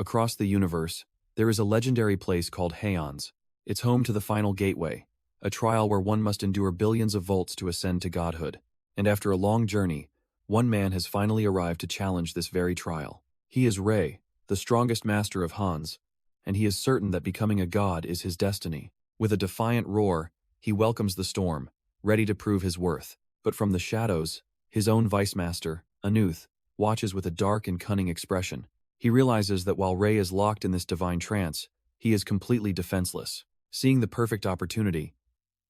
Across the universe, there is a legendary place called Haons. It's home to the final gateway, a trial where one must endure billions of volts to ascend to godhood. And after a long journey, one man has finally arrived to challenge this very trial. He is Ray, the strongest master of Hans, and he is certain that becoming a god is his destiny. With a defiant roar, he welcomes the storm, ready to prove his worth. But from the shadows, his own vice master, Anuth, watches with a dark and cunning expression. He realizes that while Ray is locked in this divine trance, he is completely defenseless. Seeing the perfect opportunity,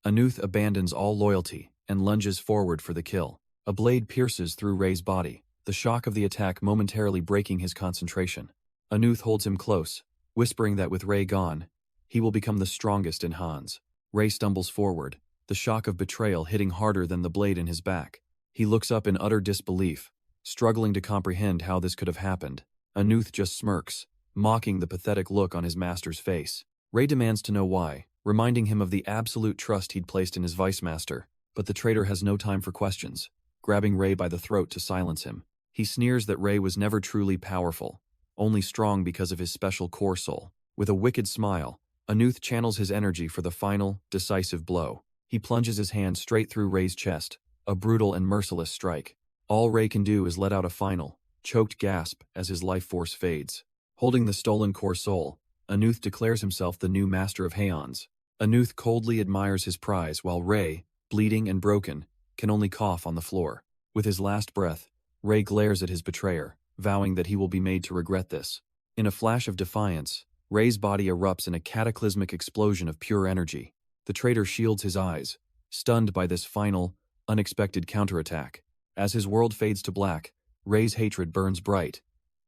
Anuth abandons all loyalty and lunges forward for the kill. A blade pierces through Ray's body, the shock of the attack momentarily breaking his concentration. Anuth holds him close, whispering that with Ray gone, he will become the strongest in Hans. Ray stumbles forward, the shock of betrayal hitting harder than the blade in his back. He looks up in utter disbelief, struggling to comprehend how this could have happened. Anuth just smirks, mocking the pathetic look on his master's face. Ray demands to know why, reminding him of the absolute trust he'd placed in his vice master, but the traitor has no time for questions, grabbing Ray by the throat to silence him. He sneers that Ray was never truly powerful, only strong because of his special core soul. With a wicked smile, Anuth channels his energy for the final, decisive blow. He plunges his hand straight through Ray's chest, a brutal and merciless strike. All Ray can do is let out a final, choked gasp as his life force fades. Holding the stolen core soul, Anuth declares himself the new master of Haons. Anuth coldly admires his prize while Ray, bleeding and broken, can only cough on the floor. With his last breath, Ray glares at his betrayer, vowing that he will be made to regret this. In a flash of defiance, Ray's body erupts in a cataclysmic explosion of pure energy. The traitor shields his eyes, stunned by this final, unexpected counterattack. As his world fades to black, Ray's hatred burns bright.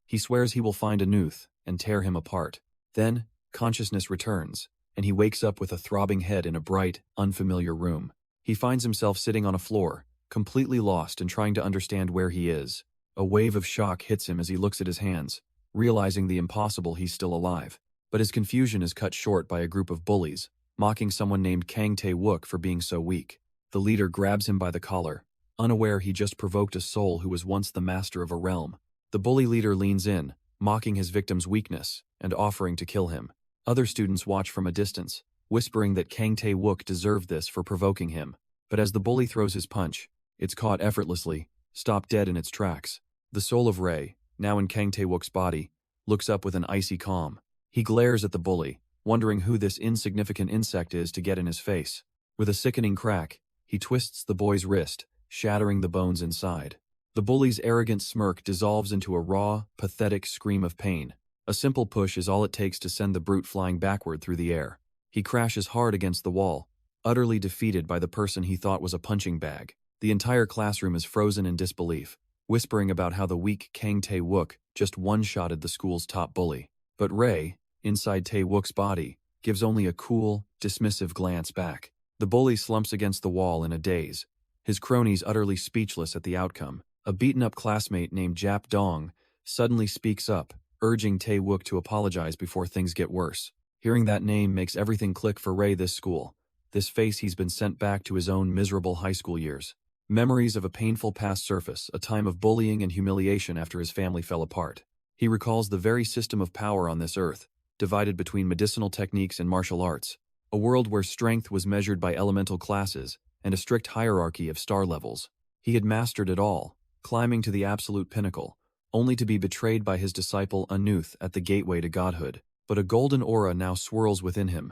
He swears he will find Anuth and tear him apart. Then, consciousness returns, and he wakes up with a throbbing head in a bright, unfamiliar room. He finds himself sitting on a floor, completely lost and trying to understand where he is. A wave of shock hits him as he looks at his hands, realizing the impossible he's still alive. But his confusion is cut short by a group of bullies, mocking someone named Kang Tae-wook for being so weak. The leader grabs him by the collar, unaware he just provoked a soul who was once the master of a realm. The bully leader leans in, mocking his victim's weakness and offering to kill him. Other students watch from a distance, whispering that Kang Tae-wook deserved this for provoking him. But as the bully throws his punch, it's caught effortlessly, stopped dead in its tracks. The soul of Ray, now in Kang Tae-wook's body, looks up with an icy calm. He glares at the bully, wondering who this insignificant insect is to get in his face. With a sickening crack, he twists the boy's wrist, shattering the bones inside. The bully's arrogant smirk dissolves into a raw, pathetic scream of pain. A simple push is all it takes to send the brute flying backward through the air. He crashes hard against the wall, utterly defeated by the person he thought was a punching bag. The entire classroom is frozen in disbelief, whispering about how the weak Kang Tae-wook just one-shotted the school's top bully. But Ray, inside Tae-wook's body, gives only a cool, dismissive glance back. The bully slumps against the wall in a daze, his cronies utterly speechless at the outcome. A beaten-up classmate named Jap Dong suddenly speaks up, urging Tae-wook to apologize before things get worse. Hearing that name makes everything click for Ray this school. This face he's been sent back to his own miserable high school years. Memories of a painful past surface, a time of bullying and humiliation after his family fell apart. He recalls the very system of power on this earth, divided between medicinal techniques and martial arts, a world where strength was measured by elemental classes and a strict hierarchy of star levels. He had mastered it all, climbing to the absolute pinnacle, only to be betrayed by his disciple Anuth at the gateway to godhood. But a golden aura now swirls within him.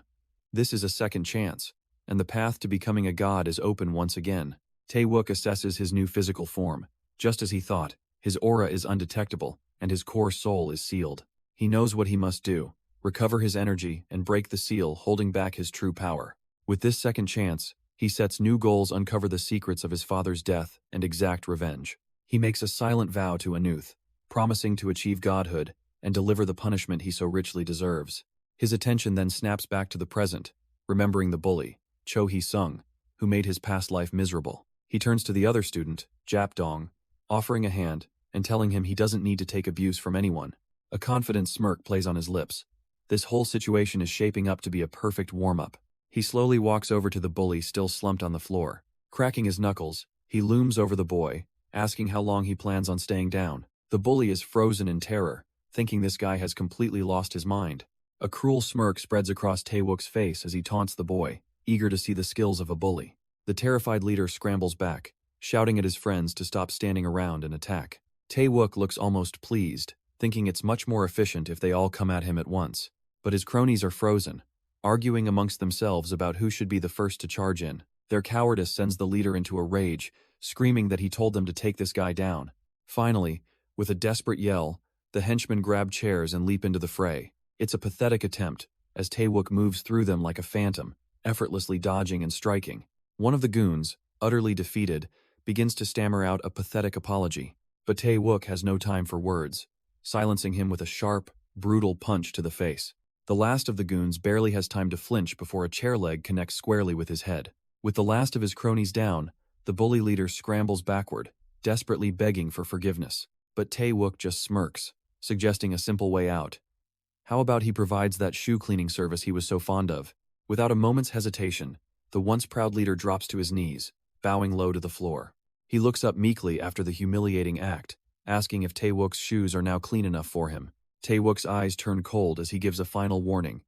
This is a second chance, and the path to becoming a god is open once again. Tae-wook assesses his new physical form. Just as he thought, his aura is undetectable, and his core soul is sealed. He knows what he must do: recover his energy and break the seal holding back his true power. With this second chance, he sets new goals: uncover the secrets of his father's death and exact revenge. He makes a silent vow to Anuth, promising to achieve godhood and deliver the punishment he so richly deserves. His attention then snaps back to the present, remembering the bully, Cho Hee-sung, who made his past life miserable. He turns to the other student, Jap Dong, offering a hand and telling him he doesn't need to take abuse from anyone. A confident smirk plays on his lips. This whole situation is shaping up to be a perfect warm-up. He slowly walks over to the bully still slumped on the floor. Cracking his knuckles, he looms over the boy, asking how long he plans on staying down. The bully is frozen in terror, thinking this guy has completely lost his mind. A cruel smirk spreads across Taewook's face as he taunts the boy, eager to see the skills of a bully. The terrified leader scrambles back, shouting at his friends to stop standing around and attack. Taewook looks almost pleased, thinking it's much more efficient if they all come at him at once. But his cronies are frozen, arguing amongst themselves about who should be the first to charge in. Their cowardice sends the leader into a rage, screaming that he told them to take this guy down. Finally, with a desperate yell, the henchmen grab chairs and leap into the fray. It's a pathetic attempt, as Taewook moves through them like a phantom, effortlessly dodging and striking. One of the goons, utterly defeated, begins to stammer out a pathetic apology, but Taewook has no time for words, silencing him with a sharp, brutal punch to the face. The last of the goons barely has time to flinch before a chair leg connects squarely with his head. With the last of his cronies down, the bully leader scrambles backward, desperately begging for forgiveness. But Taewook just smirks, suggesting a simple way out. How about he provides that shoe cleaning service he was so fond of? Without a moment's hesitation, the once proud leader drops to his knees, bowing low to the floor. He looks up meekly after the humiliating act, asking if Taewook's shoes are now clean enough for him. Taewook's eyes turn cold as he gives a final warning,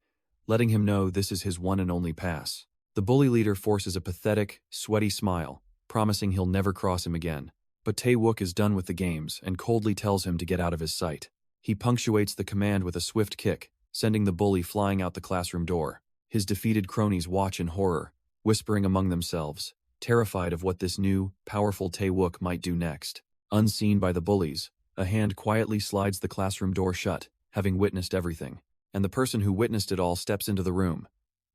letting him know this is his one and only pass. The bully leader forces a pathetic, sweaty smile, promising he'll never cross him again. But Taewook is done with the games and coldly tells him to get out of his sight. He punctuates the command with a swift kick, sending the bully flying out the classroom door. His defeated cronies watch in horror, whispering among themselves, terrified of what this new, powerful Taewook might do next. Unseen by the bullies, a hand quietly slides the classroom door shut, having witnessed everything. And the person who witnessed it all steps into the room.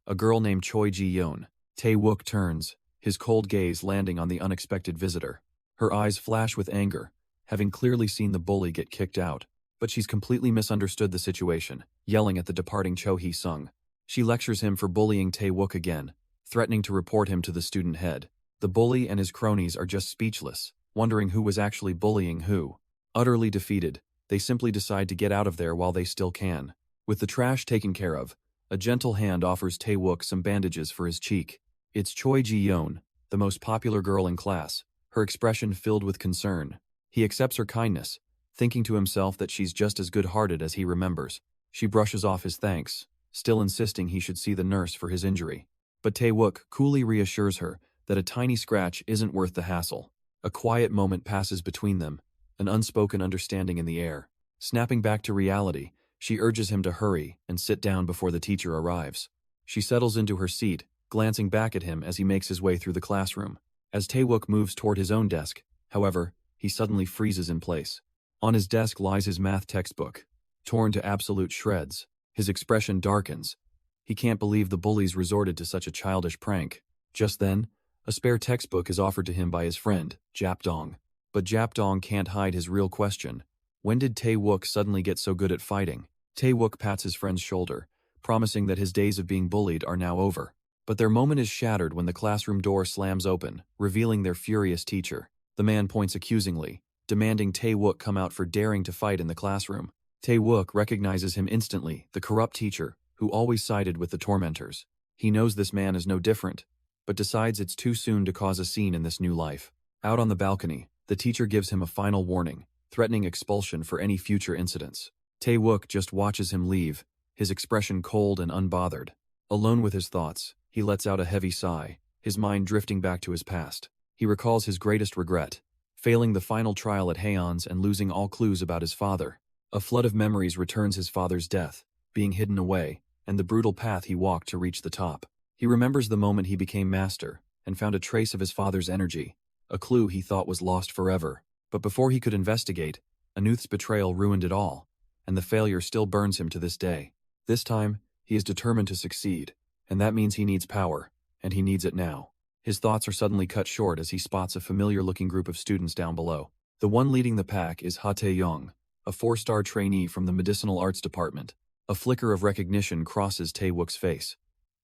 A girl named Choi Ji-yeon. Taewook turns, his cold gaze landing on the unexpected visitor. Her eyes flash with anger, having clearly seen the bully get kicked out. But she's completely misunderstood the situation, yelling at the departing Cho Hee-sung. She lectures him for bullying Taewook again, threatening to report him to the student head. The bully and his cronies are just speechless, wondering who was actually bullying who. Utterly defeated, they simply decide to get out of there while they still can. With the trash taken care of, a gentle hand offers Taewook some bandages for his cheek. It's Choi Ji-yeon, the most popular girl in class, her expression filled with concern. He accepts her kindness, thinking to himself that she's just as good-hearted as he remembers. She brushes off his thanks, still insisting he should see the nurse for his injury. But Taewook coolly reassures her that a tiny scratch isn't worth the hassle. A quiet moment passes between them, an unspoken understanding in the air. Snapping back to reality, she urges him to hurry and sit down before the teacher arrives. She settles into her seat, glancing back at him as he makes his way through the classroom. As Taewook moves toward his own desk, however, he suddenly freezes in place. On his desk lies his math textbook, torn to absolute shreds. His expression darkens. He can't believe the bullies resorted to such a childish prank. Just then, a spare textbook is offered to him by his friend, Japdong. But Japdong can't hide his real question. When did Taewook suddenly get so good at fighting? Taewook pats his friend's shoulder, promising that his days of being bullied are now over. But their moment is shattered when the classroom door slams open, revealing their furious teacher. The man points accusingly, demanding Taewook come out for daring to fight in the classroom. Taewook recognizes him instantly, the corrupt teacher, who always sided with the tormentors. He knows this man is no different, but decides it's too soon to cause a scene in this new life. Out on the balcony, the teacher gives him a final warning, threatening expulsion for any future incidents. Taewook just watches him leave, his expression cold and unbothered. Alone with his thoughts, he lets out a heavy sigh, his mind drifting back to his past. He recalls his greatest regret, failing the final trial at Haeon's and losing all clues about his father. A flood of memories returns his father's death, being hidden away, and the brutal path he walked to reach the top. He remembers the moment he became master, and found a trace of his father's energy, a clue he thought was lost forever. But before he could investigate, Anuth's betrayal ruined it all, and the failure still burns him to this day. This time, he is determined to succeed, and that means he needs power, and he needs it now. His thoughts are suddenly cut short as he spots a familiar-looking group of students down below. The one leading the pack is Ha Tae-young, a 4-star trainee from the medicinal arts department. A flicker of recognition crosses Taewook's face.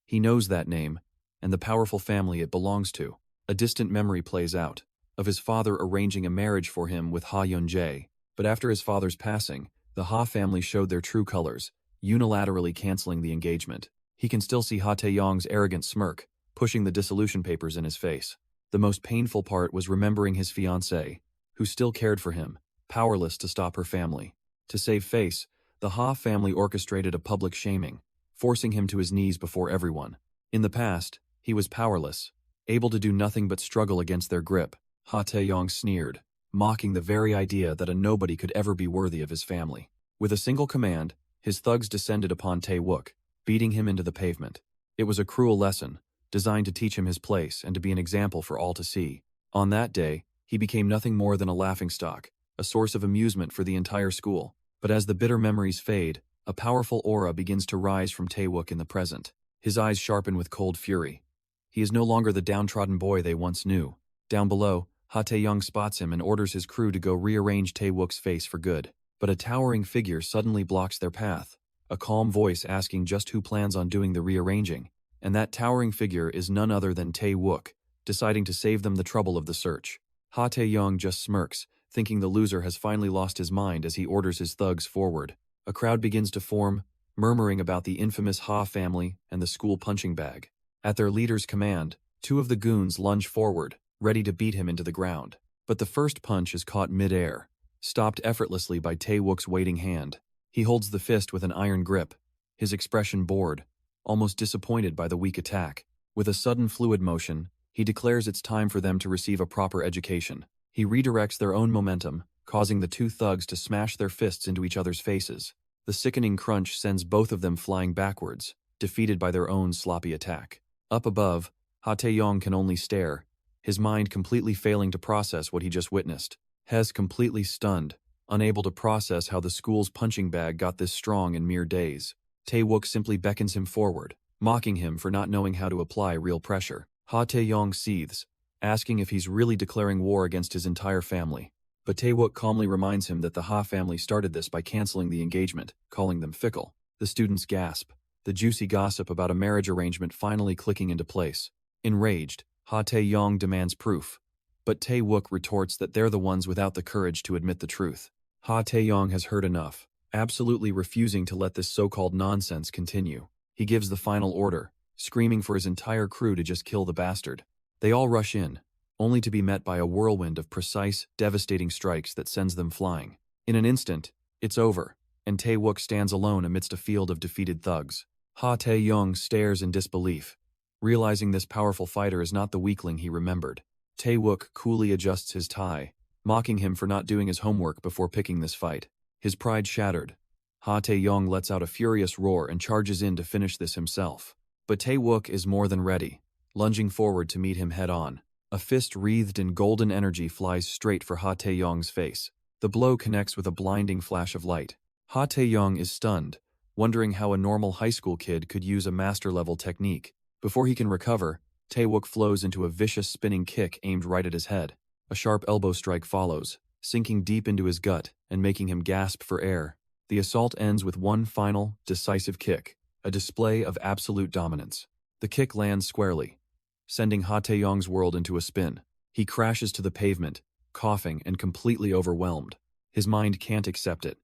He knows that name, and the powerful family it belongs to. A distant memory plays out, of his father arranging a marriage for him with Ha Yeon-jae. But after his father's passing, the Ha family showed their true colors, unilaterally canceling the engagement. He can still see Ha Tae-young's arrogant smirk, pushing the dissolution papers in his face. The most painful part was remembering his fiancée, who still cared for him, powerless to stop her family. To save face, the Ha family orchestrated a public shaming, forcing him to his knees before everyone. In the past, he was powerless, able to do nothing but struggle against their grip. Ha Taeyong sneered, mocking the very idea that a nobody could ever be worthy of his family. With a single command, his thugs descended upon Tae-wook, beating him into the pavement. It was a cruel lesson, designed to teach him his place and to be an example for all to see. On that day, he became nothing more than a laughingstock, a source of amusement for the entire school. But as the bitter memories fade, a powerful aura begins to rise from Tae-wook in the present. His eyes sharpen with cold fury. He is no longer the downtrodden boy they once knew. Down below, Ha Taeyong spots him and orders his crew to go rearrange Tae-wook's face for good. But a towering figure suddenly blocks their path, a calm voice asking just who plans on doing the rearranging. And that towering figure is none other than Tae-wook, deciding to save them the trouble of the search. Ha Taeyong just smirks, thinking the loser has finally lost his mind as he orders his thugs forward. A crowd begins to form, murmuring about the infamous Ha family and the school punching bag. At their leader's command, two of the goons lunge forward, ready to beat him into the ground. But the first punch is caught mid-air, stopped effortlessly by Tae-wook's waiting hand. He holds the fist with an iron grip, his expression bored, almost disappointed by the weak attack. With a sudden fluid motion, he declares it's time for them to receive a proper education. He redirects their own momentum, causing the two thugs to smash their fists into each other's faces. The sickening crunch sends both of them flying backwards, defeated by their own sloppy attack. Up above, Ha Taeyong can only stare, his mind completely failing to process what he just witnessed. Hez completely stunned, unable to process how the school's punching bag got this strong in mere days. Tae-wook simply beckons him forward, mocking him for not knowing how to apply real pressure. Ha Taeyong seethes, asking if he's really declaring war against his entire family. But Tae-wook calmly reminds him that the Ha family started this by canceling the engagement, calling them fickle. The students gasp, the juicy gossip about a marriage arrangement finally clicking into place. Enraged, Ha Taeyong demands proof, but Tae-wook retorts that they're the ones without the courage to admit the truth. Ha Taeyong has heard enough, absolutely refusing to let this so-called nonsense continue. He gives the final order, screaming for his entire crew to just kill the bastard. They all rush in, only to be met by a whirlwind of precise, devastating strikes that sends them flying. In an instant, it's over, and Tae-wook stands alone amidst a field of defeated thugs. Ha Taeyong stares in disbelief, realizing this powerful fighter is not the weakling he remembered. Tae-wook coolly adjusts his tie, mocking him for not doing his homework before picking this fight. His pride shattered, Ha Taeyong lets out a furious roar and charges in to finish this himself. But Tae-wook is more than ready, lunging forward to meet him head-on. A fist wreathed in golden energy flies straight for Ha Taeyong's face. The blow connects with a blinding flash of light. Ha Taeyong is stunned, wondering how a normal high school kid could use a master-level technique. Before he can recover, Tae-wook flows into a vicious spinning kick aimed right at his head. A sharp elbow strike follows, sinking deep into his gut and making him gasp for air. The assault ends with one final, decisive kick, a display of absolute dominance. The kick lands squarely, sending Ha Taeyong's world into a spin. He crashes to the pavement, coughing and completely overwhelmed. His mind can't accept it.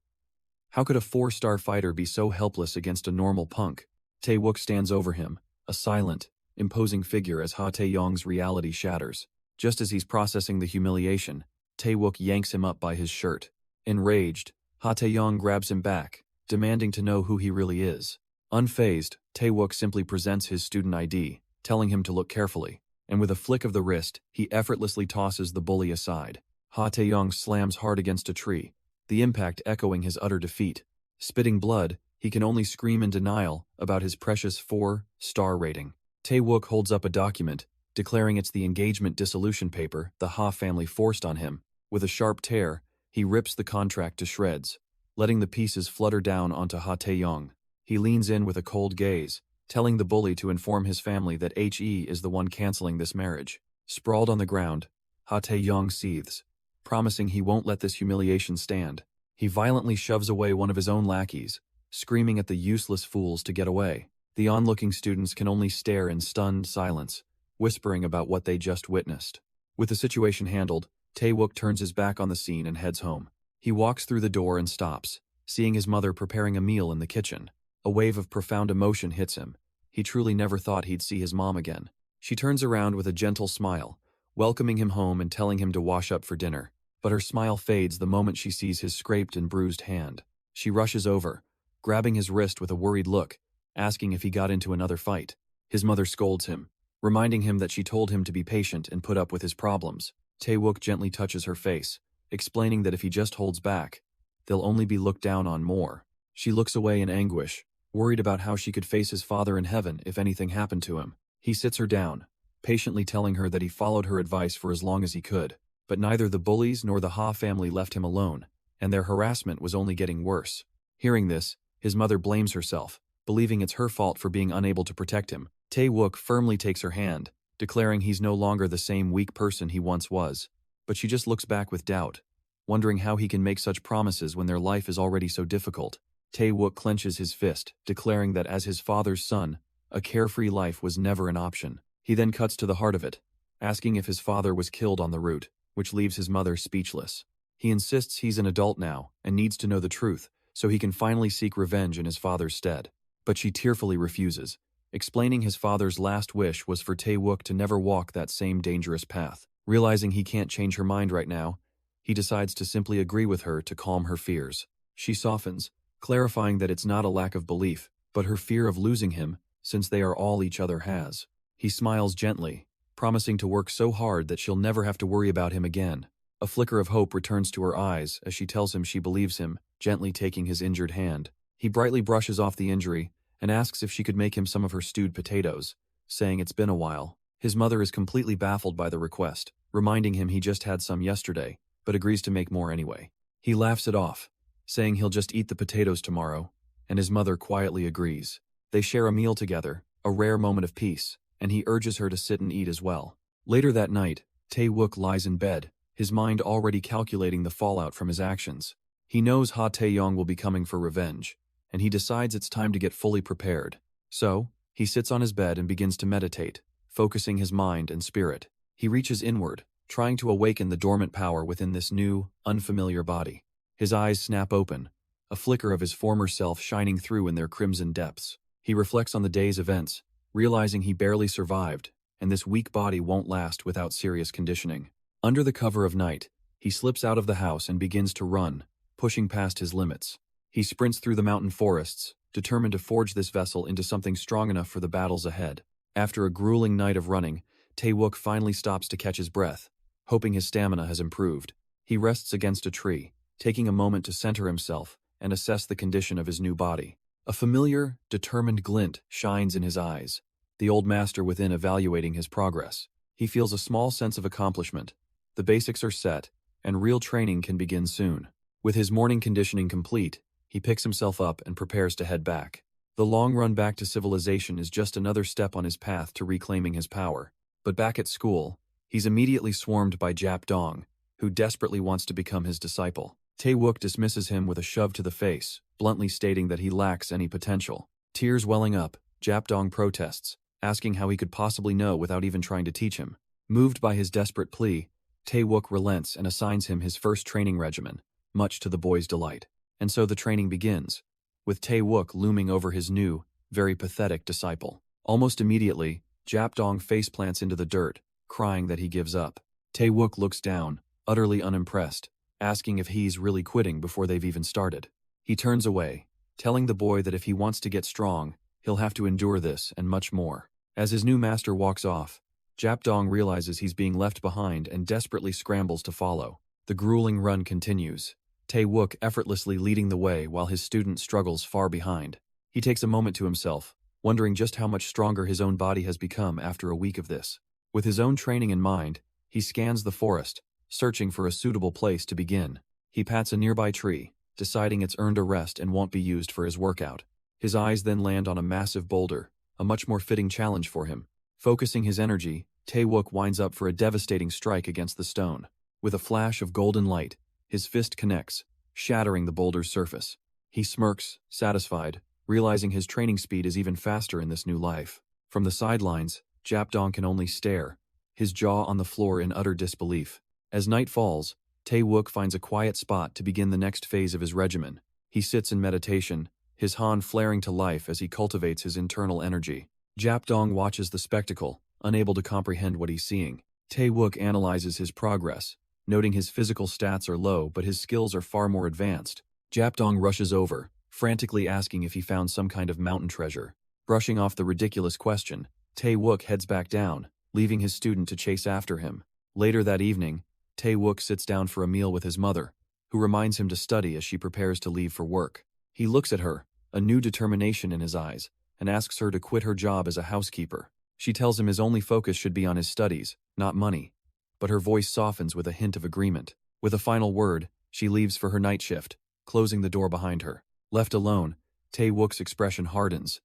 How could a 4-star fighter be so helpless against a normal punk? Tae-wook stands over him, a silent, imposing figure as Ha Taeyong's reality shatters. Just as he's processing the humiliation, Tae-wook yanks him up by his shirt. Enraged, Ha Taeyong grabs him back, demanding to know who he really is. Unfazed, Tae-wook simply presents his student ID, telling him to look carefully, and with a flick of the wrist, he effortlessly tosses the bully aside. Ha Taeyong slams hard against a tree, the impact echoing his utter defeat. Spitting blood, he can only scream in denial about his precious 4-star rating. Tae-wook holds up a document, declaring it's the engagement dissolution paper the Ha family forced on him. With a sharp tear, he rips the contract to shreds, letting the pieces flutter down onto Ha Taeyong. He leans in with a cold gaze, telling the bully to inform his family that HE is the one canceling this marriage. Sprawled on the ground, Ha Taeyong seethes, promising he won't let this humiliation stand. He violently shoves away one of his own lackeys, screaming at the useless fools to get away. The onlooking students can only stare in stunned silence, whispering about what they just witnessed. With the situation handled, Tae-wook turns his back on the scene and heads home. He walks through the door and stops, seeing his mother preparing a meal in the kitchen. A wave of profound emotion hits him. He truly never thought he'd see his mom again. She turns around with a gentle smile, welcoming him home and telling him to wash up for dinner. But her smile fades the moment she sees his scraped and bruised hand. She rushes over, grabbing his wrist with a worried look, asking if he got into another fight. His mother scolds him, reminding him that she told him to be patient and put up with his problems. Tae-wook gently touches her face, explaining that if he just holds back, they'll only be looked down on more. She looks away in anguish, worried about how she could face his father in heaven if anything happened to him. He sits her down, patiently telling her that he followed her advice for as long as he could. But neither the bullies nor the Ha family left him alone, and their harassment was only getting worse. Hearing this, his mother blames herself, believing it's her fault for being unable to protect him. Tae-wook firmly takes her hand, declaring he's no longer the same weak person he once was. But she just looks back with doubt, wondering how he can make such promises when their life is already so difficult. Tae-wook clenches his fist, declaring that as his father's son, a carefree life was never an option. He then cuts to the heart of it, asking if his father was killed on the route, which leaves his mother speechless. He insists he's an adult now and needs to know the truth so he can finally seek revenge in his father's stead. But she tearfully refuses, explaining his father's last wish was for Tae-wook to never walk that same dangerous path. Realizing he can't change her mind right now, he decides to simply agree with her to calm her fears. She softens, clarifying that it's not a lack of belief, but her fear of losing him, since they are all each other has. He smiles gently, promising to work so hard that she'll never have to worry about him again. A flicker of hope returns to her eyes as she tells him she believes him, gently taking his injured hand. He brightly brushes off the injury and asks if she could make him some of her stewed potatoes, saying it's been a while. His mother is completely baffled by the request, reminding him he just had some yesterday, but agrees to make more anyway. He laughs it off, saying he'll just eat the potatoes tomorrow, and his mother quietly agrees. They share a meal together, a rare moment of peace, and he urges her to sit and eat as well. Later that night, Tae-wook lies in bed, his mind already calculating the fallout from his actions. He knows Ha Tae-yong will be coming for revenge, and he decides it's time to get fully prepared. So, he sits on his bed and begins to meditate, focusing his mind and spirit. He reaches inward, trying to awaken the dormant power within this new, unfamiliar body. His eyes snap open, a flicker of his former self shining through in their crimson depths. He reflects on the day's events, realizing he barely survived, and this weak body won't last without serious conditioning. Under the cover of night, he slips out of the house and begins to run, pushing past his limits. He sprints through the mountain forests, determined to forge this vessel into something strong enough for the battles ahead. After a grueling night of running, Tae-wook finally stops to catch his breath, hoping his stamina has improved. He rests against a tree, taking a moment to center himself and assess the condition of his new body. A familiar, determined glint shines in his eyes, the old master within evaluating his progress. He feels a small sense of accomplishment. The basics are set, and real training can begin soon. With his morning conditioning complete, he picks himself up and prepares to head back. The long run back to civilization is just another step on his path to reclaiming his power. But back at school, he's immediately swarmed by Jap Dong, who desperately wants to become his disciple. Tae-wook dismisses him with a shove to the face, bluntly stating that he lacks any potential. Tears welling up, Jap Dong protests, asking how he could possibly know without even trying to teach him. Moved by his desperate plea, Tae-wook relents and assigns him his first training regimen, much to the boy's delight. And so the training begins, with Tae-wook looming over his new, very pathetic disciple. Almost immediately, Jap Dong faceplants into the dirt, crying that he gives up. Tae-wook looks down, utterly unimpressed, asking if he's really quitting before they've even started. He turns away, telling the boy that if he wants to get strong, he'll have to endure this and much more. As his new master walks off, Jap Dong realizes he's being left behind and desperately scrambles to follow. The grueling run continues, Tae-wook effortlessly leading the way while his student struggles far behind. He takes a moment to himself, wondering just how much stronger his own body has become after a week of this. With his own training in mind, he scans the forest, searching for a suitable place to begin. He pats a nearby tree, deciding it's earned a rest and won't be used for his workout. His eyes then land on a massive boulder, a much more fitting challenge for him. Focusing his energy, Tae-wook winds up for a devastating strike against the stone. With a flash of golden light, his fist connects, shattering the boulder's surface. He smirks, satisfied, realizing his training speed is even faster in this new life. From the sidelines, Jap Dong can only stare, his jaw on the floor in utter disbelief. As night falls, Tae-wook finds a quiet spot to begin the next phase of his regimen. He sits in meditation, his Han flaring to life as he cultivates his internal energy. Jap Dong watches the spectacle, unable to comprehend what he's seeing. Tae-wook analyzes his progress, noting his physical stats are low but his skills are far more advanced. Japdong rushes over, frantically asking if he found some kind of mountain treasure. Brushing off the ridiculous question, Tae-wook heads back down, leaving his student to chase after him. Later that evening, Tae-wook sits down for a meal with his mother, who reminds him to study as she prepares to leave for work. He looks at her, a new determination in his eyes, and asks her to quit her job as a housekeeper. She tells him his only focus should be on his studies, not money. But her voice softens with a hint of agreement. With a final word, she leaves for her night shift, closing the door behind her. Left alone, Tae-wook's expression hardens.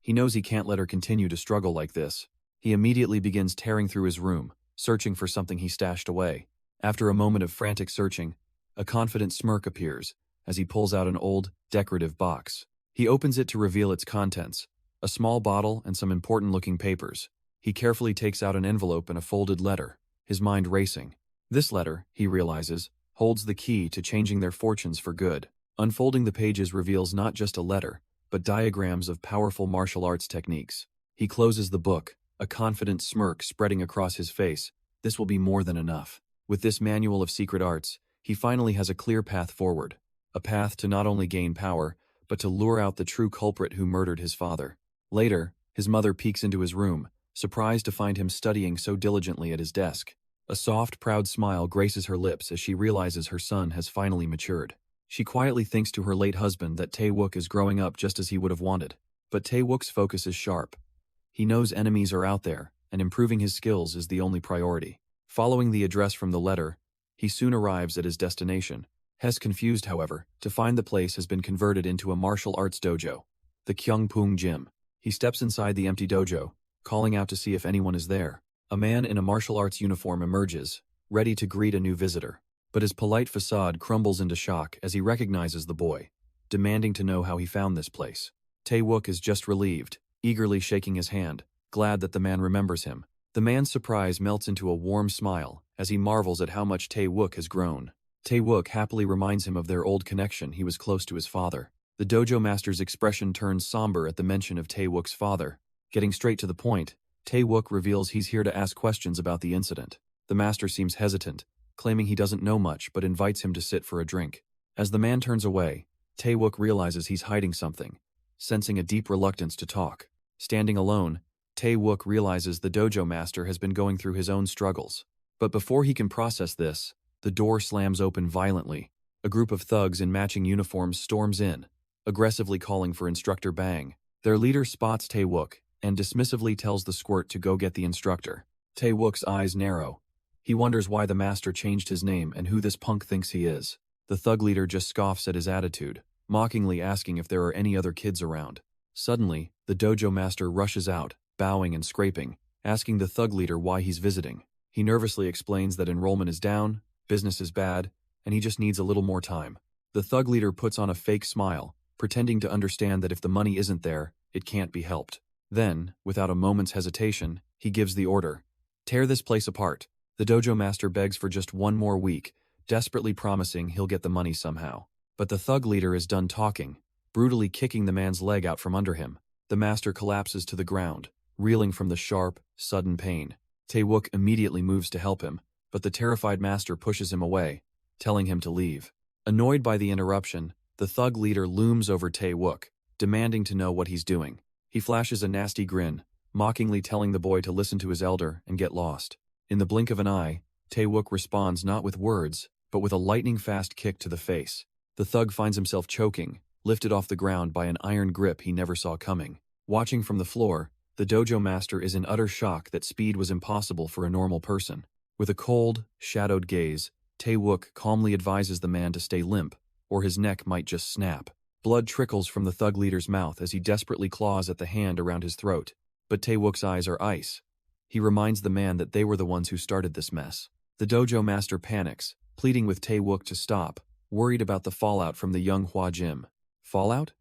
He knows he can't let her continue to struggle like this. He immediately begins tearing through his room, searching for something he stashed away. After a moment of frantic searching, a confident smirk appears as he pulls out an old, decorative box. He opens it to reveal its contents, a small bottle and some important-looking papers. He carefully takes out an envelope and a folded letter, his mind racing. This letter, he realizes, holds the key to changing their fortunes for good. Unfolding the pages reveals not just a letter, but diagrams of powerful martial arts techniques. He closes the book, a confident smirk spreading across his face. This will be more than enough. With this manual of secret arts, he finally has a clear path forward. A path to not only gain power, but to lure out the true culprit who murdered his father. Later, his mother peeks into his room, surprised to find him studying so diligently at his desk. A soft, proud smile graces her lips as she realizes her son has finally matured. She quietly thinks to her late husband that Tae-wook is growing up just as he would have wanted. But Tae-wook's focus is sharp. He knows enemies are out there, and improving his skills is the only priority. Following the address from the letter, he soon arrives at his destination. He's confused, however, to find the place has been converted into a martial arts dojo, the Kyungpoong Gym. He steps inside the empty dojo, calling out to see if anyone is there. A man in a martial arts uniform emerges, ready to greet a new visitor. But his polite facade crumbles into shock as he recognizes the boy, demanding to know how he found this place. Tae-wook is just relieved, eagerly shaking his hand, glad that the man remembers him. The man's surprise melts into a warm smile as he marvels at how much Tae-wook has grown. Tae-wook happily reminds him of their old connection. He was close to his father. The dojo master's expression turns somber at the mention of Tae-wook's father. Getting straight to the point, Tae-wook reveals he's here to ask questions about the incident. The master seems hesitant, claiming he doesn't know much but invites him to sit for a drink. As the man turns away, Tae-wook realizes he's hiding something, sensing a deep reluctance to talk. Standing alone, Tae-wook realizes the dojo master has been going through his own struggles. But before he can process this, the door slams open violently. A group of thugs in matching uniforms storms in, aggressively calling for Instructor Bang. Their leader spots Tae-wook and dismissively tells the squirt to go get the instructor. Tae-wook's eyes narrow. He wonders why the master changed his name and who this punk thinks he is. The thug leader just scoffs at his attitude, mockingly asking if there are any other kids around. Suddenly, the dojo master rushes out, bowing and scraping, asking the thug leader why he's visiting. He nervously explains that enrollment is down, business is bad, and he just needs a little more time. The thug leader puts on a fake smile, pretending to understand that if the money isn't there, it can't be helped. Then, without a moment's hesitation, he gives the order. Tear this place apart. The dojo master begs for just one more week, desperately promising he'll get the money somehow. But the thug leader is done talking, brutally kicking the man's leg out from under him. The master collapses to the ground, reeling from the sharp, sudden pain. Tae-wook immediately moves to help him, but the terrified master pushes him away, telling him to leave. Annoyed by the interruption, the thug leader looms over Tae-wook, demanding to know what he's doing. He flashes a nasty grin, mockingly telling the boy to listen to his elder and get lost. In the blink of an eye, Tae-wook responds not with words, but with a lightning-fast kick to the face. The thug finds himself choking, lifted off the ground by an iron grip he never saw coming. Watching from the floor, the dojo master is in utter shock that speed was impossible for a normal person. With a cold, shadowed gaze, Tae-wook calmly advises the man to stay limp, or his neck might just snap. Blood trickles from the thug leader's mouth as he desperately claws at the hand around his throat. But Tae-wook's eyes are ice. He reminds the man that they were the ones who started this mess. The dojo master panics, pleading with Tae-wook to stop, worried about the fallout from the Young Hwa Gym. Fallout?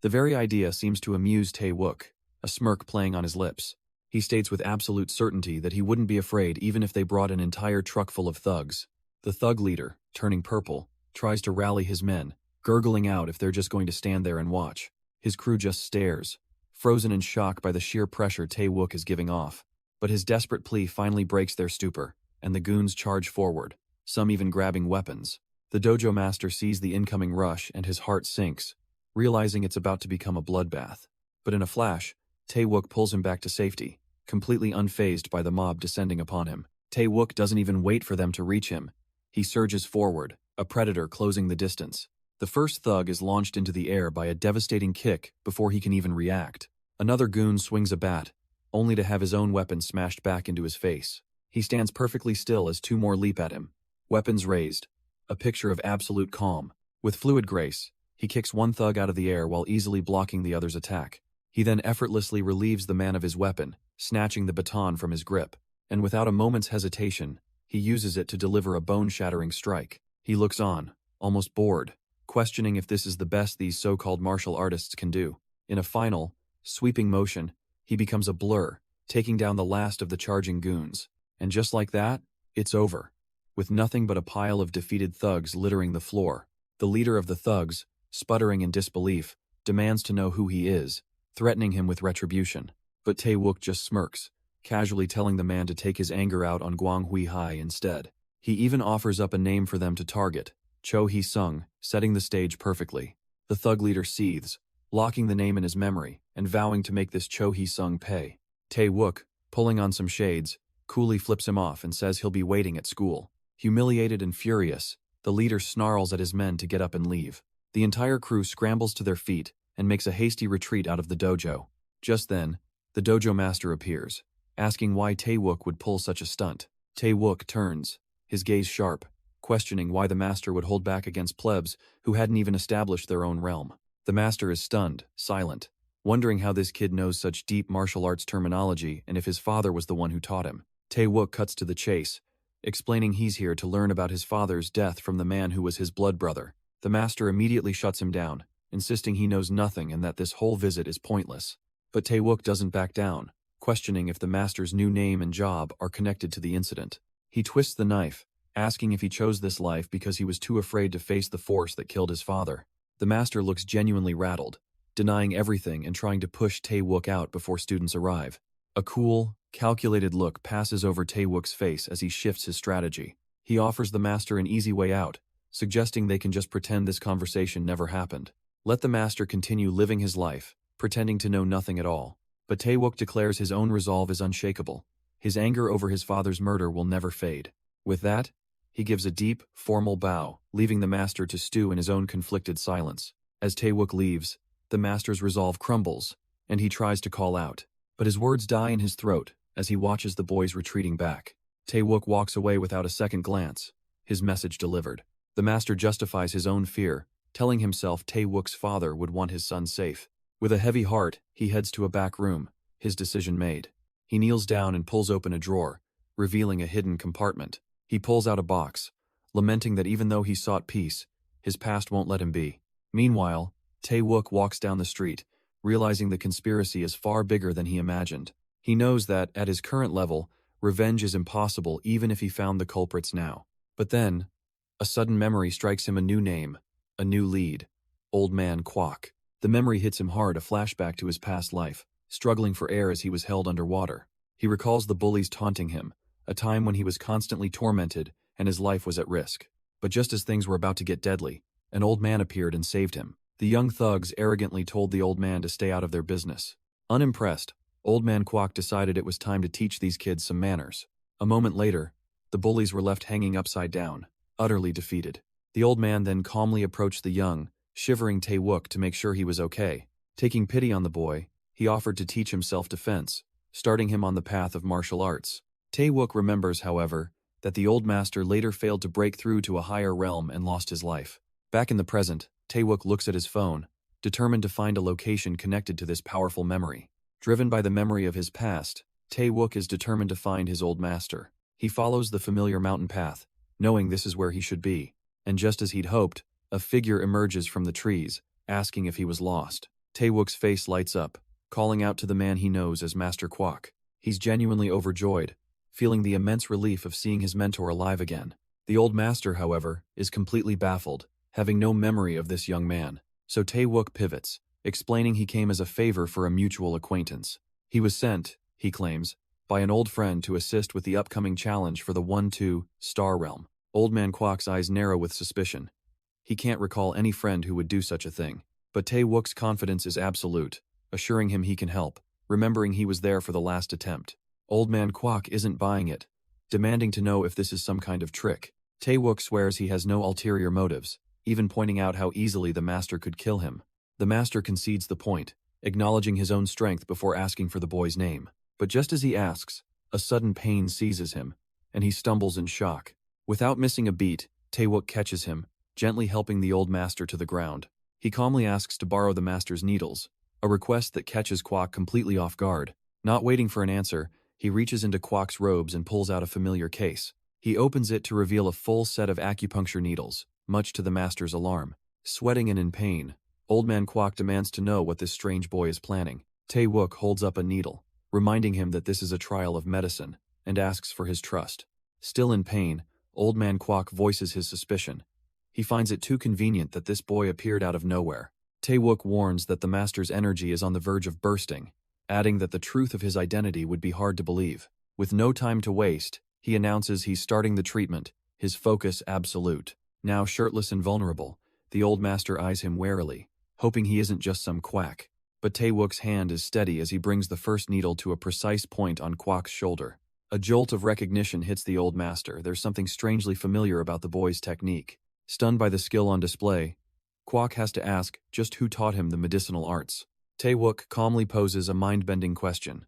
The very idea seems to amuse Tae-wook, a smirk playing on his lips. He states with absolute certainty that he wouldn't be afraid even if they brought an entire truck full of thugs. The thug leader, turning purple, tries to rally his men, gurgling out if they're just going to stand there and watch. His crew just stares, frozen in shock by the sheer pressure Tae-wook is giving off. But his desperate plea finally breaks their stupor, and the goons charge forward, some even grabbing weapons. The dojo master sees the incoming rush and his heart sinks, realizing it's about to become a bloodbath. But in a flash, Tae-wook pulls him back to safety, completely unfazed by the mob descending upon him. Tae-wook doesn't even wait for them to reach him. He surges forward, a predator closing the distance. The first thug is launched into the air by a devastating kick before he can even react. Another goon swings a bat, only to have his own weapon smashed back into his face. He stands perfectly still as two more leap at him, weapons raised, a picture of absolute calm. With fluid grace, he kicks one thug out of the air while easily blocking the other's attack. He then effortlessly relieves the man of his weapon, snatching the baton from his grip. And without a moment's hesitation, he uses it to deliver a bone-shattering strike. He looks on, almost bored, questioning if this is the best these so-called martial artists can do. In a final, sweeping motion, he becomes a blur, taking down the last of the charging goons. And just like that, it's over. With nothing but a pile of defeated thugs littering the floor, the leader of the thugs, sputtering in disbelief, demands to know who he is, threatening him with retribution. But Tae-wook just smirks, casually telling the man to take his anger out on Gwang Hui-hai instead. He even offers up a name for them to target, Cho Hee-sung, setting the stage perfectly. The thug leader seethes, locking the name in his memory and vowing to make this Cho Hee-sung pay. Tae-wook, pulling on some shades, coolly flips him off and says he'll be waiting at school. Humiliated and furious, the leader snarls at his men to get up and leave. The entire crew scrambles to their feet and makes a hasty retreat out of the dojo. Just then, the dojo master appears, asking why Tae-wook would pull such a stunt. Tae-wook turns, his gaze sharp, questioning why the master would hold back against plebs who hadn't even established their own realm. The master is stunned, silent, wondering how this kid knows such deep martial arts terminology and if his father was the one who taught him. Tae-wook cuts to the chase, explaining he's here to learn about his father's death from the man who was his blood brother. The master immediately shuts him down, insisting he knows nothing and that this whole visit is pointless. But Tae-wook doesn't back down, questioning if the master's new name and job are connected to the incident. He twists the knife, asking if he chose this life because he was too afraid to face the force that killed his father. The master looks genuinely rattled, denying everything and trying to push Tae-wook out before students arrive. A cool, calculated look passes over Tae-wook's face as he shifts his strategy. He offers the master an easy way out, suggesting they can just pretend this conversation never happened. Let the master continue living his life, pretending to know nothing at all. But Tae-wook declares his own resolve is unshakable. His anger over his father's murder will never fade. With that, he gives a deep, formal bow, leaving the master to stew in his own conflicted silence. As Tae-wook leaves, the master's resolve crumbles, and he tries to call out. But his words die in his throat as he watches the boys retreating back. Tae-wook walks away without a second glance, his message delivered. The master justifies his own fear, telling himself Tae-wook's father would want his son safe. With a heavy heart, he heads to a back room, his decision made. He kneels down and pulls open a drawer, revealing a hidden compartment. He pulls out a box, lamenting that even though he sought peace, his past won't let him be. Meanwhile, Tae-wook walks down the street, realizing the conspiracy is far bigger than he imagined. He knows that, at his current level, revenge is impossible even if he found the culprits now. But then, a sudden memory strikes him, a new name, a new lead, Old Man Kwok. The memory hits him hard, a flashback to his past life, struggling for air as he was held underwater. He recalls the bullies taunting him, a time when he was constantly tormented and his life was at risk. But just as things were about to get deadly, an old man appeared and saved him. The young thugs arrogantly told the old man to stay out of their business. Unimpressed, Old Man Kwok decided it was time to teach these kids some manners. A moment later, the bullies were left hanging upside down, utterly defeated. The old man then calmly approached the young, shivering Tae-wook to make sure he was okay. Taking pity on the boy, he offered to teach him self-defense, starting him on the path of martial arts. Tae-wook remembers, however, that the old master later failed to break through to a higher realm and lost his life. Back in the present, Tae-wook looks at his phone, determined to find a location connected to this powerful memory. Driven by the memory of his past, Tae-wook is determined to find his old master. He follows the familiar mountain path, knowing this is where he should be. And just as he'd hoped, a figure emerges from the trees, asking if he was lost. Tae-wook's face lights up, calling out to the man he knows as Master Kwok. He's genuinely overjoyed, feeling the immense relief of seeing his mentor alive again. The old master, however, is completely baffled, having no memory of this young man. So Tae-wook pivots, explaining he came as a favor for a mutual acquaintance. He was sent, he claims, by an old friend to assist with the upcoming challenge for the 1-2 Star Realm. Old Man Kwok's eyes narrow with suspicion. He can't recall any friend who would do such a thing. But Tae-wook's confidence is absolute, assuring him he can help, remembering he was there for the last attempt. Old Man Kwok isn't buying it, demanding to know if this is some kind of trick. Tae-wook swears he has no ulterior motives, even pointing out how easily the master could kill him. The master concedes the point, acknowledging his own strength before asking for the boy's name. But just as he asks, a sudden pain seizes him, and he stumbles in shock. Without missing a beat, Tae-wook catches him, gently helping the old master to the ground. He calmly asks to borrow the master's needles, a request that catches Kwok completely off guard. Not waiting for an answer, he reaches into Kwok's robes and pulls out a familiar case. He opens it to reveal a full set of acupuncture needles, much to the master's alarm. Sweating and in pain, Old Man Kwok demands to know what this strange boy is planning. Tae-wook holds up a needle, reminding him that this is a trial of medicine, and asks for his trust. Still in pain, Old Man Kwok voices his suspicion. He finds it too convenient that this boy appeared out of nowhere. Tae-wook warns that the master's energy is on the verge of bursting, adding that the truth of his identity would be hard to believe. With no time to waste, he announces he's starting the treatment, his focus absolute. Now shirtless and vulnerable, the old master eyes him warily, hoping he isn't just some quack. But Tae-wook's hand is steady as he brings the first needle to a precise point on Kwok's shoulder. A jolt of recognition hits the old master. There's something strangely familiar about the boy's technique. Stunned by the skill on display, Kwok has to ask just who taught him the medicinal arts. Tae-wook calmly poses a mind-bending question.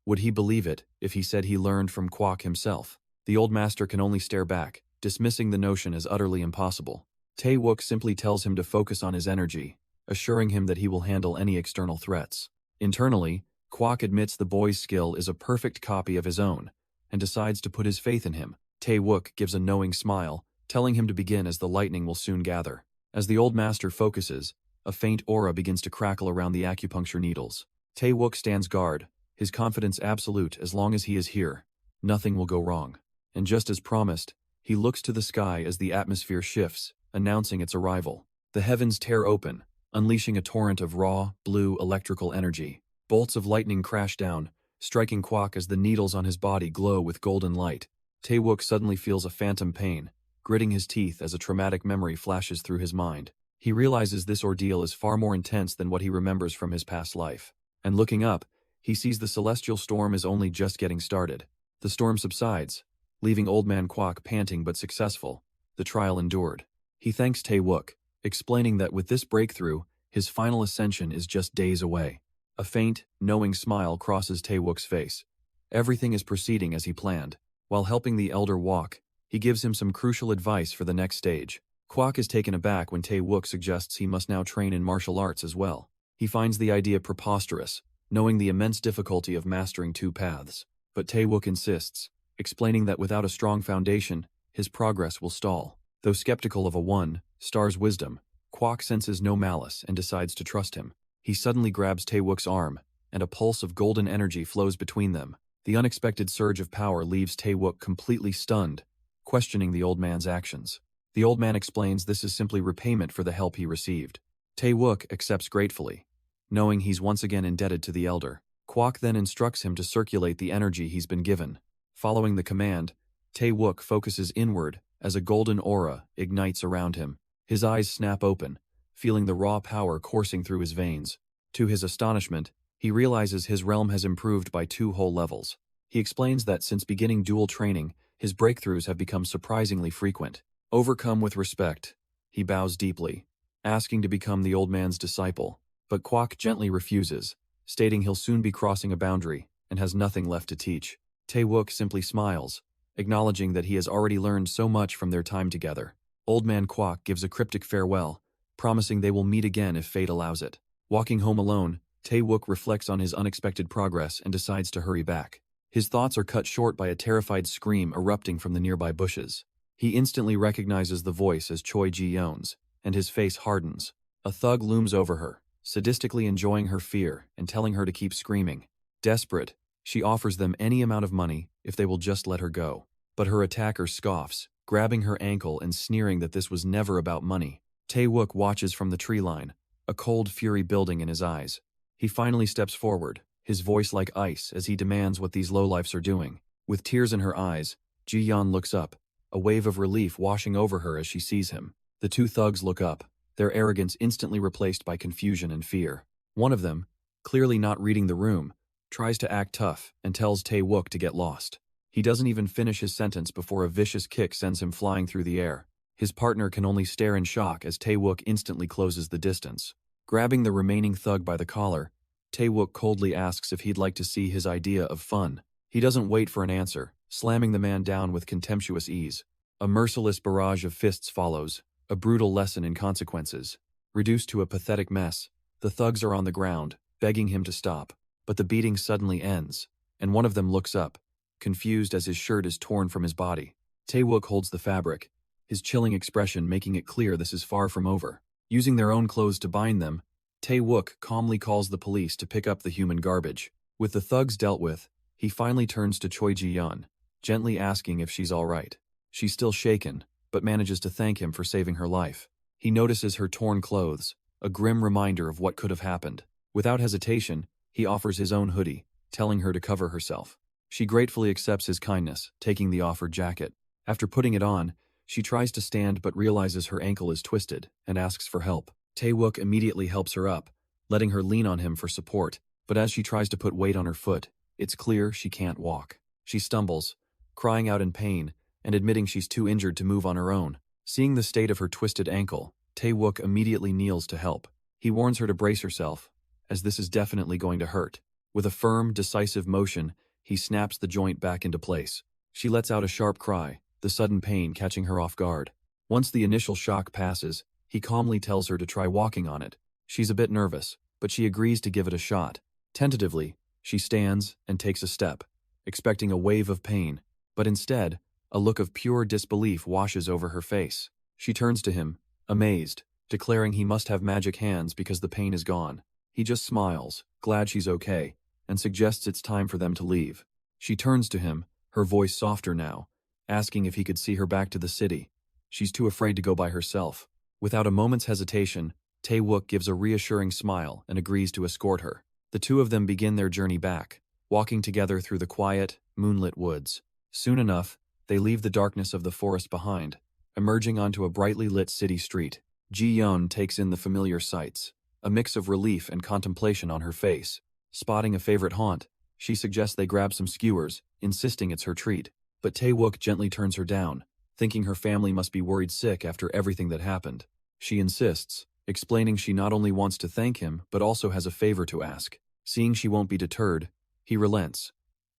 Would he believe it if he said he learned from Kwok himself? The old master can only stare back, dismissing the notion as utterly impossible. Tae-wook simply tells him to focus on his energy, assuring him that he will handle any external threats. Internally, Kwok admits the boy's skill is a perfect copy of his own, and decides to put his faith in him. Tae-wook gives a knowing smile, telling him to begin as the lightning will soon gather. As the old master focuses, a faint aura begins to crackle around the acupuncture needles. Tae-wook stands guard, his confidence absolute. As long as he is here, nothing will go wrong. And just as promised, he looks to the sky as the atmosphere shifts, announcing its arrival. The heavens tear open, unleashing a torrent of raw, blue electrical energy. Bolts of lightning crash down, striking Kwok as the needles on his body glow with golden light. Tae-wook suddenly feels a phantom pain, gritting his teeth as a traumatic memory flashes through his mind. He realizes this ordeal is far more intense than what he remembers from his past life. And looking up, he sees the celestial storm is only just getting started. The storm subsides, leaving Old Man Kwok panting but successful. The trial endured. He thanks Tae-wook, explaining that with this breakthrough, his final ascension is just days away. A faint, knowing smile crosses Tae-wook's face. Everything is proceeding as he planned. While helping the elder walk, he gives him some crucial advice for the next stage. Kwok is taken aback when Tae-wook suggests he must now train in martial arts as well. He finds the idea preposterous, knowing the immense difficulty of mastering two paths. But Tae-wook insists, explaining that without a strong foundation, his progress will stall. Though skeptical of a one-star's wisdom, Kwok senses no malice and decides to trust him. He suddenly grabs Tae-wook's arm, and a pulse of golden energy flows between them. The unexpected surge of power leaves Tae-wook completely stunned, questioning the old man's actions. The old man explains this is simply repayment for the help he received. Tae-wook accepts gratefully, knowing he's once again indebted to the elder. Kwok then instructs him to circulate the energy he's been given. Following the command, Tae-wook focuses inward as a golden aura ignites around him. His eyes snap open, feeling the raw power coursing through his veins. To his astonishment, he realizes his realm has improved by 2 whole levels. He explains that since beginning dual training, his breakthroughs have become surprisingly frequent. Overcome with respect, he bows deeply, asking to become the old man's disciple. But Kwok gently refuses, stating he'll soon be crossing a boundary and has nothing left to teach. Tae-wook simply smiles, acknowledging that he has already learned so much from their time together. Old Man Kwok gives a cryptic farewell, promising they will meet again if fate allows it. Walking home alone, Tae-wook reflects on his unexpected progress and decides to hurry back. His thoughts are cut short by a terrified scream erupting from the nearby bushes. He instantly recognizes the voice as Choi Ji-yeon's, and his face hardens. A thug looms over her, sadistically enjoying her fear and telling her to keep screaming. Desperate, she offers them any amount of money if they will just let her go. But her attacker scoffs, grabbing her ankle and sneering that this was never about money. Tae-wook watches from the tree line, a cold fury building in his eyes. He finally steps forward, his voice like ice as he demands what these lowlifes are doing. With tears in her eyes, Ji-yeon looks up, a wave of relief washing over her as she sees him. The two thugs look up, their arrogance instantly replaced by confusion and fear. One of them, clearly not reading the room, tries to act tough and tells Tae-wook to get lost. He doesn't even finish his sentence before a vicious kick sends him flying through the air. His partner can only stare in shock as Tae-wook instantly closes the distance. Grabbing the remaining thug by the collar, Tae-wook coldly asks if he'd like to see his idea of fun. He doesn't wait for an answer, slamming the man down with contemptuous ease. A merciless barrage of fists follows, a brutal lesson in consequences. Reduced to a pathetic mess, the thugs are on the ground, begging him to stop. But the beating suddenly ends, and one of them looks up, confused as his shirt is torn from his body. Tae-wook holds the fabric, his chilling expression making it clear this is far from over. Using their own clothes to bind them, Tae-wook calmly calls the police to pick up the human garbage. With the thugs dealt with, he finally turns to Choi Ji-yeon, gently asking if she's all right. She's still shaken, but manages to thank him for saving her life. He notices her torn clothes, a grim reminder of what could have happened. Without hesitation, he offers his own hoodie, telling her to cover herself. She gratefully accepts his kindness, taking the offered jacket. After putting it on, she tries to stand but realizes her ankle is twisted and asks for help. Tae-wook immediately helps her up, letting her lean on him for support, but as she tries to put weight on her foot, it's clear she can't walk. She stumbles, crying out in pain and admitting she's too injured to move on her own. Seeing the state of her twisted ankle, Tae-wook immediately kneels to help. He warns her to brace herself, as this is definitely going to hurt. With a firm, decisive motion, he snaps the joint back into place. She lets out a sharp cry, the sudden pain catching her off guard. Once the initial shock passes, he calmly tells her to try walking on it. She's a bit nervous, but she agrees to give it a shot. Tentatively, she stands and takes a step, expecting a wave of pain, but instead, a look of pure disbelief washes over her face. She turns to him, amazed, declaring he must have magic hands because the pain is gone. He just smiles, glad she's okay, and suggests it's time for them to leave. She turns to him, her voice softer now, asking if he could see her back to the city. She's too afraid to go by herself. Without a moment's hesitation, Tae-wook gives a reassuring smile and agrees to escort her. The two of them begin their journey back, walking together through the quiet, moonlit woods. Soon enough, they leave the darkness of the forest behind, emerging onto a brightly lit city street. Ji-yeon takes in the familiar sights, a mix of relief and contemplation on her face. Spotting a favorite haunt, she suggests they grab some skewers, insisting it's her treat. But Tae-wook gently turns her down, thinking her family must be worried sick after everything that happened. She insists, explaining she not only wants to thank him but also has a favor to ask. Seeing she won't be deterred, he relents,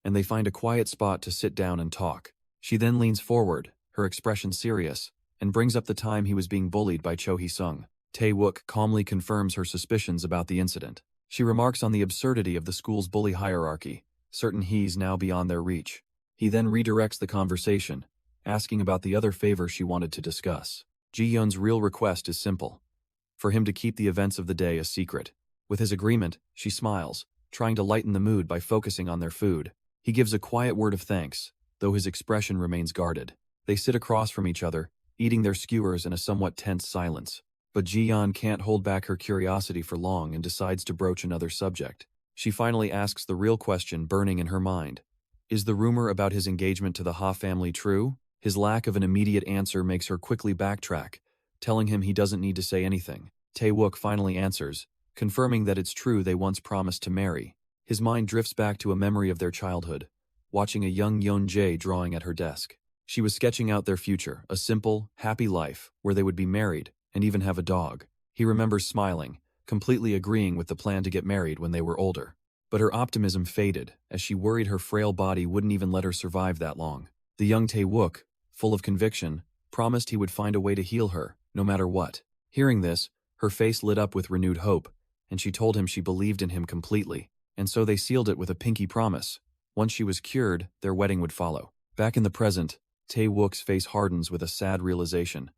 and they find a quiet spot to sit down and talk. She then leans forward, her expression serious, and brings up the time he was being bullied by Cho Hee-sung. Tae-wook calmly confirms her suspicions about the incident. She remarks on the absurdity of the school's bully hierarchy, certain he's now beyond their reach. He then redirects the conversation, asking about the other favor she wanted to discuss. Ji-yeon's real request is simple: for him to keep the events of the day a secret. With his agreement, she smiles, trying to lighten the mood by focusing on their food. He gives a quiet word of thanks, though his expression remains guarded. They sit across from each other, eating their skewers in a somewhat tense silence. But Ji-yeon can't hold back her curiosity for long and decides to broach another subject. She finally asks the real question burning in her mind. Is the rumor about his engagement to the Ha family true? His lack of an immediate answer makes her quickly backtrack, telling him he doesn't need to say anything. Tae-wook finally answers, confirming that it's true they once promised to marry. His mind drifts back to a memory of their childhood, watching a young Yeon-jae drawing at her desk. She was sketching out their future, a simple, happy life where they would be married and even have a dog. He remembers smiling, completely agreeing with the plan to get married when they were older. But her optimism faded as she worried her frail body wouldn't even let her survive that long. The young Tae-wook, full of conviction, promised he would find a way to heal her, no matter what. Hearing this, her face lit up with renewed hope, and she told him she believed in him completely. And so they sealed it with a pinky promise. Once she was cured, their wedding would follow. Back in the present, Tae-wook's face hardens with a sad realization.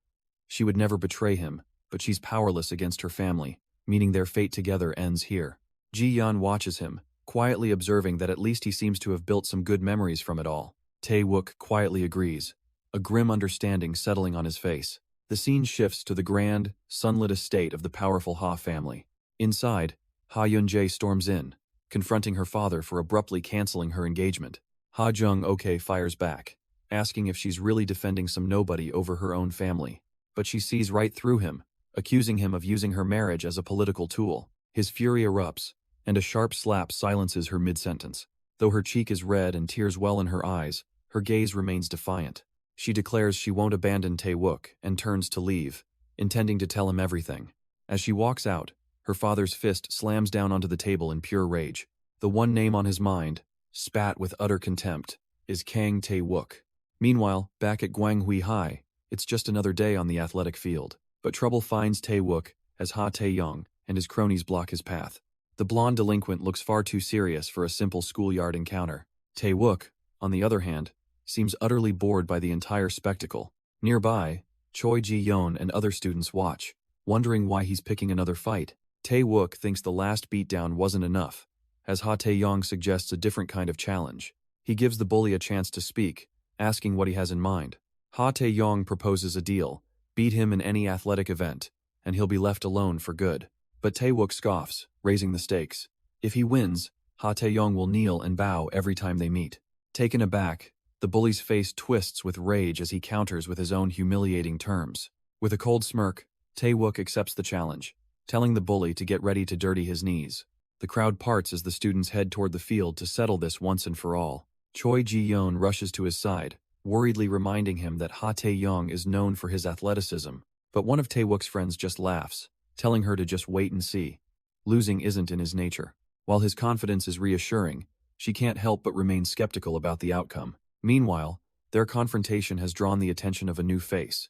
She would never betray him, but she's powerless against her family, meaning their fate together ends here. Ji-yeon watches him, quietly observing that at least he seems to have built some good memories from it all. Tae-wook quietly agrees, a grim understanding settling on his face. The scene shifts to the grand, sunlit estate of the powerful Ha family. Inside, Ha Yeon-jae storms in, confronting her father for abruptly canceling her engagement. Ha Jung-ok fires back, asking if she's really defending some nobody over her own family. But she sees right through him, accusing him of using her marriage as a political tool. His fury erupts, and a sharp slap silences her mid-sentence. Though her cheek is red and tears well in her eyes, her gaze remains defiant. She declares she won't abandon Tae-wook and turns to leave, intending to tell him everything. As she walks out, her father's fist slams down onto the table in pure rage. The one name on his mind, spat with utter contempt, is Kang Tae-wook. Meanwhile, back at Gwanghui High, it's just another day on the athletic field. But trouble finds Tae-wook as Ha Tae-young and his cronies block his path. The blonde delinquent looks far too serious for a simple schoolyard encounter. Tae-wook, on the other hand, seems utterly bored by the entire spectacle. Nearby, Choi Ji-yeon and other students watch, wondering why he's picking another fight. Tae-wook thinks the last beatdown wasn't enough, as Ha Tae-young suggests a different kind of challenge. He gives the bully a chance to speak, asking what he has in mind. Ha Tae-young proposes a deal: beat him in any athletic event, and he'll be left alone for good. But Tae-wook scoffs, raising the stakes. If he wins, Ha Tae-young will kneel and bow every time they meet. Taken aback, the bully's face twists with rage as he counters with his own humiliating terms. With a cold smirk, Tae-wook accepts the challenge, telling the bully to get ready to dirty his knees. The crowd parts as the students head toward the field to settle this once and for all. Choi Ji-yeon rushes to his side, worriedly reminding him that Ha Tae-young is known for his athleticism. But one of Tae-wook's friends just laughs, telling her to just wait and see. Losing isn't in his nature. While his confidence is reassuring, she can't help but remain skeptical about the outcome. Meanwhile, their confrontation has drawn the attention of a new face.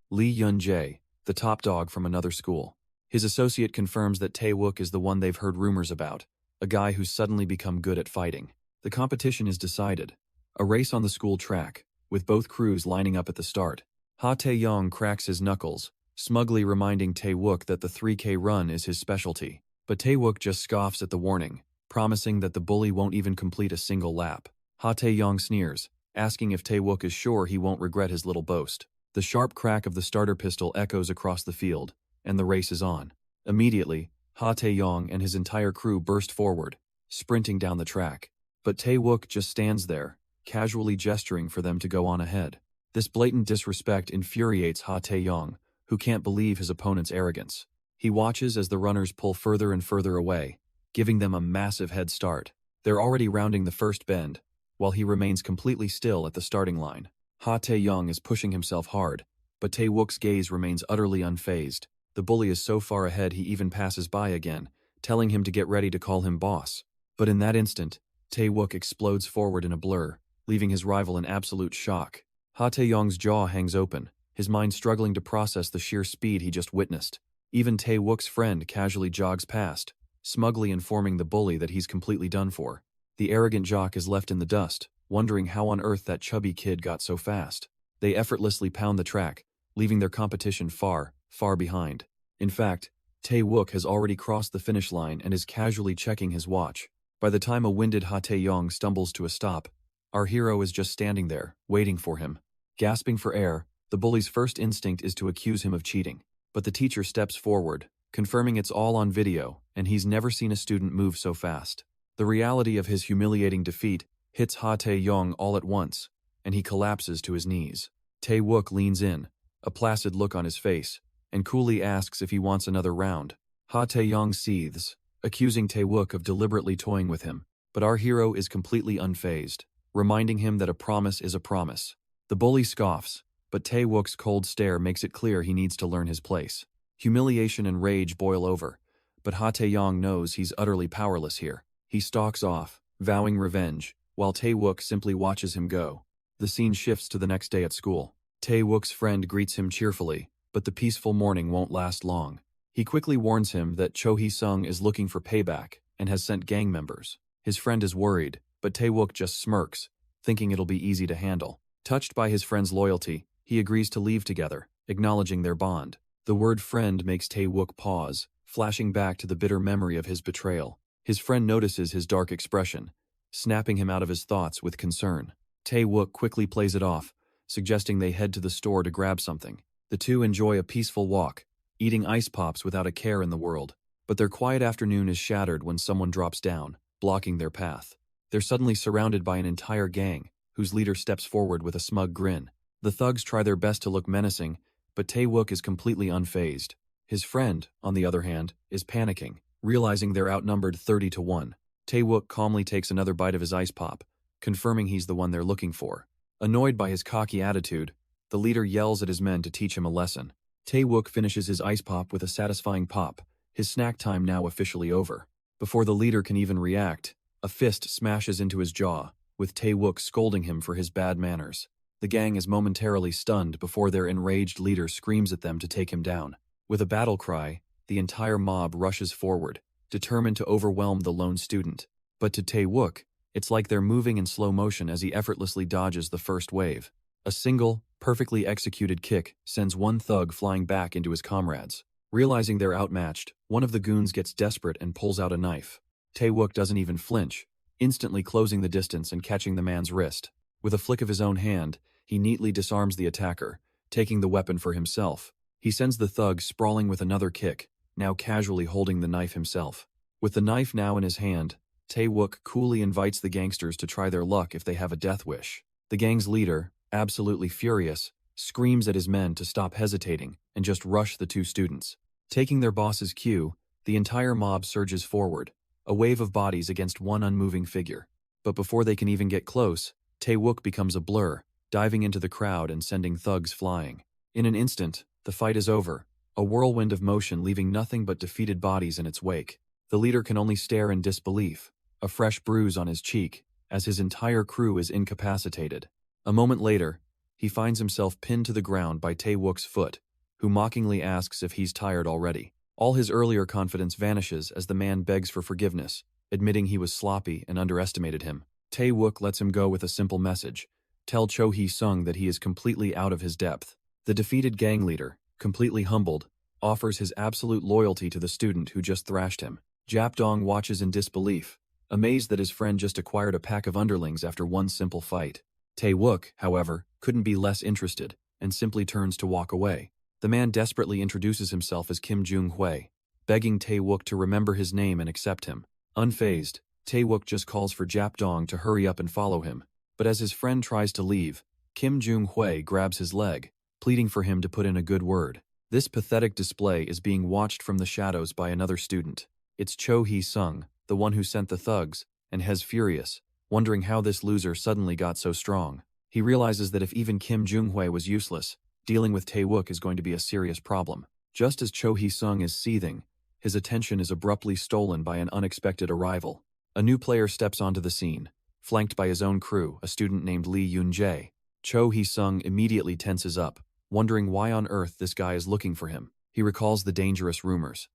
Lee Yun-jae, the top dog from another school. His associate confirms that Tae-wook is the one they've heard rumors about, a guy who's suddenly become good at fighting. The competition is decided. A race on the school track, with both crews lining up at the start. Ha Tae-young cracks his knuckles, smugly reminding Tae-wook that the 3K run is his specialty. But Tae-wook just scoffs at the warning, promising that the bully won't even complete a single lap. Ha Tae-young sneers, asking if Tae-wook is sure he won't regret his little boast. The sharp crack of the starter pistol echoes across the field, and the race is on. Immediately, Ha Tae-young and his entire crew burst forward, sprinting down the track. But Tae-wook just stands there, casually gesturing for them to go on ahead. This blatant disrespect infuriates Ha Tae-young, who can't believe his opponent's arrogance. He watches as the runners pull further and further away, giving them a massive head start. They're already rounding the first bend, while he remains completely still at the starting line. Ha Tae-young is pushing himself hard, but Tae-wook's gaze remains utterly unfazed. The bully is so far ahead he even passes by again, telling him to get ready to call him boss. But in that instant, Tae-wook explodes forward in a blur, leaving his rival in absolute shock. Ha Tae-young's jaw hangs open, his mind struggling to process the sheer speed he just witnessed. Even Tae-wook's friend casually jogs past, smugly informing the bully that he's completely done for. The arrogant jock is left in the dust, wondering how on earth that chubby kid got so fast. They effortlessly pound the track, leaving their competition far, far behind. In fact, Tae-wook has already crossed the finish line and is casually checking his watch. By the time a winded Ha Tae-young stumbles to a stop, our hero is just standing there, waiting for him. Gasping for air, the bully's first instinct is to accuse him of cheating. But the teacher steps forward, confirming it's all on video, and he's never seen a student move so fast. The reality of his humiliating defeat hits Ha Tae-young all at once, and he collapses to his knees. Tae-wook leans in, a placid look on his face, and coolly asks if he wants another round. Ha Tae-young seethes, accusing Tae-wook of deliberately toying with him, but our hero is completely unfazed, reminding him that a promise is a promise. The bully scoffs, but Tae-wook's cold stare makes it clear he needs to learn his place. Humiliation and rage boil over, but Ha Tae-young knows he's utterly powerless here. He stalks off, vowing revenge, while Tae-wook simply watches him go. The scene shifts to the next day at school. Tae-wook's friend greets him cheerfully, but the peaceful morning won't last long. He quickly warns him that Cho Hee-sung is looking for payback and has sent gang members. His friend is worried, but Tae-wook just smirks, thinking it'll be easy to handle. Touched by his friend's loyalty, he agrees to leave together, acknowledging their bond. The word friend makes Tae-wook pause, flashing back to the bitter memory of his betrayal. His friend notices his dark expression, snapping him out of his thoughts with concern. Tae-wook quickly plays it off, suggesting they head to the store to grab something. The two enjoy a peaceful walk, eating ice pops without a care in the world. But their quiet afternoon is shattered when someone drops down, blocking their path. They're suddenly surrounded by an entire gang, whose leader steps forward with a smug grin. The thugs try their best to look menacing, but Tae-wook is completely unfazed. His friend, on the other hand, is panicking, realizing they're outnumbered 30-1. Tae-wook calmly takes another bite of his ice pop, confirming he's the one they're looking for. Annoyed by his cocky attitude, the leader yells at his men to teach him a lesson. Tae-wook finishes his ice pop with a satisfying pop, his snack time now officially over. Before the leader can even react, a fist smashes into his jaw, with Tae-wook scolding him for his bad manners. The gang is momentarily stunned before their enraged leader screams at them to take him down. With a battle cry, the entire mob rushes forward, determined to overwhelm the lone student. But to Tae-wook, it's like they're moving in slow motion as he effortlessly dodges the first wave. A single, perfectly executed kick sends one thug flying back into his comrades. Realizing they're outmatched, one of the goons gets desperate and pulls out a knife. Tae-wook doesn't even flinch, instantly closing the distance and catching the man's wrist. With a flick of his own hand, he neatly disarms the attacker, taking the weapon for himself. He sends the thug sprawling with another kick, now casually holding the knife himself. With the knife now in his hand, Tae-wook coolly invites the gangsters to try their luck if they have a death wish. The gang's leader, absolutely furious, screams at his men to stop hesitating and just rush the two students. Taking their boss's cue, the entire mob surges forward, a wave of bodies against one unmoving figure. But before they can even get close, Tae-wook becomes a blur, diving into the crowd and sending thugs flying. In an instant, the fight is over, a whirlwind of motion leaving nothing but defeated bodies in its wake. The leader can only stare in disbelief, a fresh bruise on his cheek, as his entire crew is incapacitated. A moment later, he finds himself pinned to the ground by Tae-wook's foot, who mockingly asks if he's tired already. All his earlier confidence vanishes as the man begs for forgiveness, admitting he was sloppy and underestimated him. Tae-wook lets him go with a simple message: tell Cho Hee-sung that he is completely out of his depth. The defeated gang leader, completely humbled, offers his absolute loyalty to the student who just thrashed him. Japdong watches in disbelief, amazed that his friend just acquired a pack of underlings after one simple fight. Tae-wook, however, couldn't be less interested, and simply turns to walk away. The man desperately introduces himself as Kim Jung-hwae, begging Tae-wook to remember his name and accept him. Unfazed, Tae-wook just calls for Japdong to hurry up and follow him. But as his friend tries to leave, Kim Jung-hwae grabs his leg, pleading for him to put in a good word. This pathetic display is being watched from the shadows by another student. It's Cho Hee-sung, the one who sent the thugs, and Hez furious, wondering how this loser suddenly got so strong. He realizes that if even Kim Jung-hwae was useless, dealing with Tae-wook is going to be a serious problem. Just as Cho Hee-sung is seething, his attention is abruptly stolen by an unexpected arrival. A new player steps onto the scene, flanked by his own crew, a student named Lee Yoon-jae. Cho Hee-sung immediately tenses up, wondering why on earth this guy is looking for him. He recalls the dangerous rumors.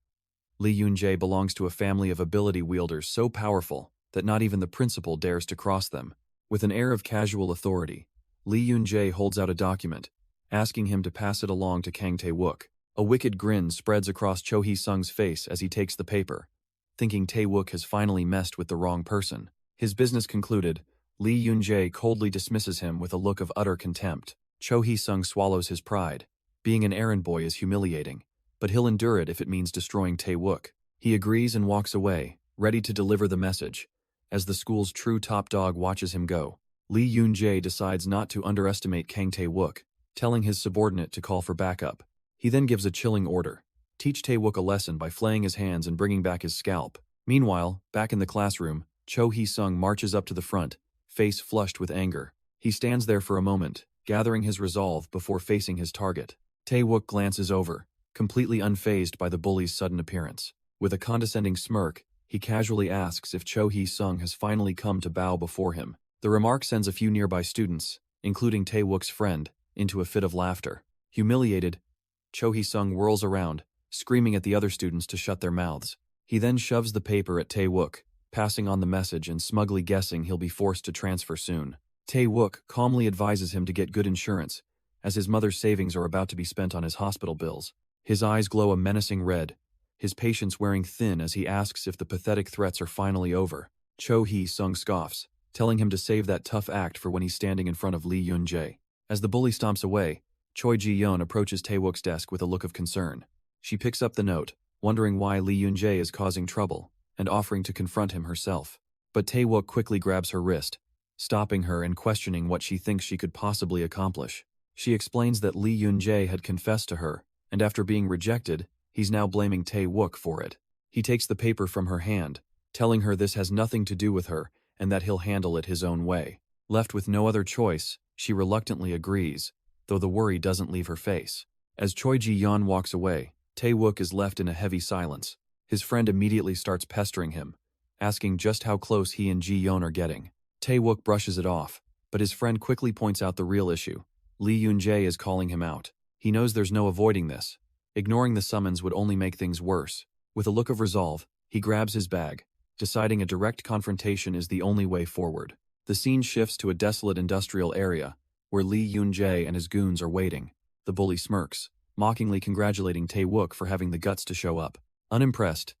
Lee Yoon-jae belongs to a family of ability wielders so powerful that not even the principal dares to cross them. With an air of casual authority, Lee Yoon-jae holds out a document, asking him to pass it along to Kang Tae-wook. A wicked grin spreads across Cho Hee-sung's face as he takes the paper, thinking Tae-wook has finally messed with the wrong person. His business concluded, Lee Yoon-jae coldly dismisses him with a look of utter contempt. Cho Hee-sung swallows his pride. Being an errand boy is humiliating, but he'll endure it if it means destroying Tae-wook. He agrees and walks away, ready to deliver the message. As the school's true top dog watches him go, Lee Yoon-jae decides not to underestimate Kang Tae-wook, telling his subordinate to call for backup. He then gives a chilling order: teach Tae-wook a lesson by flaying his hands and bringing back his scalp. Meanwhile, back in the classroom, Cho Hee-sung marches up to the front, face flushed with anger. He stands there for a moment, gathering his resolve before facing his target. Tae-wook glances over, completely unfazed by the bully's sudden appearance. With a condescending smirk, he casually asks if Cho Hee-sung has finally come to bow before him. The remark sends a few nearby students, including Tae-wook's friend, into a fit of laughter. Humiliated, Cho Hee-sung whirls around, screaming at the other students to shut their mouths. He then shoves the paper at Tae-wook, passing on the message and smugly guessing he'll be forced to transfer soon. Tae-wook calmly advises him to get good insurance, as his mother's savings are about to be spent on his hospital bills. His eyes glow a menacing red, his patience wearing thin as he asks if the pathetic threats are finally over. Cho Hee-sung scoffs, telling him to save that tough act for when he's standing in front of Lee Yoon-jae. As the bully stomps away, Choi Ji-yeon approaches Tae-wook's desk with a look of concern. She picks up the note, wondering why Lee Yoon-jae is causing trouble, and offering to confront him herself. But Tae-wook quickly grabs her wrist, stopping her and questioning what she thinks she could possibly accomplish. She explains that Lee Yun-jae had confessed to her, and after being rejected, he's now blaming Tae-wook for it. He takes the paper from her hand, telling her this has nothing to do with her and that he'll handle it his own way. Left with no other choice, she reluctantly agrees, though the worry doesn't leave her face. As Choi Ji-yeon walks away, Tae-wook is left in a heavy silence. His friend immediately starts pestering him, asking just how close he and Ji-yeon are getting. Tae-wook brushes it off, but his friend quickly points out the real issue. Lee Yun-jae is calling him out. He knows there's no avoiding this. Ignoring the summons would only make things worse. With a look of resolve, he grabs his bag, deciding a direct confrontation is the only way forward. The scene shifts to a desolate industrial area, where Lee Yun-jae and his goons are waiting. The bully smirks, mockingly congratulating Tae-wook for having the guts to show up. Unimpressed,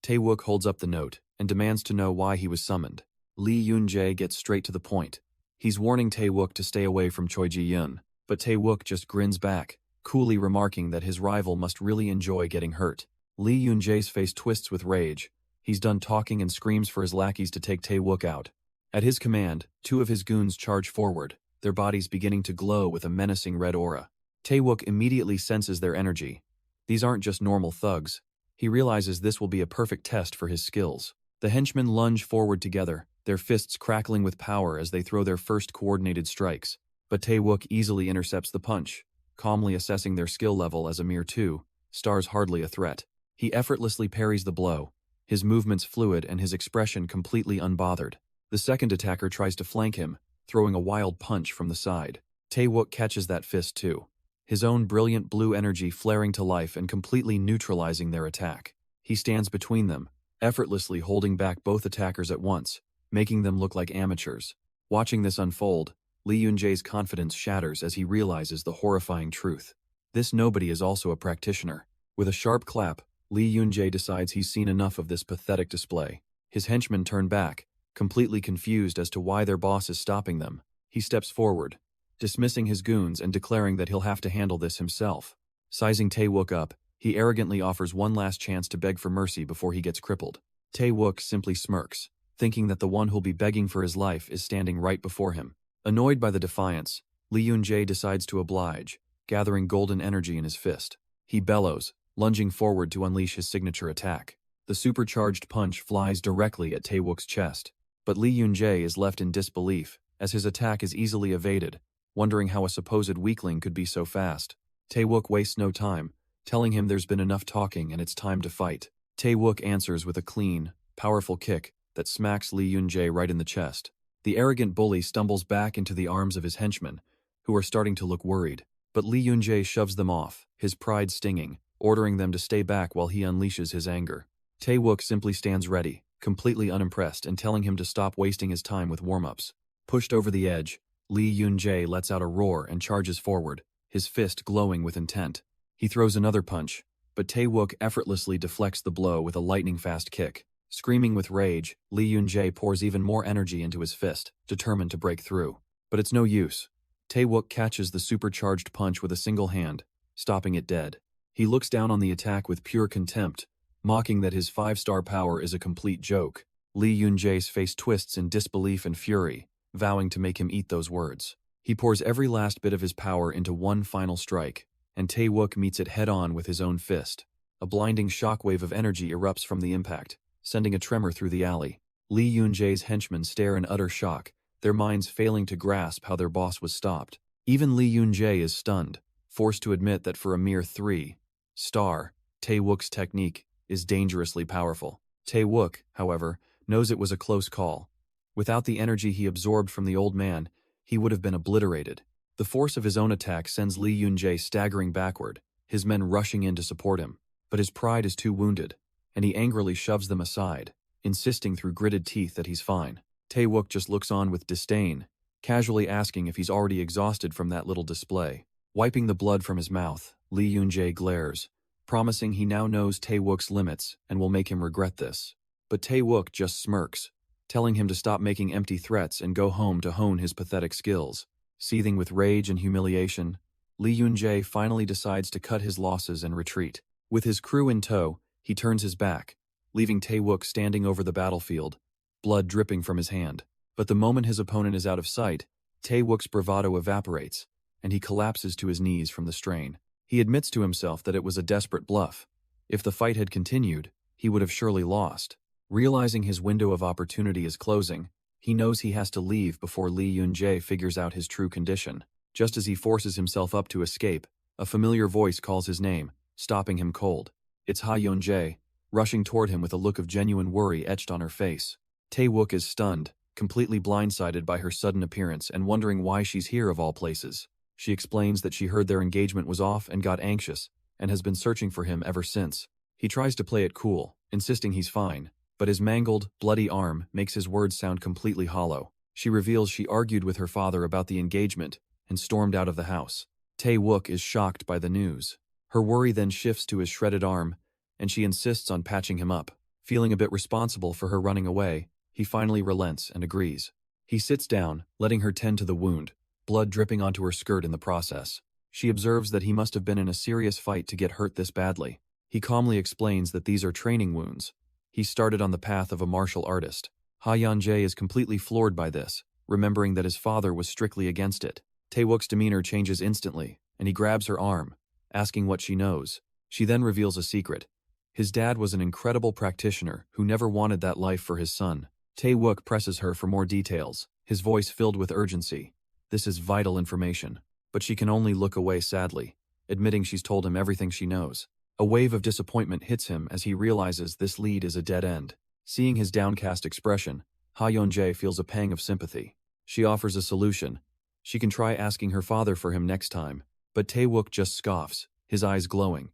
Tae-wook holds up the note and demands to know why he was summoned. Lee Yun-jae gets straight to the point. He's warning Tae-wook to stay away from Choi Ji-yeon, but Tae-wook just grins back, coolly remarking that his rival must really enjoy getting hurt. Lee Yun-jae's face twists with rage. He's done talking and screams for his lackeys to take Tae-wook out. At his command, two of his goons charge forward, their bodies beginning to glow with a menacing red aura. Tae-wook immediately senses their energy. These aren't just normal thugs. He realizes this will be a perfect test for his skills. The henchmen lunge forward together, their fists crackling with power as they throw their first coordinated strikes. But Tae-wook easily intercepts the punch, calmly assessing their skill level as a mere 2 stars, hardly a threat. He effortlessly parries the blow, his movements fluid and his expression completely unbothered. The second attacker tries to flank him, throwing a wild punch from the side. Tae-wook catches that fist too, his own brilliant blue energy flaring to life and completely neutralizing their attack. He stands between them, effortlessly holding back both attackers at once, making them look like amateurs. Watching this unfold, Lee Yun-jae's confidence shatters as he realizes the horrifying truth. This nobody is also a practitioner. With a sharp clap, Lee Yun-jae decides he's seen enough of this pathetic display. His henchmen turn back, completely confused as to why their boss is stopping them. He steps forward, dismissing his goons and declaring that he'll have to handle this himself. Sizing Tae-wook up, he arrogantly offers one last chance to beg for mercy before he gets crippled. Tae-wook simply smirks, thinking that the one who'll be begging for his life is standing right before him. Annoyed by the defiance, Lee Yun-jae decides to oblige, gathering golden energy in his fist. He bellows, lunging forward to unleash his signature attack. The supercharged punch flies directly at Tae-wook's chest, but Lee Yun-jae is left in disbelief, as his attack is easily evaded, wondering how a supposed weakling could be so fast. Tae-wook wastes no time, telling him there's been enough talking and it's time to fight. Tae-wook answers with a clean, powerful kick that smacks Lee Yun-jae right in the chest. The arrogant bully stumbles back into the arms of his henchmen, who are starting to look worried. But Lee Yun-jae shoves them off, his pride stinging, ordering them to stay back while he unleashes his anger. Tae-wook simply stands ready, completely unimpressed, and telling him to stop wasting his time with warm-ups. Pushed over the edge, Lee Yun-jae lets out a roar and charges forward, his fist glowing with intent. He throws another punch, but Tae-wook effortlessly deflects the blow with a lightning-fast kick. Screaming with rage, Lee Yun-jae pours even more energy into his fist, determined to break through. But it's no use. Tae-wook catches the supercharged punch with a single hand, stopping it dead. He looks down on the attack with pure contempt, mocking that his 5-star power is a complete joke. Lee Yun-jae's face twists in disbelief and fury, vowing to make him eat those words. He pours every last bit of his power into one final strike, and Tae-wook meets it head-on with his own fist. A blinding shockwave of energy erupts from the impact, sending a tremor through the alley. Lee Yun-jae's henchmen stare in utter shock, their minds failing to grasp how their boss was stopped. Even Lee Yun-jae is stunned, forced to admit that for a mere 3-star, Tae-wook's technique is dangerously powerful. Tae-wook, however, knows it was a close call. Without the energy he absorbed from the old man, he would have been obliterated. The force of his own attack sends Lee Yun-jae staggering backward, his men rushing in to support him. But his pride is too wounded, and he angrily shoves them aside, insisting through gritted teeth that he's fine. Tae-wook just looks on with disdain, casually asking if he's already exhausted from that little display. Wiping the blood from his mouth, Lee Yun-jae glares, promising he now knows Tae-wook's limits and will make him regret this. But Tae-wook just smirks, telling him to stop making empty threats and go home to hone his pathetic skills. Seething with rage and humiliation, Lee Yun-jae finally decides to cut his losses and retreat. With his crew in tow, he turns his back, leaving Tae-wook standing over the battlefield, blood dripping from his hand. But the moment his opponent is out of sight, Tae-wook's bravado evaporates, and he collapses to his knees from the strain. He admits to himself that it was a desperate bluff. If the fight had continued, he would have surely lost. Realizing his window of opportunity is closing, he knows he has to leave before Lee Yun-jae figures out his true condition. Just as he forces himself up to escape, a familiar voice calls his name, stopping him cold. It's Ha Yun-jae, rushing toward him with a look of genuine worry etched on her face. Tae-wook is stunned, completely blindsided by her sudden appearance and wondering why she's here of all places. She explains that she heard their engagement was off and got anxious, and has been searching for him ever since. He tries to play it cool, insisting he's fine, but his mangled, bloody arm makes his words sound completely hollow. She reveals she argued with her father about the engagement and stormed out of the house. Tae-wook is shocked by the news. Her worry then shifts to his shredded arm, and she insists on patching him up. Feeling a bit responsible for her running away, he finally relents and agrees. He sits down, letting her tend to the wound, blood dripping onto her skirt in the process. She observes that he must have been in a serious fight to get hurt this badly. He calmly explains that these are training wounds. He started on the path of a martial artist. Ha Yun-jae is completely floored by this, remembering that his father was strictly against it. Tae-wook's demeanor changes instantly, and he grabs her arm, asking what she knows. She then reveals a secret. His dad was an incredible practitioner who never wanted that life for his son. Tae-wook presses her for more details, his voice filled with urgency. This is vital information, but she can only look away sadly, admitting she's told him everything she knows. A wave of disappointment hits him as he realizes this lead is a dead end. Seeing his downcast expression, Ha Yun-jae feels a pang of sympathy. She offers a solution. She can try asking her father for him next time, but Tae-wook just scoffs, his eyes glowing.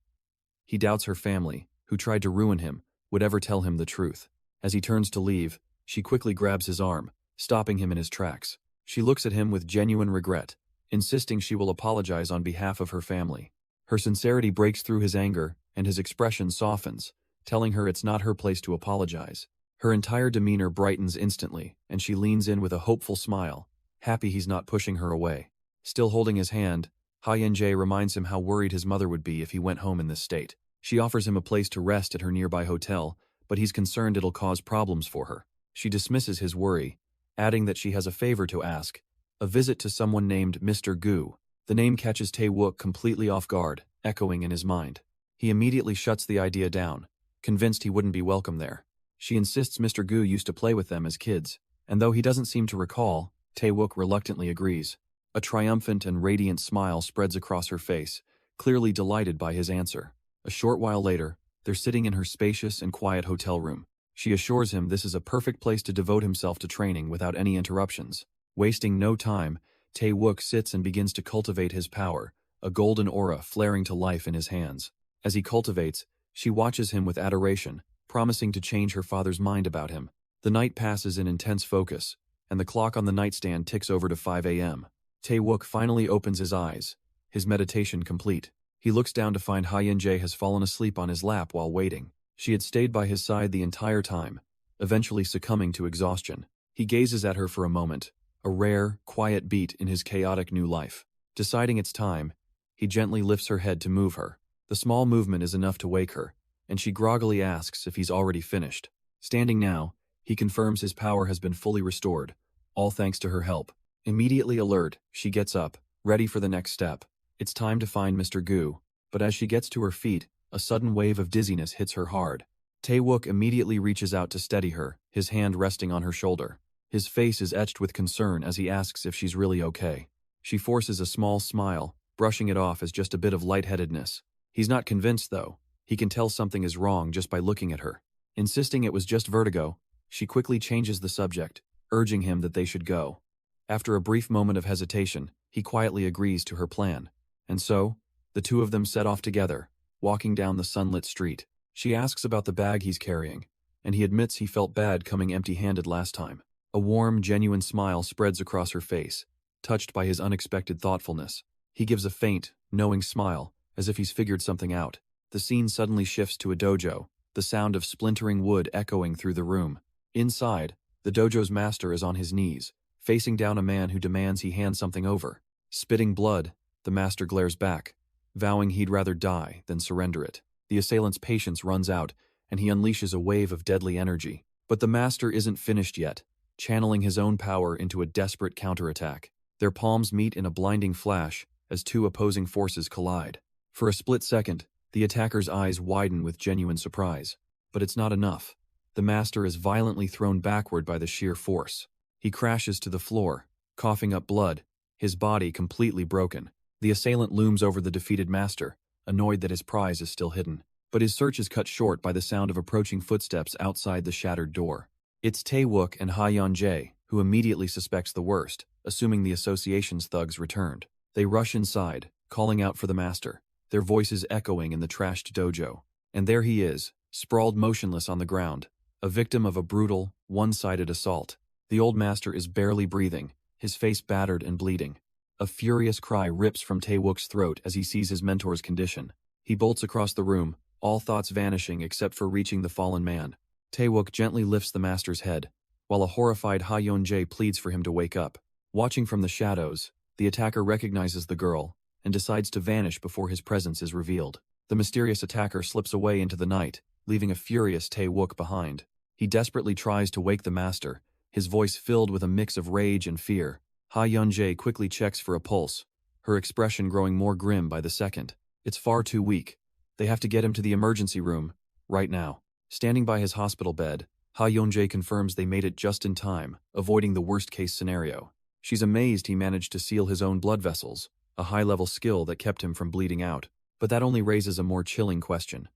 He doubts her family, who tried to ruin him, would ever tell him the truth. As he turns to leave, she quickly grabs his arm, stopping him in his tracks. She looks at him with genuine regret, insisting she will apologize on behalf of her family. Her sincerity breaks through his anger, and his expression softens, telling her it's not her place to apologize. Her entire demeanor brightens instantly, and she leans in with a hopeful smile, happy he's not pushing her away. Still holding his hand, Ha Yun-jae reminds him how worried his mother would be if he went home in this state. She offers him a place to rest at her nearby hotel, but he's concerned it'll cause problems for her. She dismisses his worry, adding that she has a favor to ask, a visit to someone named Mr. Gu. The name catches Tae-wook completely off guard, echoing in his mind. He immediately shuts the idea down, convinced he wouldn't be welcome there. She insists Mr. Gu used to play with them as kids, and though he doesn't seem to recall, Tae-wook reluctantly agrees. A triumphant and radiant smile spreads across her face, clearly delighted by his answer. A short while later, they're sitting in her spacious and quiet hotel room. She assures him this is a perfect place to devote himself to training without any interruptions. Wasting no time, Tae-wook sits and begins to cultivate his power, a golden aura flaring to life in his hands. As he cultivates, she watches him with adoration, promising to change her father's mind about him. The night passes in intense focus, and the clock on the nightstand ticks over to 5 a.m. Tae-wook finally opens his eyes, his meditation complete. He looks down to find Ha Yun-jae has fallen asleep on his lap while waiting. She had stayed by his side the entire time, eventually succumbing to exhaustion. He gazes at her for a moment, a rare, quiet beat in his chaotic new life. Deciding it's time, he gently lifts her head to move her. The small movement is enough to wake her, and she groggily asks if he's already finished. Standing now, he confirms his power has been fully restored, all thanks to her help. Immediately alert, she gets up, ready for the next step. It's time to find Mr. Gu, but as she gets to her feet, a sudden wave of dizziness hits her hard. Tae-wook immediately reaches out to steady her, his hand resting on her shoulder. His face is etched with concern as he asks if she's really okay. She forces a small smile, brushing it off as just a bit of lightheadedness. He's not convinced, though. He can tell something is wrong just by looking at her. Insisting it was just vertigo, she quickly changes the subject, urging him that they should go. After a brief moment of hesitation, he quietly agrees to her plan. And so, the two of them set off together, walking down the sunlit street. She asks about the bag he's carrying, and he admits he felt bad coming empty-handed last time. A warm, genuine smile spreads across her face, touched by his unexpected thoughtfulness. He gives a faint, knowing smile, as if he's figured something out. The scene suddenly shifts to a dojo, the sound of splintering wood echoing through the room. Inside, the dojo's master is on his knees, facing down a man who demands he hand something over. Spitting blood, the master glares back, vowing he'd rather die than surrender it. The assailant's patience runs out, and he unleashes a wave of deadly energy. But the master isn't finished yet. channeling his own power into a desperate counterattack. Their palms meet in a blinding flash as two opposing forces collide. For a split second, the attacker's eyes widen with genuine surprise. But it's not enough. The master is violently thrown backward by the sheer force. He crashes to the floor, coughing up blood, his body completely broken. The assailant looms over the defeated master, annoyed that his prize is still hidden. But his search is cut short by the sound of approaching footsteps outside the shattered door. It's Tae-wook and Ha-yeon-jae, who immediately suspects the worst, assuming the association's thugs returned. They rush inside, calling out for the master, their voices echoing in the trashed dojo. And there he is, sprawled motionless on the ground, a victim of a brutal, one-sided assault. The old master is barely breathing, his face battered and bleeding. A furious cry rips from Tae-wook's throat as he sees his mentor's condition. He bolts across the room, all thoughts vanishing except for reaching the fallen man. Tae-wook gently lifts the master's head, while a horrified Ha-yeon-jae pleads for him to wake up. Watching from the shadows, the attacker recognizes the girl and decides to vanish before his presence is revealed. The mysterious attacker slips away into the night, leaving a furious Tae-wook behind. He desperately tries to wake the master, his voice filled with a mix of rage and fear. Ha-yeon-jae quickly checks for a pulse, her expression growing more grim by the second. It's far too weak. They have to get him to the emergency room, right now. Standing by his hospital bed, Ha-yeon-jae confirms they made it just in time, avoiding the worst-case scenario. She's amazed he managed to seal his own blood vessels, a high-level skill that kept him from bleeding out. But that only raises a more chilling question.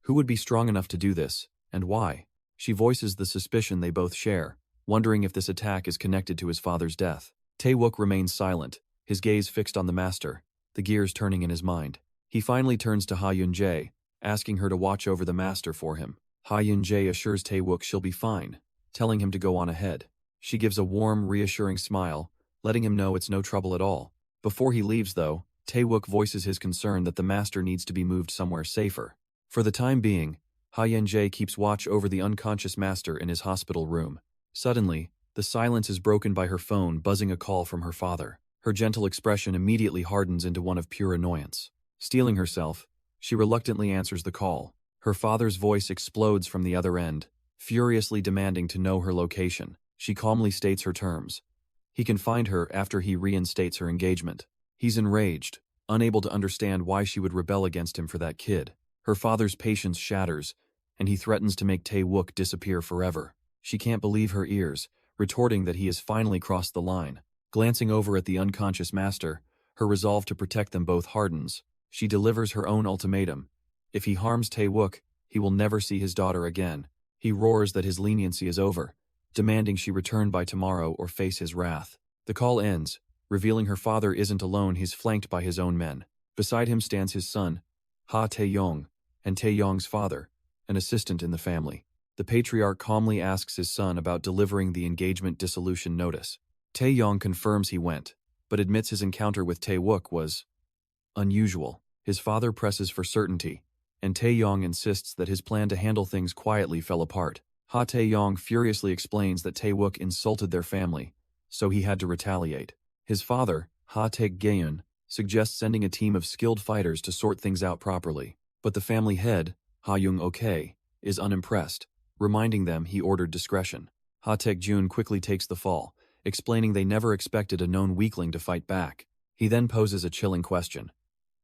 Who would be strong enough to do this, and why? She voices the suspicion they both share, wondering if this attack is connected to his father's death. Tae-wook remains silent, his gaze fixed on the master, the gears turning in his mind. He finally turns to Ha-yeon-jae, asking her to watch over the master for him. Ha-yeon-jae assures Tae-wook she'll be fine, telling him to go on ahead. She gives a warm, reassuring smile, letting him know it's no trouble at all. Before he leaves, though, Tae-wook voices his concern that the master needs to be moved somewhere safer. For the time being, Ha-yeon-jae keeps watch over the unconscious master in his hospital room. Suddenly, the silence is broken by her phone buzzing a call from her father. Her gentle expression immediately hardens into one of pure annoyance. Steeling herself, she reluctantly answers the call. Her father's voice explodes from the other end, furiously demanding to know her location. She calmly states her terms. He can find her after he reinstates her engagement. He's enraged, unable to understand why she would rebel against him for that kid. Her father's patience shatters, and he threatens to make Tae-wook disappear forever. She can't believe her ears, retorting that he has finally crossed the line. Glancing over at the unconscious master, her resolve to protect them both hardens. She delivers her own ultimatum. If he harms Tae-wook, he will never see his daughter again. He roars that his leniency is over, demanding she return by tomorrow or face his wrath. The call ends, revealing her father isn't alone. He's flanked by his own men. Beside him stands his son, Ha Tae-yong, and Tae-yong's father, an assistant in the family. The patriarch calmly asks his son about delivering the engagement dissolution notice. Tae-yong confirms he went, but admits his encounter with Tae-wook was unusual. His father presses for certainty, and Tae-yong insists that his plan to handle things quietly fell apart. Ha Tae-yong furiously explains that Tae-wook insulted their family, so he had to retaliate. His father, Ha Tae-geun, suggests sending a team of skilled fighters to sort things out properly. But the family head, Ha Young-ok, is unimpressed, reminding them he ordered discretion. Ha Tae-jun quickly takes the fall, explaining they never expected a known weakling to fight back. He then poses a chilling question.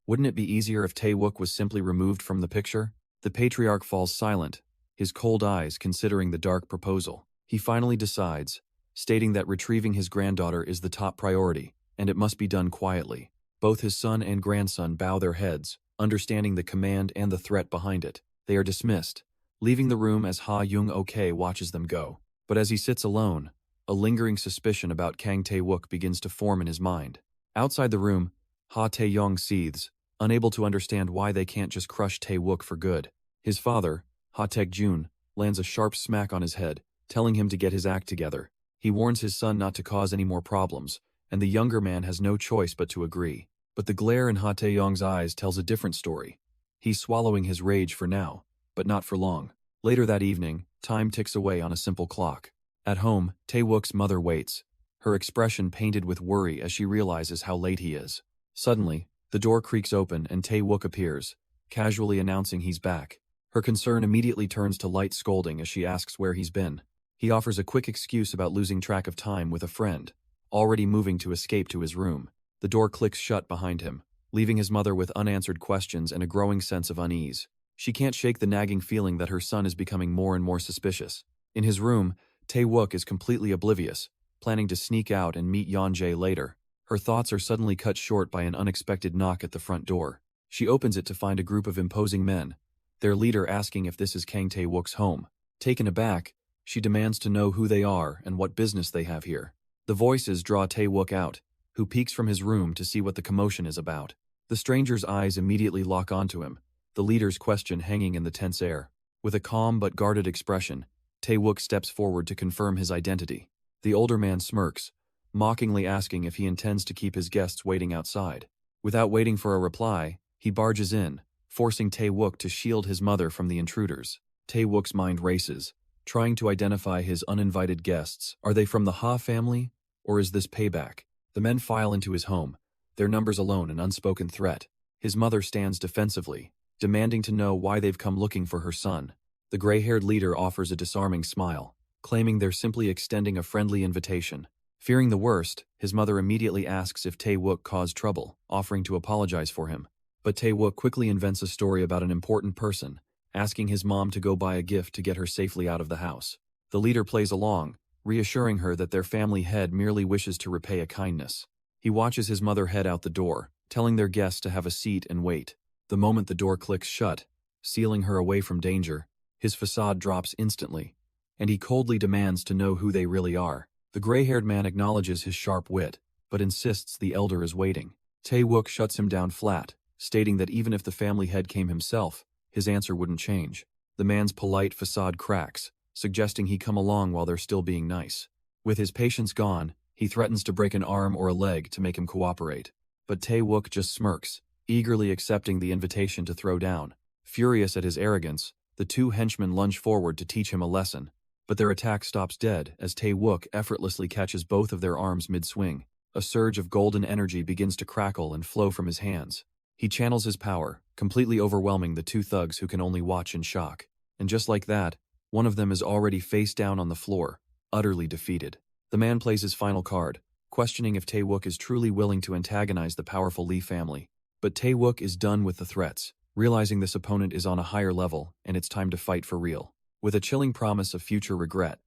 Wouldn't it be easier if Tae-wook was simply removed from the picture? The patriarch falls silent, his cold eyes considering the dark proposal. He finally decides, stating that retrieving his granddaughter is the top priority, and it must be done quietly. Both his son and grandson bow their heads, understanding the command and the threat behind it. They are dismissed, leaving the room as Ha Young-ok watches them go. But as he sits alone, a lingering suspicion about Kang Tae-wook begins to form in his mind. Outside the room, Ha Tae-yong seethes, unable to understand why they can't just crush Tae-wook for good. His father, Ha Tae-jun, lands a sharp smack on his head, telling him to get his act together. He warns his son not to cause any more problems, and the younger man has no choice but to agree. But the glare in Ha Tae-yong's eyes tells a different story. He's swallowing his rage for now, but not for long. Later that evening, time ticks away on a simple clock. At home, Tae-wook's mother waits, her expression painted with worry as she realizes how late he is. Suddenly, the door creaks open and Tae-wook appears, casually announcing he's back. Her concern immediately turns to light scolding as she asks where he's been. He offers a quick excuse about losing track of time with a friend, already moving to escape to his room. The door clicks shut behind him, leaving his mother with unanswered questions and a growing sense of unease. She can't shake the nagging feeling that her son is becoming more and more suspicious. In his room, Tae-wook is completely oblivious, planning to sneak out and meet Yeonjae later. Her thoughts are suddenly cut short by an unexpected knock at the front door. She opens it to find a group of imposing men, their leader asking if this is Kang Tae-wook's home. Taken aback, she demands to know who they are and what business they have here. The voices draw Tae-wook out, who peeks from his room to see what the commotion is about. The stranger's eyes immediately lock onto him, the leader's question hanging in the tense air. With a calm but guarded expression, Tae-wook steps forward to confirm his identity. The older man smirks, mockingly asking if he intends to keep his guests waiting outside. Without waiting for a reply, he barges in, forcing Tae-wook to shield his mother from the intruders. Tae-wook's mind races, trying to identify his uninvited guests. Are they from the Ha family, or is this payback? The men file into his home, their numbers alone an unspoken threat. His mother stands defensively, demanding to know why they've come looking for her son. The gray-haired leader offers a disarming smile, claiming they're simply extending a friendly invitation. Fearing the worst, his mother immediately asks if Tae-wook caused trouble, offering to apologize for him. But Tae-wook quickly invents a story about an important person, asking his mom to go buy a gift to get her safely out of the house. The leader plays along, reassuring her that their family head merely wishes to repay a kindness. He watches his mother head out the door, telling their guests to have a seat and wait. The moment the door clicks shut, sealing her away from danger, his facade drops instantly, and he coldly demands to know who they really are. The gray-haired man acknowledges his sharp wit, but insists the elder is waiting. Tae-wook shuts him down flat, stating that even if the family head came himself, his answer wouldn't change. The man's polite facade cracks, suggesting he come along while they're still being nice. With his patience gone, he threatens to break an arm or a leg to make him cooperate. But Tae-wook just smirks, eagerly accepting the invitation to throw down. Furious at his arrogance, the two henchmen lunge forward to teach him a lesson. But their attack stops dead as Tae-wook effortlessly catches both of their arms mid-swing. A surge of golden energy begins to crackle and flow from his hands. He channels his power, completely overwhelming the two thugs who can only watch in shock. And just like that, one of them is already face down on the floor, utterly defeated. The man plays his final card, questioning if Tae-wook is truly willing to antagonize the powerful Lee family. But Tae-wook is done with the threats, realizing this opponent is on a higher level and it's time to fight for real. With a chilling promise of future regret,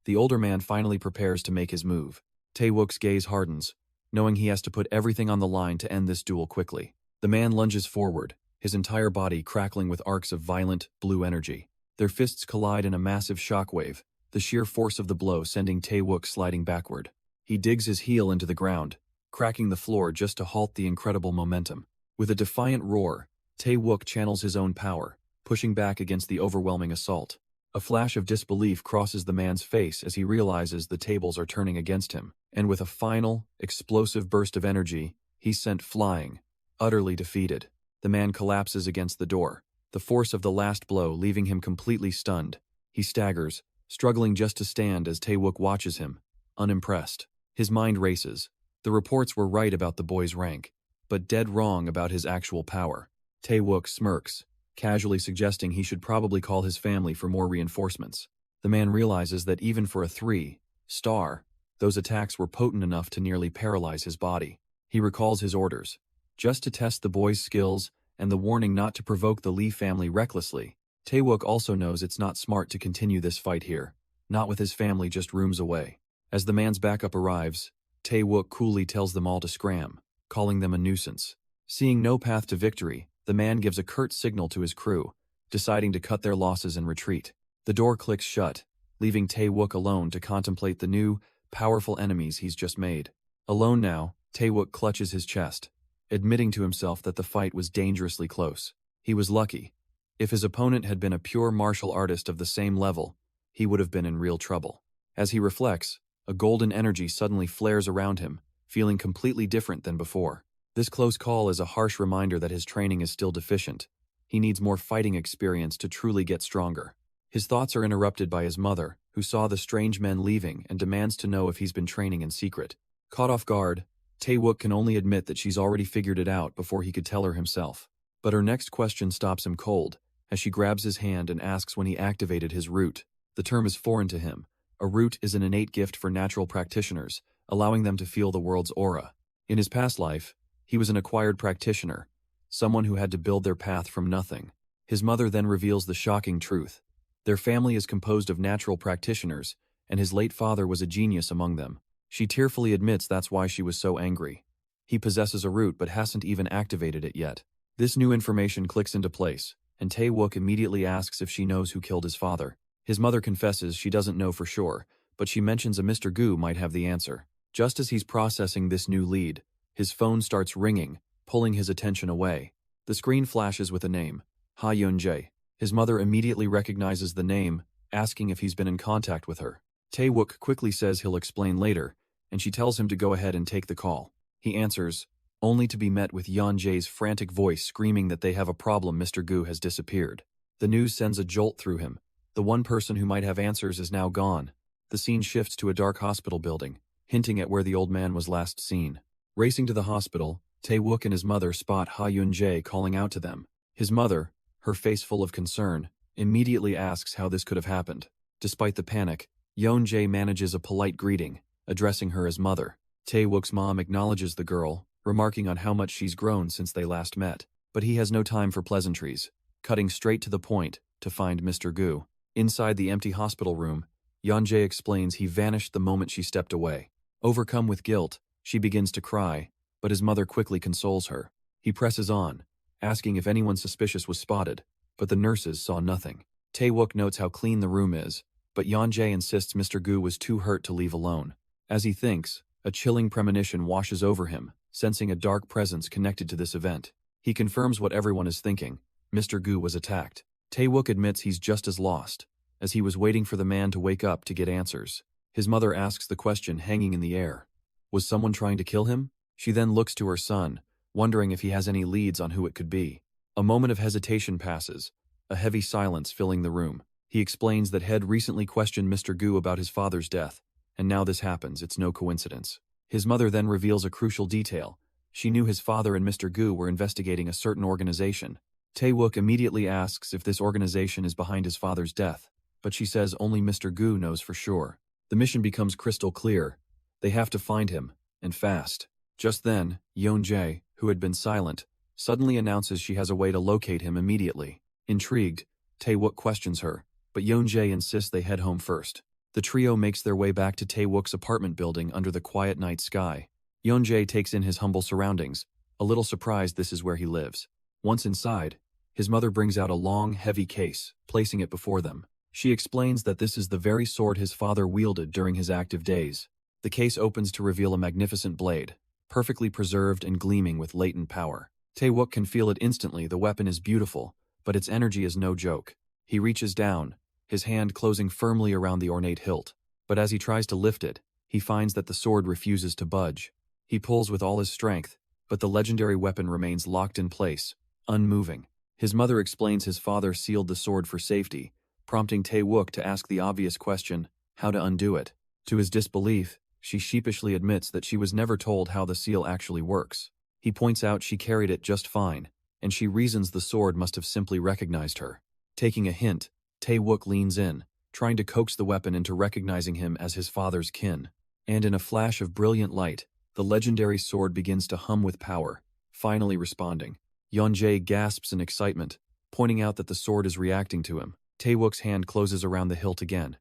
the older man finally prepares to make his move. Tae-wook's gaze hardens, knowing he has to put everything on the line to end this duel quickly. The man lunges forward, his entire body crackling with arcs of violent, blue energy. Their fists collide in a massive shockwave, the sheer force of the blow sending Tae-wook sliding backward. He digs his heel into the ground, cracking the floor just to halt the incredible momentum. With a defiant roar, Tae-wook channels his own power, pushing back against the overwhelming assault. A flash of disbelief crosses the man's face as he realizes the tables are turning against him, and with a final, explosive burst of energy, he's sent flying, utterly defeated. The man collapses against the door, the force of the last blow leaving him completely stunned. He staggers, struggling just to stand as Tae-wook watches him, unimpressed. His mind races. The reports were right about the boy's rank, but dead wrong about his actual power. Tae-wook smirks, casually suggesting he should probably call his family for more reinforcements. The man realizes that even for a 3-star, those attacks were potent enough to nearly paralyze his body. He recalls his orders, just to test the boy's skills and the warning not to provoke the Lee family recklessly. Tae-wook also knows it's not smart to continue this fight here, not with his family just rooms away. As the man's backup arrives, Tae-wook coolly tells them all to scram, calling them a nuisance. Seeing no path to victory, the man gives a curt signal to his crew, deciding to cut their losses and retreat. The door clicks shut, leaving Tae-wook alone to contemplate the new, powerful enemies he's just made. Alone now, Tae-wook clutches his chest, admitting to himself that the fight was dangerously close. He was lucky. If his opponent had been a pure martial artist of the same level, he would have been in real trouble. As he reflects, a golden energy suddenly flares around him, feeling completely different than before. This close call is a harsh reminder that his training is still deficient. He needs more fighting experience to truly get stronger. His thoughts are interrupted by his mother, who saw the strange men leaving and demands to know if he's been training in secret. Caught off guard, Tae-wook can only admit that she's already figured it out before he could tell her himself. But her next question stops him cold, as she grabs his hand and asks when he activated his root. The term is foreign to him, A root is an innate gift for natural practitioners, allowing them to feel the world's aura. In his past life, he was an acquired practitioner, someone who had to build their path from nothing. His mother then reveals the shocking truth. Their family is composed of natural practitioners, and his late father was a genius among them. She tearfully admits that's why she was so angry. He possesses a root but hasn't even activated it yet. This new information clicks into place, and Tae-wook immediately asks if she knows who killed his father. His mother confesses she doesn't know for sure, but she mentions a Mr. Gu might have the answer. Just as he's processing this new lead, his phone starts ringing, pulling his attention away. The screen flashes with a name, Ha Yeon-jae. His mother immediately recognizes the name, asking if he's been in contact with her. Tae-wook quickly says he'll explain later, and she tells him to go ahead and take the call. He answers, only to be met with Yeon-jae's frantic voice screaming that they have a problem. Mr. Gu has disappeared. The news sends a jolt through him. The one person who might have answers is now gone. The scene shifts to a dark hospital building, hinting at where the old man was last seen. Racing to the hospital, Tae-wook and his mother spot Ha Yeon-jae calling out to them. His mother, her face full of concern, immediately asks how this could have happened. Despite the panic, Yeon-jae manages a polite greeting, addressing her as mother. Tae-wook's mom acknowledges the girl, remarking on how much she's grown since they last met. But he has no time for pleasantries, cutting straight to the point to find Mr. Gu. Inside the empty hospital room, Yeon-jae explains he vanished the moment she stepped away. Overcome with guilt, she begins to cry, but his mother quickly consoles her. He presses on, asking if anyone suspicious was spotted, but the nurses saw nothing. Tae-wook notes how clean the room is, but Yeon-jae insists Mr. Gu was too hurt to leave alone. As he thinks, a chilling premonition washes over him, sensing a dark presence connected to this event. He confirms what everyone is thinking. Mr. Gu was attacked. Tae-wook admits he's just as lost, as he was waiting for the man to wake up to get answers. His mother asks the question hanging in the air. Was someone trying to kill him? She then looks to her son, wondering if he has any leads on who it could be. A moment of hesitation passes, a heavy silence filling the room. He explains that Head recently questioned Mr. Gu about his father's death, and now this happens, it's no coincidence. His mother then reveals a crucial detail. She knew his father and Mr. Gu were investigating a certain organization. Tae-wook immediately asks if this organization is behind his father's death, but she says only Mr. Gu knows for sure. The mission becomes crystal clear. They have to find him, and fast. Just then, Yeon-jae, who had been silent, suddenly announces she has a way to locate him immediately. Intrigued, Tae-wook questions her, but Yeon-jae insists they head home first. The trio makes their way back to Tae-wook's apartment building under the quiet night sky. Yeon-jae takes in his humble surroundings, a little surprised this is where he lives. Once inside, his mother brings out a long, heavy case, placing it before them. She explains that this is the very sword his father wielded during his active days. The case opens to reveal a magnificent blade, perfectly preserved and gleaming with latent power. Tae-wook can feel it instantly. The weapon is beautiful, but its energy is no joke. He reaches down, his hand closing firmly around the ornate hilt. But as he tries to lift it, he finds that the sword refuses to budge. He pulls with all his strength, but the legendary weapon remains locked in place, unmoving. His mother explains his father sealed the sword for safety, prompting Tae-wook to ask the obvious question, how to undo it. To his disbelief, she sheepishly admits that she was never told how the seal actually works. He points out she carried it just fine, and she reasons the sword must have simply recognized her. Taking a hint, Tae-wook leans in, trying to coax the weapon into recognizing him as his father's kin. And in a flash of brilliant light, the legendary sword begins to hum with power, finally responding. Yeon-jae gasps in excitement, pointing out that the sword is reacting to him. Tae-wook's hand closes around the hilt again,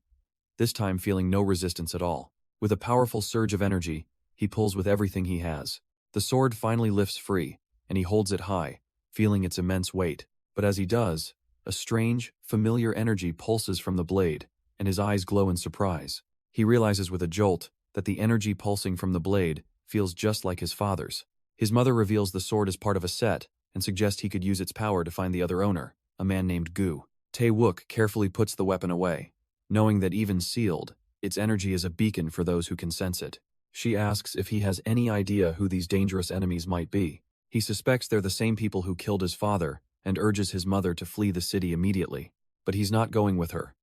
this time feeling no resistance at all. With a powerful surge of energy, he pulls with everything he has. The sword finally lifts free, and he holds it high, feeling its immense weight. But as he does, a strange, familiar energy pulses from the blade, and his eyes glow in surprise. He realizes with a jolt that the energy pulsing from the blade feels just like his father's. His mother reveals the sword is part of a set and suggests he could use its power to find the other owner, a man named Gu. Tae-wook carefully puts the weapon away, knowing that even sealed, its energy is a beacon for those who can sense it. She asks if he has any idea who these dangerous enemies might be. He suspects they're the same people who killed his father and urges his mother to flee the city immediately. But he's not going with her.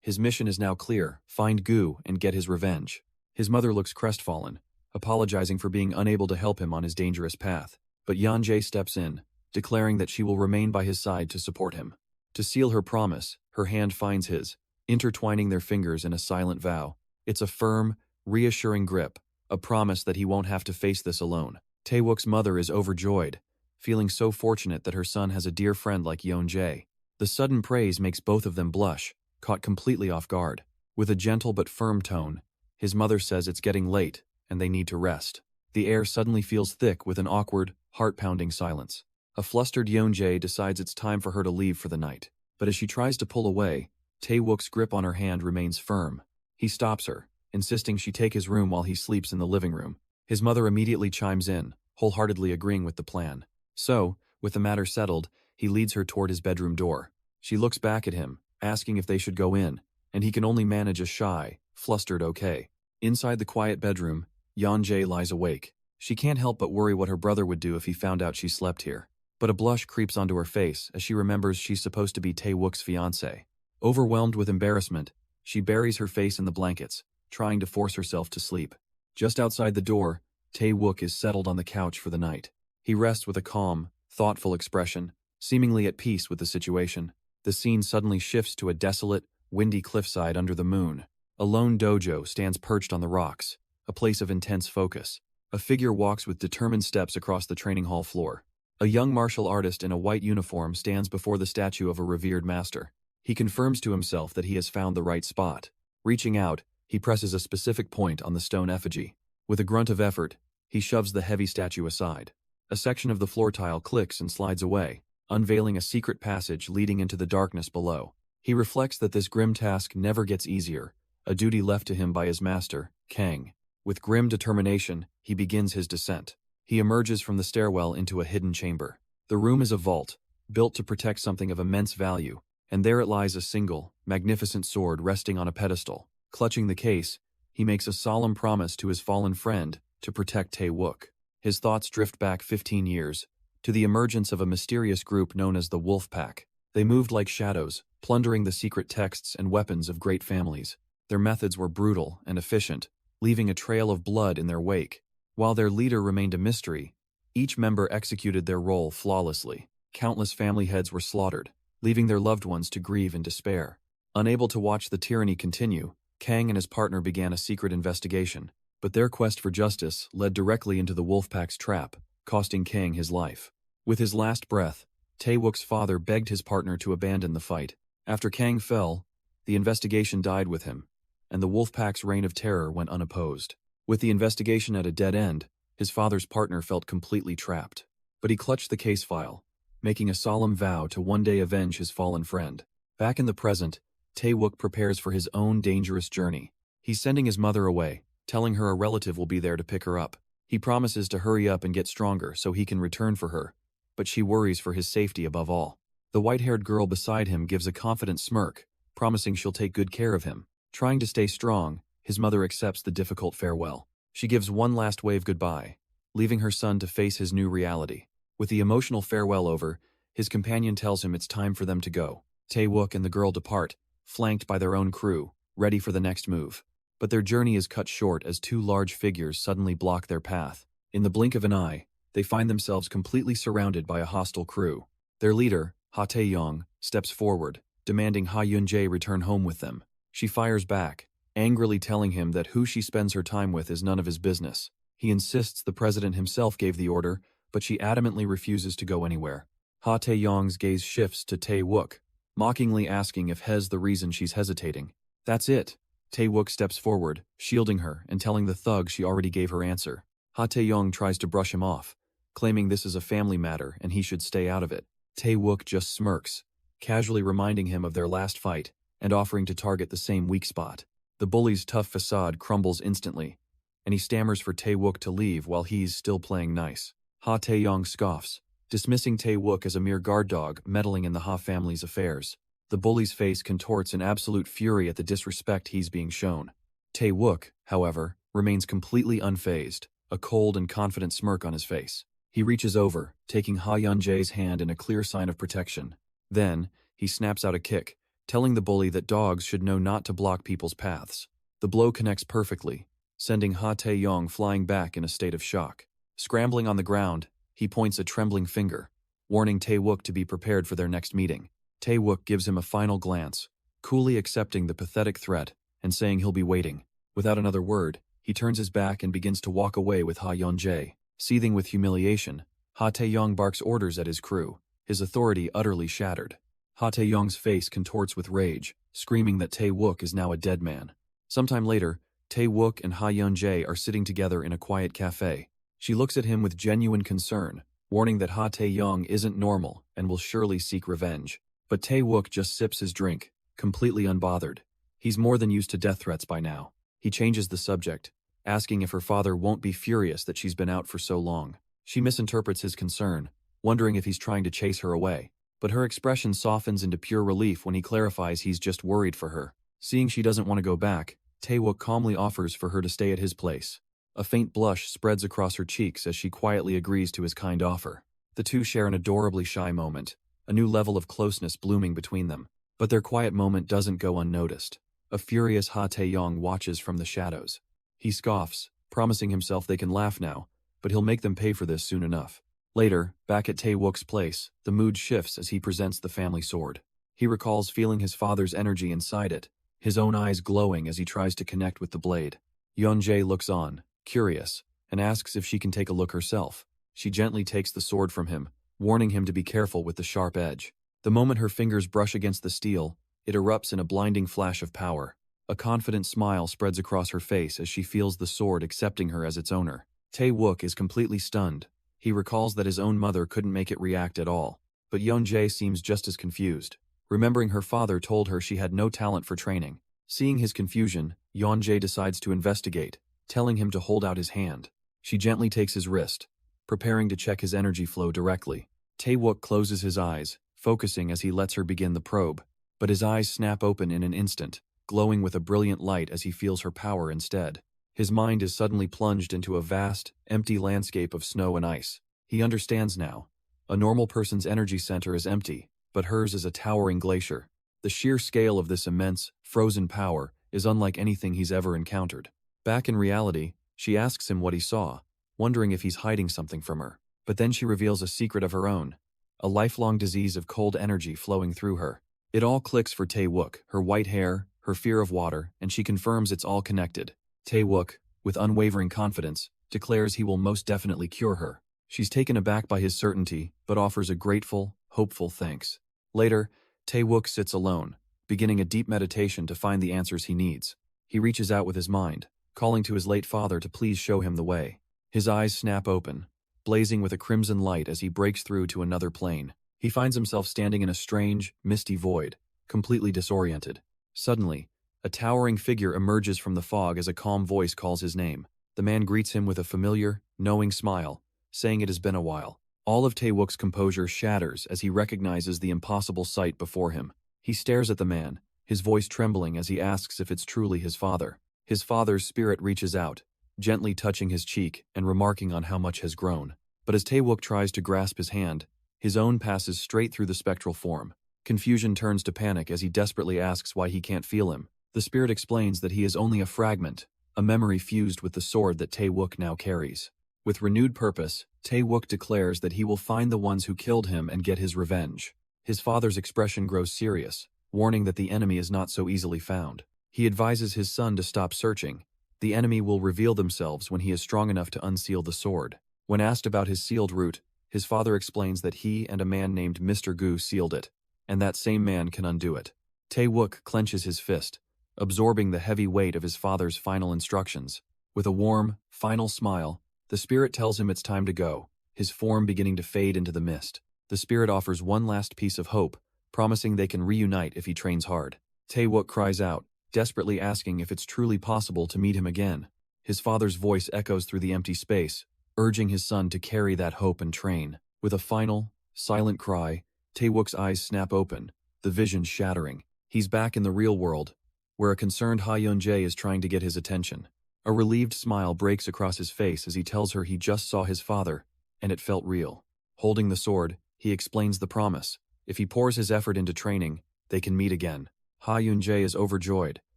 His mission is now clear, find Gu and get his revenge. His mother looks crestfallen, apologizing for being unable to help him on his dangerous path. But Yeon-jae steps in, declaring that she will remain by his side to support him. To seal her promise, her hand finds his, intertwining their fingers in a silent vow. It's a firm, reassuring grip, a promise that he won't have to face this alone. Taewook's mother is overjoyed, feeling so fortunate that her son has a dear friend like Yeonjae. The sudden praise makes both of them blush, caught completely off guard. With a gentle but firm tone, his mother says it's getting late, and they need to rest. The air suddenly feels thick with an awkward, heart-pounding silence. A flustered Yeonjae decides it's time for her to leave for the night. But as she tries to pull away, Taewook's grip on her hand remains firm. He stops her, insisting she take his room while he sleeps in the living room. His mother immediately chimes in, wholeheartedly agreeing with the plan. So, with the matter settled, he leads her toward his bedroom door. She looks back at him, asking if they should go in, and he can only manage a shy, flustered okay. Inside the quiet bedroom, Yeonjae lies awake. She can't help but worry what her brother would do if he found out she slept here. But a blush creeps onto her face as she remembers she's supposed to be Taewook's fiancé. Overwhelmed with embarrassment, she buries her face in the blankets, trying to force herself to sleep. Just outside the door, Taewook is settled on the couch for the night. He rests with a calm, thoughtful expression, seemingly at peace with the situation. The scene suddenly shifts to a desolate, windy cliffside under the moon. A lone dojo stands perched on the rocks, a place of intense focus. A figure walks with determined steps across the training hall floor. A young martial artist in a white uniform stands before the statue of a revered master. He confirms to himself that he has found the right spot. Reaching out, he presses a specific point on the stone effigy. With a grunt of effort, he shoves the heavy statue aside. A section of the floor tile clicks and slides away, unveiling a secret passage leading into the darkness below. He reflects that this grim task never gets easier, a duty left to him by his master, Kang. With grim determination, he begins his descent. He emerges from the stairwell into a hidden chamber. The room is a vault, built to protect something of immense value, and there it lies, a single, magnificent sword resting on a pedestal. Clutching the case, he makes a solemn promise to his fallen friend to protect Taewook. His thoughts drift back 15 years, to the emergence of a mysterious group known as the Wolf Pack. They moved like shadows, plundering the secret texts and weapons of great families. Their methods were brutal and efficient, leaving a trail of blood in their wake. While their leader remained a mystery, each member executed their role flawlessly. Countless family heads were slaughtered, leaving their loved ones to grieve in despair. Unable to watch the tyranny continue, Kang and his partner began a secret investigation, but their quest for justice led directly into the Wolfpack's trap, costing Kang his life. With his last breath, Taewook's father begged his partner to abandon the fight. After Kang fell, the investigation died with him, and the Wolfpack's reign of terror went unopposed. With the investigation at a dead end, his father's partner felt completely trapped. But he clutched the case file, making a solemn vow to one day avenge his fallen friend. Back in the present, Taewook prepares for his own dangerous journey. He's sending his mother away, telling her a relative will be there to pick her up. He promises to hurry up and get stronger so he can return for her, but she worries for his safety above all. The white-haired girl beside him gives a confident smirk, promising she'll take good care of him. Trying to stay strong, his mother accepts the difficult farewell. She gives one last wave goodbye, leaving her son to face his new reality. With the emotional farewell over, his companion tells him it's time for them to go. Taewook and the girl depart, flanked by their own crew, ready for the next move. But their journey is cut short as two large figures suddenly block their path. In the blink of an eye, they find themselves completely surrounded by a hostile crew. Their leader, Ha Tae-yong, steps forward, demanding Ha Yun-jae return home with them. She fires back, angrily telling him that who she spends her time with is none of his business. He insists the president himself gave the order, but she adamantly refuses to go anywhere. Ha Tae-yong's gaze shifts to Taewook, mockingly asking if He's the reason she's hesitating. That's it. Taewook steps forward, shielding her and telling the thug she already gave her answer. Ha Tae-yong tries to brush him off, claiming this is a family matter and he should stay out of it. Taewook just smirks, casually reminding him of their last fight and offering to target the same weak spot. The bully's tough facade crumbles instantly, and he stammers for Taewook to leave while he's still playing nice. Ha Tae-yong scoffs, dismissing Taewook as a mere guard dog meddling in the Ha family's affairs. The bully's face contorts in absolute fury at the disrespect he's being shown. Taewook, however, remains completely unfazed, a cold and confident smirk on his face. He reaches over, taking Ha Yun-jae's hand in a clear sign of protection. Then, he snaps out a kick, telling the bully that dogs should know not to block people's paths. The blow connects perfectly, sending Ha Tae-yong flying back in a state of shock. Scrambling on the ground, he points a trembling finger, warning Taewook to be prepared for their next meeting. Taewook gives him a final glance, coolly accepting the pathetic threat and saying he'll be waiting. Without another word, he turns his back and begins to walk away with Ha Yeonjae. Seething with humiliation, Ha Taeyong barks orders at his crew, his authority utterly shattered. Ha Taeyong's face contorts with rage, screaming that Tae-wook is now a dead man. Sometime later, Tae-wook and Ha Yeonjae are sitting together in a quiet cafe. She looks at him with genuine concern, warning that Ha Taeyong isn't normal and will surely seek revenge. But Tae-wook just sips his drink, completely unbothered. He's more than used to death threats by now. He changes the subject, asking if her father won't be furious that she's been out for so long. She misinterprets his concern, wondering if he's trying to chase her away. But her expression softens into pure relief when he clarifies he's just worried for her. Seeing she doesn't want to go back, Tae-wook calmly offers for her to stay at his place. A faint blush spreads across her cheeks as she quietly agrees to his kind offer. The two share an adorably shy moment, a new level of closeness blooming between them. But their quiet moment doesn't go unnoticed. A furious Ha Taeyong watches from the shadows. He scoffs, promising himself they can laugh now, but he'll make them pay for this soon enough. Later, back at Tae-wook's place, the mood shifts as he presents the family sword. He recalls feeling his father's energy inside it, his own eyes glowing as he tries to connect with the blade. Yeonjae looks on, curious, and asks if she can take a look herself. She gently takes the sword from him, warning him to be careful with the sharp edge. The moment her fingers brush against the steel, it erupts in a blinding flash of power. A confident smile spreads across her face as she feels the sword accepting her as its owner. Tae-wook is completely stunned. He recalls that his own mother couldn't make it react at all. But Yeonjae seems just as confused, remembering her father told her she had no talent for training. Seeing his confusion, Yeonjae decides to investigate, telling him to hold out his hand. She gently takes his wrist, preparing to check his energy flow directly. Tae-wook closes his eyes, focusing as he lets her begin the probe. But his eyes snap open in an instant, glowing with a brilliant light as he feels her power instead. His mind is suddenly plunged into a vast, empty landscape of snow and ice. He understands now. A normal person's energy center is empty, but hers is a towering glacier. The sheer scale of this immense, frozen power is unlike anything he's ever encountered. Back in reality, she asks him what he saw, wondering if he's hiding something from her. But then she reveals a secret of her own, a lifelong disease of cold energy flowing through her. It all clicks for Tae-wook, her white hair, her fear of water, and she confirms it's all connected. Tae-wook, with unwavering confidence, declares he will most definitely cure her. She's taken aback by his certainty, but offers a grateful, hopeful thanks. Later, Tae-wook sits alone, beginning a deep meditation to find the answers he needs. He reaches out with his mind, calling to his late father to please show him the way. His eyes snap open, blazing with a crimson light as he breaks through to another plane. He finds himself standing in a strange, misty void, completely disoriented. Suddenly, a towering figure emerges from the fog as a calm voice calls his name. The man greets him with a familiar, knowing smile, saying it has been a while. All of Tae-wook's composure shatters as he recognizes the impossible sight before him. He stares at the man, his voice trembling as he asks if it's truly his father. His father's spirit reaches out, gently touching his cheek and remarking on how much has grown. But as Tae-wook tries to grasp his hand, his own passes straight through the spectral form. Confusion turns to panic as he desperately asks why he can't feel him. The spirit explains that he is only a fragment, a memory fused with the sword that Tae-wook now carries. With renewed purpose, Tae-wook declares that he will find the ones who killed him and get his revenge. His father's expression grows serious, warning that the enemy is not so easily found. He advises his son to stop searching. The enemy will reveal themselves when he is strong enough to unseal the sword. When asked about his sealed route, his father explains that he and a man named Mr. Gu sealed it, and that same man can undo it. Tae-wook clenches his fist, absorbing the heavy weight of his father's final instructions. With a warm, final smile, the spirit tells him it's time to go, his form beginning to fade into the mist. The spirit offers one last piece of hope, promising they can reunite if he trains hard. Tae-wook cries out, desperately asking if it's truly possible to meet him again. His father's voice echoes through the empty space, urging his son to carry that hope and train. With a final, silent cry, Tae-wook's eyes snap open, the vision shattering. He's back in the real world, where a concerned Ha Yeonjae is trying to get his attention. A relieved smile breaks across his face as he tells her he just saw his father, and it felt real. Holding the sword, he explains the promise. If he pours his effort into training, they can meet again. Ha Yeonjae is overjoyed,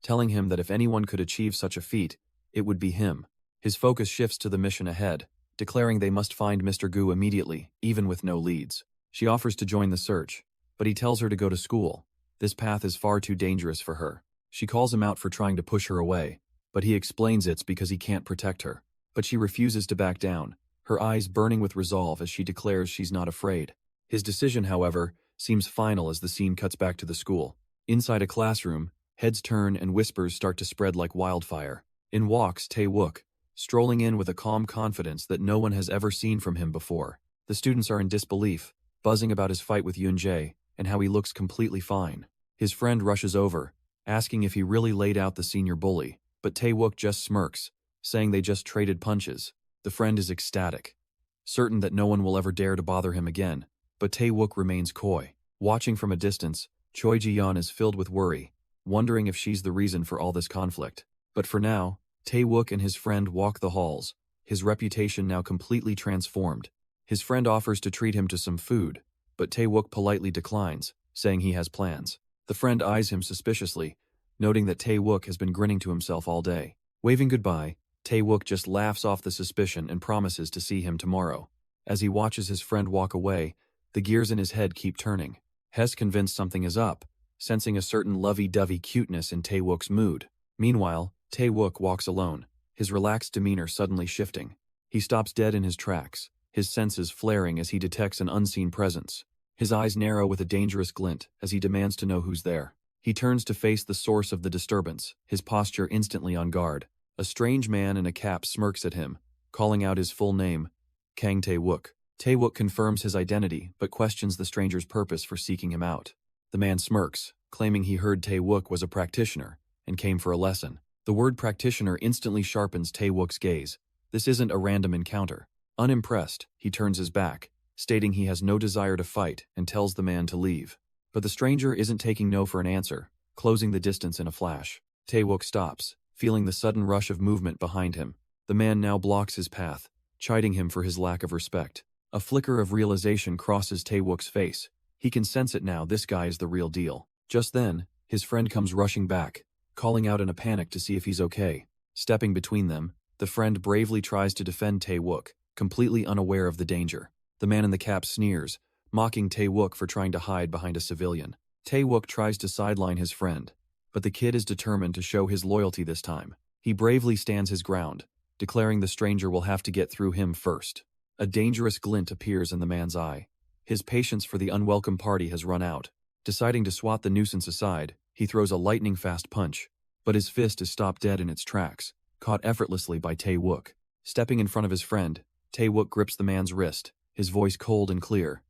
telling him that if anyone could achieve such a feat, it would be him. His focus shifts to the mission ahead, declaring they must find Mr. Gu immediately, even with no leads. She offers to join the search, but he tells her to go to school. This path is far too dangerous for her. She calls him out for trying to push her away, but he explains it's because he can't protect her. But she refuses to back down, her eyes burning with resolve as she declares she's not afraid. His decision, however, seems final as the scene cuts back to the school. Inside a classroom, heads turn and whispers start to spread like wildfire. In walks Tae-wook, strolling in with a calm confidence that no one has ever seen from him before. The students are in disbelief, buzzing about his fight with Yoon-jae and how he looks completely fine. His friend rushes over, asking if he really laid out the senior bully, but Tae-wook just smirks, saying they just traded punches. The friend is ecstatic, certain that no one will ever dare to bother him again, but Tae-wook remains coy. Watching from a distance, Choi Ji-yeon is filled with worry, wondering if she's the reason for all this conflict. But for now, Tae-wook and his friend walk the halls, his reputation now completely transformed. His friend offers to treat him to some food, but Tae-wook politely declines, saying he has plans. The friend eyes him suspiciously, noting that Tae-wook has been grinning to himself all day. Waving goodbye, Tae-wook just laughs off the suspicion and promises to see him tomorrow. As he watches his friend walk away, the gears in his head keep turning. He's convinced something is up, sensing a certain lovey-dovey cuteness in Tae-wook's mood. Meanwhile, Tae-wook walks alone, his relaxed demeanor suddenly shifting. He stops dead in his tracks, his senses flaring as he detects an unseen presence. His eyes narrow with a dangerous glint as he demands to know who's there. He turns to face the source of the disturbance, his posture instantly on guard. A strange man in a cap smirks at him, calling out his full name, Kang Tae-wook. Tae-wook confirms his identity but questions the stranger's purpose for seeking him out. The man smirks, claiming he heard Tae-wook was a practitioner and came for a lesson. The word practitioner instantly sharpens Tae-wook's gaze. This isn't a random encounter. Unimpressed, he turns his back, stating he has no desire to fight and tells the man to leave. But the stranger isn't taking no for an answer, closing the distance in a flash. Tae-wook stops, feeling the sudden rush of movement behind him. The man now blocks his path, chiding him for his lack of respect. A flicker of realization crosses Tae-wook's face. He can sense it now, this guy is the real deal. Just then, his friend comes rushing back, calling out in a panic to see if he's okay. Stepping between them, the friend bravely tries to defend Tae-wook, completely unaware of the danger. The man in the cap sneers, mocking Tae-wook for trying to hide behind a civilian. Tae-wook tries to sideline his friend, but the kid is determined to show his loyalty this time. He bravely stands his ground, declaring the stranger will have to get through him first. A dangerous glint appears in the man's eye. His patience for the unwelcome party has run out. Deciding to swat the nuisance aside, he throws a lightning-fast punch, but his fist is stopped dead in its tracks, caught effortlessly by Tae-wook. Stepping in front of his friend, Tae-wook grips the man's wrist, his voice cold and clear.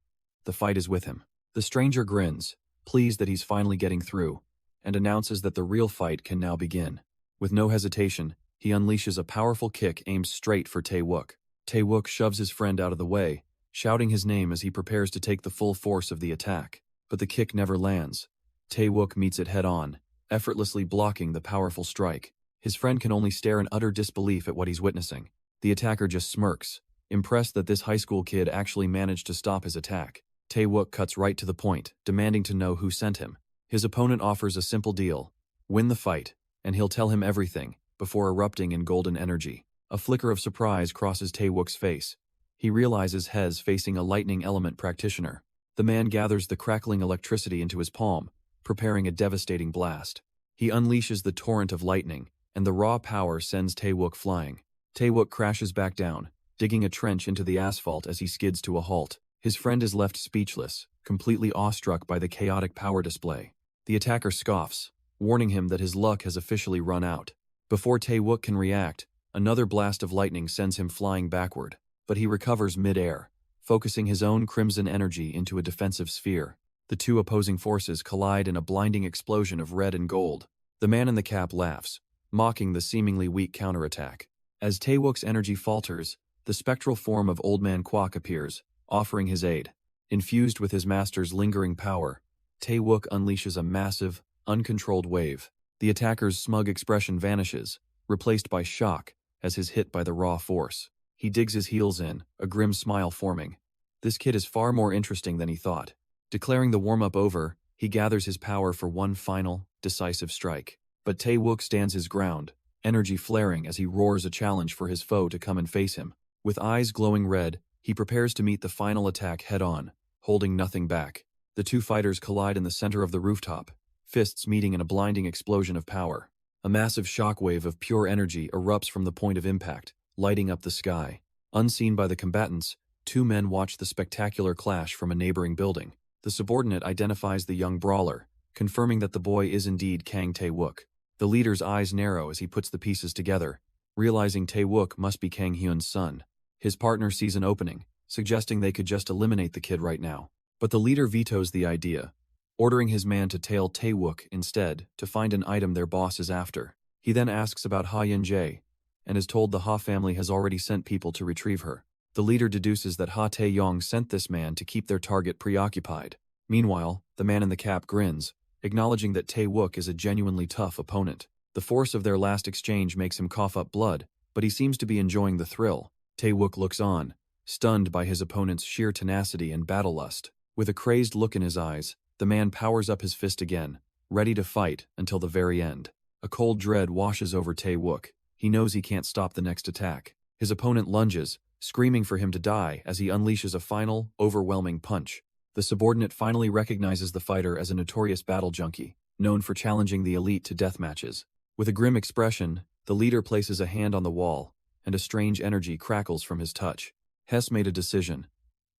The fight is with him. The stranger grins, pleased that he's finally getting through, and announces that the real fight can now begin. With no hesitation, he unleashes a powerful kick aimed straight for Tae-wook. Tae-wook shoves his friend out of the way, shouting his name as he prepares to take the full force of the attack. But the kick never lands. Tae-wook meets it head-on, effortlessly blocking the powerful strike. His friend can only stare in utter disbelief at what he's witnessing. The attacker just smirks, impressed that this high school kid actually managed to stop his attack. Tae-wook cuts right to the point, demanding to know who sent him. His opponent offers a simple deal: win the fight, and he'll tell him everything, before erupting in golden energy. A flicker of surprise crosses Tae-wook's face. He realizes he's facing a lightning element practitioner. The man gathers the crackling electricity into his palm, preparing a devastating blast. He unleashes the torrent of lightning, and the raw power sends Tae-wook flying. Tae-wook crashes back down, digging a trench into the asphalt as he skids to a halt. His friend is left speechless, completely awestruck by the chaotic power display. The attacker scoffs, warning him that his luck has officially run out. Before Tae-wook can react, another blast of lightning sends him flying backward, but he recovers mid-air, focusing his own crimson energy into a defensive sphere. The two opposing forces collide in a blinding explosion of red and gold. The man in the cap laughs, mocking the seemingly weak counterattack. As Tae-wook's energy falters, the spectral form of Old Man Kwok appears, offering his aid. Infused with his master's lingering power, Tae-wook unleashes a massive, uncontrolled wave. The attacker's smug expression vanishes, replaced by shock as he's hit by the raw force. He digs his heels in, a grim smile forming. This kid is far more interesting than he thought. Declaring the warm-up over, he gathers his power for one final, decisive strike. But Tae-wook stands his ground, energy flaring as he roars a challenge for his foe to come and face him. With eyes glowing red, he prepares to meet the final attack head-on, holding nothing back. The two fighters collide in the center of the rooftop, fists meeting in a blinding explosion of power. A massive shockwave of pure energy erupts from the point of impact, lighting up the sky. Unseen by the combatants, two men watch the spectacular clash from a neighboring building. The subordinate identifies the young brawler, confirming that the boy is indeed Kang Tae-wook. The leader's eyes narrow as he puts the pieces together, realizing Tae-wook must be Kang Hyun's son. His partner sees an opening, suggesting they could just eliminate the kid right now. But the leader vetoes the idea, ordering his man to tail Tae-wook instead to find an item their boss is after. He then asks about Ha Yun-jae, and is told the Ha family has already sent people to retrieve her. The leader deduces that Ha Tae-yong sent this man to keep their target preoccupied. Meanwhile, the man in the cap grins, acknowledging that Tae-wook is a genuinely tough opponent. The force of their last exchange makes him cough up blood, but he seems to be enjoying the thrill. Tae-wook looks on, stunned by his opponent's sheer tenacity and battle lust. With a crazed look in his eyes, the man powers up his fist again, ready to fight until the very end. A cold dread washes over Tae-wook. He knows he can't stop the next attack. His opponent lunges, screaming for him to die as he unleashes a final, overwhelming punch. The subordinate finally recognizes the fighter as a notorious battle junkie, known for challenging the elite to death matches. With a grim expression, the leader places a hand on the wall, and a strange energy crackles from his touch. Hess made a decision.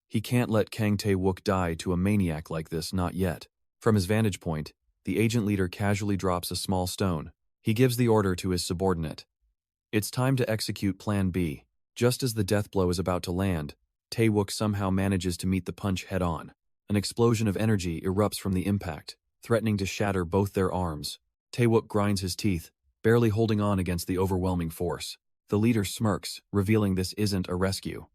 He can't let Kang Tae-wook die to a maniac like this, not yet. From his vantage point, the agent leader casually drops a small stone. He gives the order to his subordinate. It's time to execute Plan B. Just as the death blow is about to land, Tae-wook somehow manages to meet the punch head-on. An explosion of energy erupts from the impact, threatening to shatter both their arms. Tae-wook grinds his teeth, barely holding on against the overwhelming force. The leader smirks, revealing this isn't a rescue.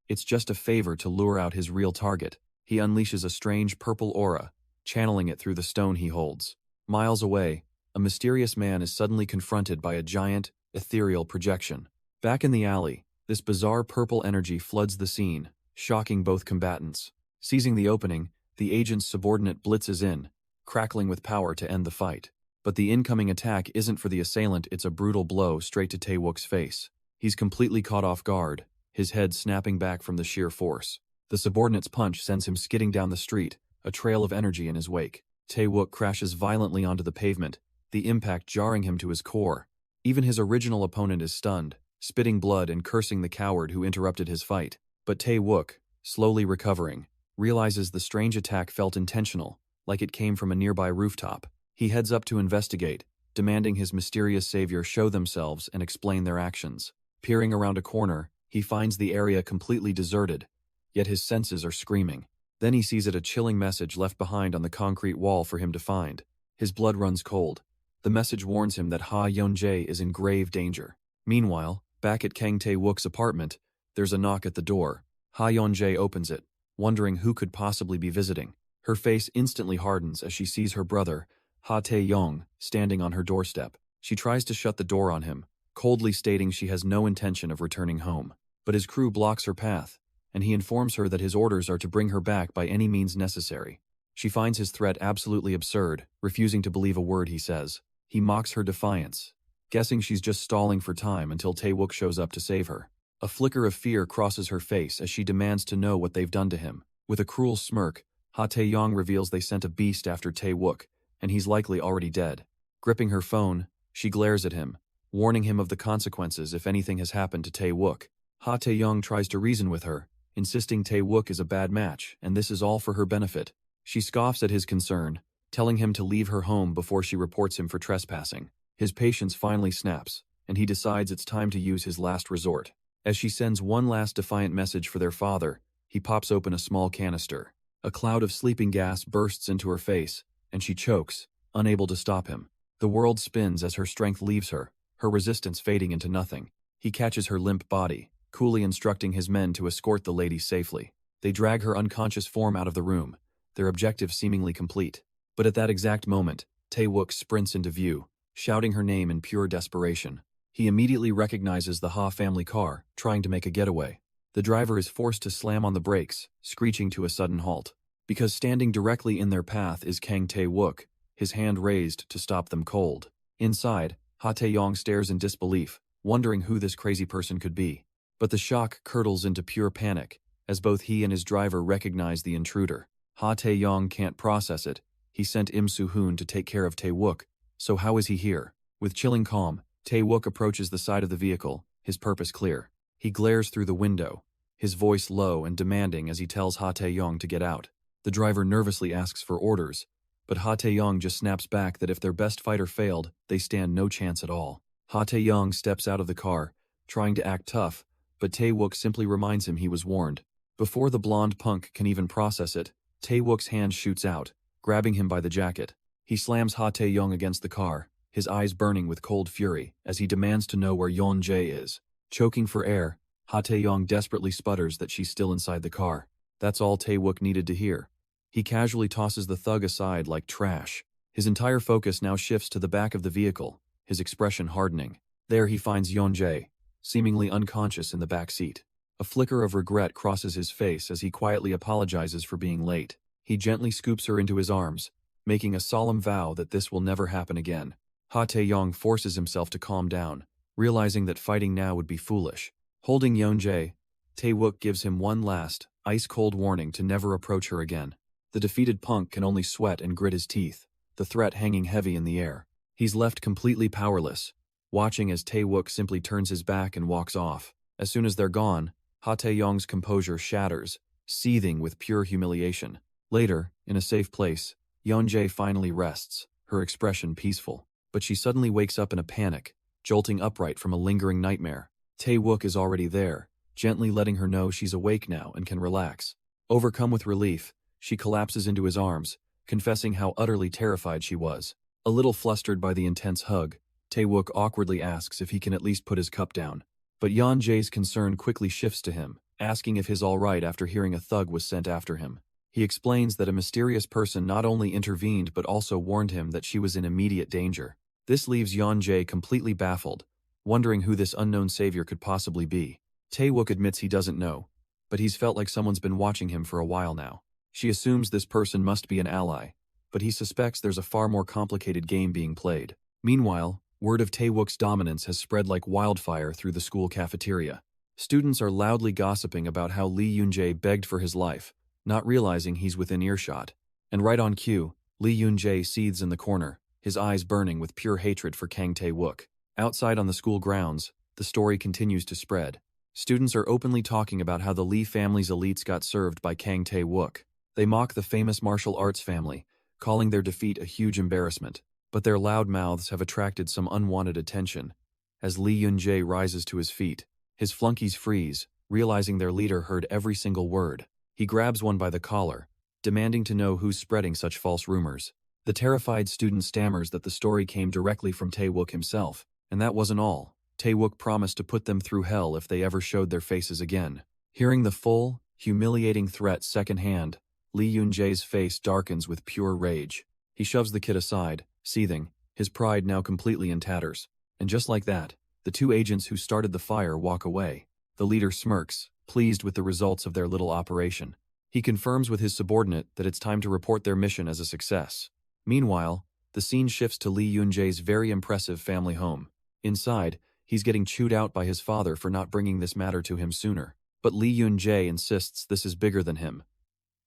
It's just a favor to lure out his real target. He unleashes a strange purple aura, channeling it through the stone he holds. Miles away, a mysterious man is suddenly confronted by a giant, ethereal projection. Back in the alley, this bizarre purple energy floods the scene, shocking both combatants. Seizing the opening, the agent's subordinate blitzes in, crackling with power to end the fight. But the incoming attack isn't for the assailant, it's a brutal blow straight to Tae-wook's face. He's completely caught off guard, his head snapping back from the sheer force. The subordinate's punch sends him skidding down the street, a trail of energy in his wake. Tae-wook crashes violently onto the pavement, the impact jarring him to his core. Even his original opponent is stunned, spitting blood and cursing the coward who interrupted his fight. But Tae-wook, slowly recovering, realizes the strange attack felt intentional, like it came from a nearby rooftop. He heads up to investigate, demanding his mysterious savior show themselves and explain their actions. Peering around a corner, he finds the area completely deserted, yet his senses are screaming. Then he sees a chilling message left behind on the concrete wall for him to find. His blood runs cold. The message warns him that Ha Yun-jae is in grave danger. Meanwhile, back at Kang Tae-wook's apartment, there's a knock at the door. Ha Yun-jae opens it, wondering who could possibly be visiting. Her face instantly hardens as she sees her brother, Ha Tae-yong, standing on her doorstep. She tries to shut the door on him, coldly stating she has no intention of returning home. But his crew blocks her path, and he informs her that his orders are to bring her back by any means necessary. She finds his threat absolutely absurd, refusing to believe a word he says. He mocks her defiance, guessing she's just stalling for time until Tae-wook shows up to save her. A flicker of fear crosses her face as she demands to know what they've done to him. With a cruel smirk, Ha Tae-yong reveals they sent a beast after Tae-wook, and he's likely already dead. Gripping her phone, she glares at him, warning him of the consequences if anything has happened to Tae-wook. Ha Tae-yong tries to reason with her, insisting Tae-wook is a bad match and this is all for her benefit. She scoffs at his concern, telling him to leave her home before she reports him for trespassing. His patience finally snaps, and he decides it's time to use his last resort. As she sends one last defiant message for their father, he pops open a small canister. A cloud of sleeping gas bursts into her face, and she chokes, unable to stop him. The world spins as her strength leaves her, her resistance fading into nothing. He catches her limp body, coolly instructing his men to escort the lady safely. They drag her unconscious form out of the room, their objective seemingly complete. But at that exact moment, Tae-wook sprints into view, shouting her name in pure desperation. He immediately recognizes the Ha family car, trying to make a getaway. The driver is forced to slam on the brakes, screeching to a sudden halt. Because standing directly in their path is Kang Tae-wook, his hand raised to stop them cold. Inside, Ha Tae-yong stares in disbelief, wondering who this crazy person could be. But the shock curdles into pure panic, as both he and his driver recognize the intruder. Ha Tae-yong can't process it. He sent Im Soo-hoon to take care of Tae-wook, so how is he here? With chilling calm, Tae-wook approaches the side of the vehicle, his purpose clear. He glares through the window, his voice low and demanding as he tells Ha Tae-yong to get out. The driver nervously asks for orders, but Ha Tae-yong just snaps back that if their best fighter failed, they stand no chance at all. Ha Tae-yong steps out of the car, trying to act tough, but Tae-wook simply reminds him he was warned. Before the blonde punk can even process it, Tae-wook's hand shoots out, grabbing him by the jacket. He slams Ha Tae-yong against the car, his eyes burning with cold fury, as he demands to know where Yeon-jae is. Choking for air, Ha Tae-yong desperately sputters that she's still inside the car. That's all Tae-wook needed to hear. He casually tosses the thug aside like trash. His entire focus now shifts to the back of the vehicle, his expression hardening. There he finds Yeon-jae, seemingly unconscious in the back seat. A flicker of regret crosses his face as he quietly apologizes for being late. He gently scoops her into his arms, making a solemn vow that this will never happen again. Ha Tae-yong forces himself to calm down, realizing that fighting now would be foolish. Holding Yeon-jae, Tae-wook gives him one last, ice-cold warning to never approach her again. The defeated punk can only sweat and grit his teeth, the threat hanging heavy in the air. He's left completely powerless, watching as Tae-wook simply turns his back and walks off. As soon as they're gone, Ha Tae-yong's composure shatters, seething with pure humiliation. Later, in a safe place, Yeon-jae finally rests, her expression peaceful. But she suddenly wakes up in a panic, jolting upright from a lingering nightmare. Tae-wook is already there, gently letting her know she's awake now and can relax. Overcome with relief, she collapses into his arms, confessing how utterly terrified she was. A little flustered by the intense hug, Tae-wook awkwardly asks if he can at least put his cup down. But Yeon-jae's concern quickly shifts to him, asking if he's all right after hearing a thug was sent after him. He explains that a mysterious person not only intervened but also warned him that she was in immediate danger. This leaves Yeon-jae completely baffled, wondering who this unknown savior could possibly be. Tae-wook admits he doesn't know, but he's felt like someone's been watching him for a while now. She assumes this person must be an ally, but he suspects there's a far more complicated game being played. Meanwhile, word of Tae-wook's dominance has spread like wildfire through the school cafeteria. Students are loudly gossiping about how Lee Yoon-jae begged for his life, not realizing he's within earshot. And right on cue, Lee Yoon-jae seethes in the corner, his eyes burning with pure hatred for Kang Tae-wook. Outside on the school grounds, the story continues to spread. Students are openly talking about how the Lee family's elites got served by Kang Tae-wook. They mock the famous martial arts family, calling their defeat a huge embarrassment. But their loud mouths have attracted some unwanted attention. As Lee Yoon-jae rises to his feet, his flunkies freeze, realizing their leader heard every single word. He grabs one by the collar, demanding to know who's spreading such false rumors. The terrified student stammers that the story came directly from Tae-wook himself. And that wasn't all. Tae-wook promised to put them through hell if they ever showed their faces again. Hearing the full, humiliating threat secondhand, Lee Yoon-jae's face darkens with pure rage. He shoves the kid aside, seething, his pride now completely in tatters. And just like that, the two agents who started the fire walk away. The leader smirks, pleased with the results of their little operation. He confirms with his subordinate that it's time to report their mission as a success. Meanwhile, the scene shifts to Lee Yoon-jae's very impressive family home. Inside, he's getting chewed out by his father for not bringing this matter to him sooner. But Lee Yoon-jae insists this is bigger than him.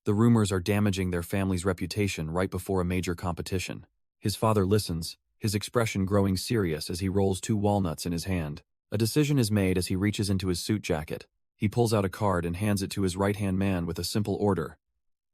The rumors are damaging their family's reputation right before a major competition. His father listens, his expression growing serious as he rolls 2 walnuts in his hand. A decision is made as he reaches into his suit jacket. He pulls out a card and hands it to his right-hand man with a simple order.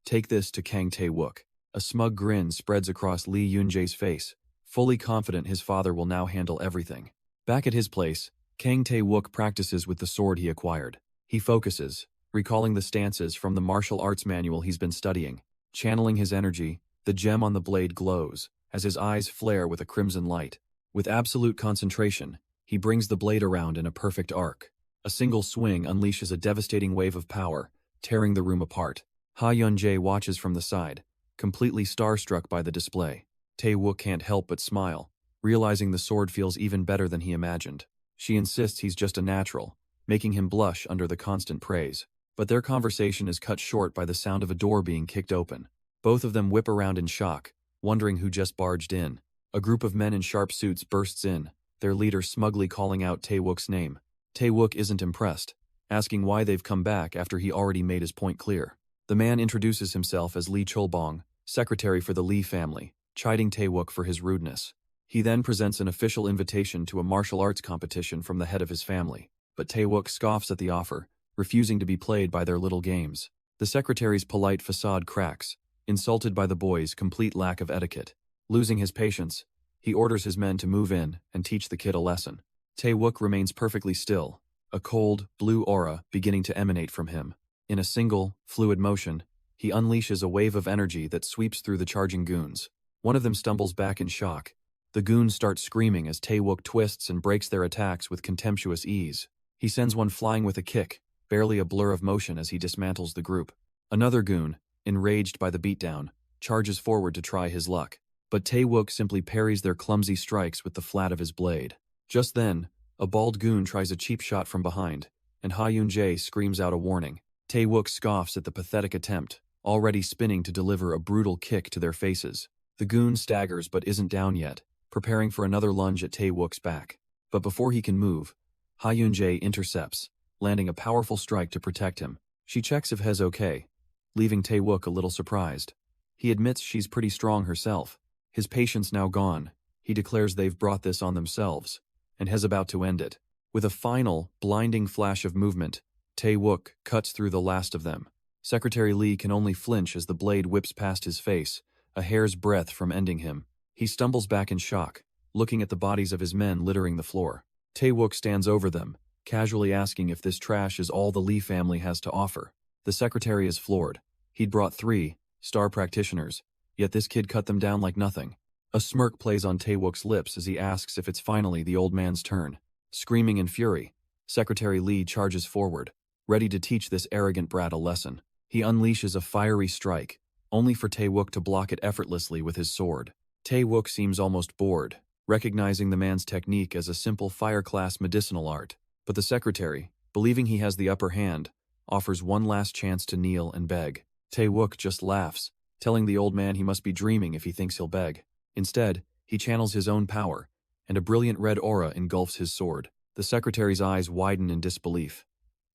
Take this to Kang Tae-wook. A smug grin spreads across Lee Yoon-jae's face, fully confident his father will now handle everything. Back at his place, Kang Tae-wook practices with the sword he acquired. He focuses, recalling the stances from the martial arts manual he's been studying. Channeling his energy, the gem on the blade glows, as his eyes flare with a crimson light. With absolute concentration, he brings the blade around in a perfect arc. A single swing unleashes a devastating wave of power, tearing the room apart. Ha Yeon-jae watches from the side, completely starstruck by the display. Tae-wook can't help but smile, realizing the sword feels even better than he imagined. She insists he's just a natural, making him blush under the constant praise. But their conversation is cut short by the sound of a door being kicked open. Both of them whip around in shock, wondering who just barged in. A group of men in sharp suits bursts in, their leader smugly calling out Tae-wook's name. Tae-wook isn't impressed, asking why they've come back after he already made his point clear. The man introduces himself as Lee Chulbong, secretary for the Lee family, chiding Tae-wook for his rudeness. He then presents an official invitation to a martial arts competition from the head of his family, but Tae-wook scoffs at the offer, refusing to be played by their little games. The secretary's polite facade cracks, insulted by the boy's complete lack of etiquette. Losing his patience, he orders his men to move in and teach the kid a lesson. Tae-wook remains perfectly still, a cold, blue aura beginning to emanate from him. In a single, fluid motion, he unleashes a wave of energy that sweeps through the charging goons. One of them stumbles back in shock. The goons start screaming as Tae-wook twists and breaks their attacks with contemptuous ease. He sends one flying with a kick, barely a blur of motion as he dismantles the group. Another goon, enraged by the beatdown, charges forward to try his luck. But Tae-wook simply parries their clumsy strikes with the flat of his blade. Just then, a bald goon tries a cheap shot from behind, and Ha-yoon-jae screams out a warning. Tae-wook scoffs at the pathetic attempt, already spinning to deliver a brutal kick to their faces. The goon staggers but isn't down yet, preparing for another lunge at Tae-wook's back. But before he can move, Ha-yoon-jae intercepts, landing a powerful strike to protect him. She checks if He's okay, leaving Tae-wook a little surprised. He admits she's pretty strong herself. His patience now gone, he declares they've brought this on themselves, and He's about to end it. With a final, blinding flash of movement, Tae-wook cuts through the last of them. Secretary Lee can only flinch as the blade whips past his face, a hair's breadth from ending him. He stumbles back in shock, looking at the bodies of his men littering the floor. Tae-wook stands over them, casually asking if this trash is all the Lee family has to offer. The secretary is floored. He'd brought 3 star practitioners, yet this kid cut them down like nothing. A smirk plays on Tae-wook's lips as he asks if it's finally the old man's turn. Screaming in fury, Secretary Lee charges forward, ready to teach this arrogant brat a lesson. He unleashes a fiery strike, only for Tae-wook to block it effortlessly with his sword. Tae-wook seems almost bored, recognizing the man's technique as a simple fire-class medicinal art. But the secretary, believing he has the upper hand, offers one last chance to kneel and beg. Tae-wook just laughs, telling the old man he must be dreaming if he thinks he'll beg. Instead, he channels his own power, and a brilliant red aura engulfs his sword. The secretary's eyes widen in disbelief.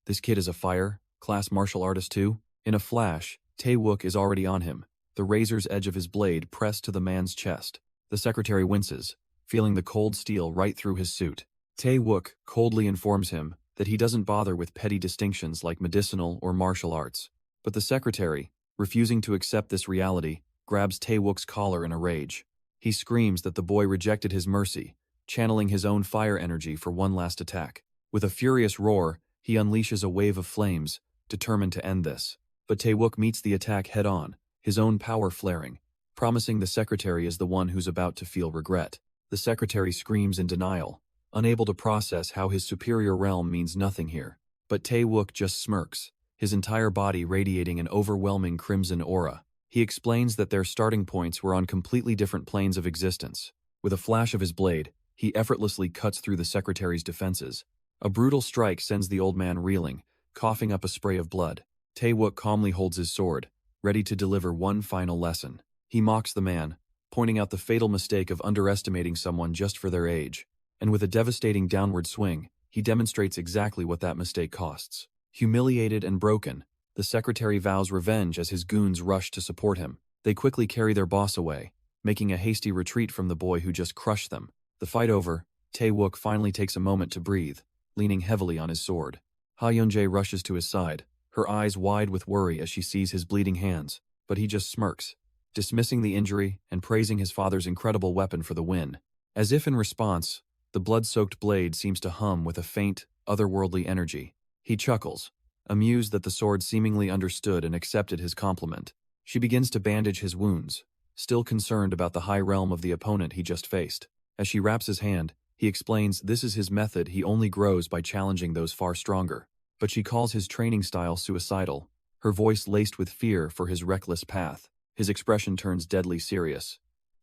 This kid is a fire-class martial artist too? In a flash, Tae-wook is already on him, the razor's edge of his blade pressed to the man's chest. The secretary winces, feeling the cold steel right through his suit. Tae-wook coldly informs him that he doesn't bother with petty distinctions like medicinal or martial arts. But the secretary, refusing to accept this reality, grabs Tae-wook's collar in a rage. He screams that the boy rejected his mercy, channeling his own fire energy for one last attack. With a furious roar, he unleashes a wave of flames, determined to end this. But Tae-wook meets the attack head-on, his own power flaring, promising the secretary is the one who's about to feel regret. The secretary screams in denial, unable to process how his superior realm means nothing here. But Tae-wook just smirks, his entire body radiating an overwhelming crimson aura. He explains that their starting points were on completely different planes of existence. With a flash of his blade, he effortlessly cuts through the secretary's defenses. A brutal strike sends the old man reeling, coughing up a spray of blood. Tae-wook calmly holds his sword, ready to deliver one final lesson. He mocks the man, pointing out the fatal mistake of underestimating someone just for their age. And with a devastating downward swing, he demonstrates exactly what that mistake costs. Humiliated and broken, the secretary vows revenge as his goons rush to support him. They quickly carry their boss away, making a hasty retreat from the boy who just crushed them. The fight over, Tae-wook finally takes a moment to breathe, leaning heavily on his sword. Ha-yoon-jae rushes to his side, her eyes wide with worry as she sees his bleeding hands, but he just smirks, dismissing the injury and praising his father's incredible weapon for the win. As if in response, the blood-soaked blade seems to hum with a faint, otherworldly energy. He chuckles, amused that the sword seemingly understood and accepted his compliment. She begins to bandage his wounds, still concerned about the high realm of the opponent he just faced. As she wraps his hand, he explains this is his method, he only grows by challenging those far stronger. But she calls his training style suicidal, her voice laced with fear for his reckless path. His expression turns deadly serious.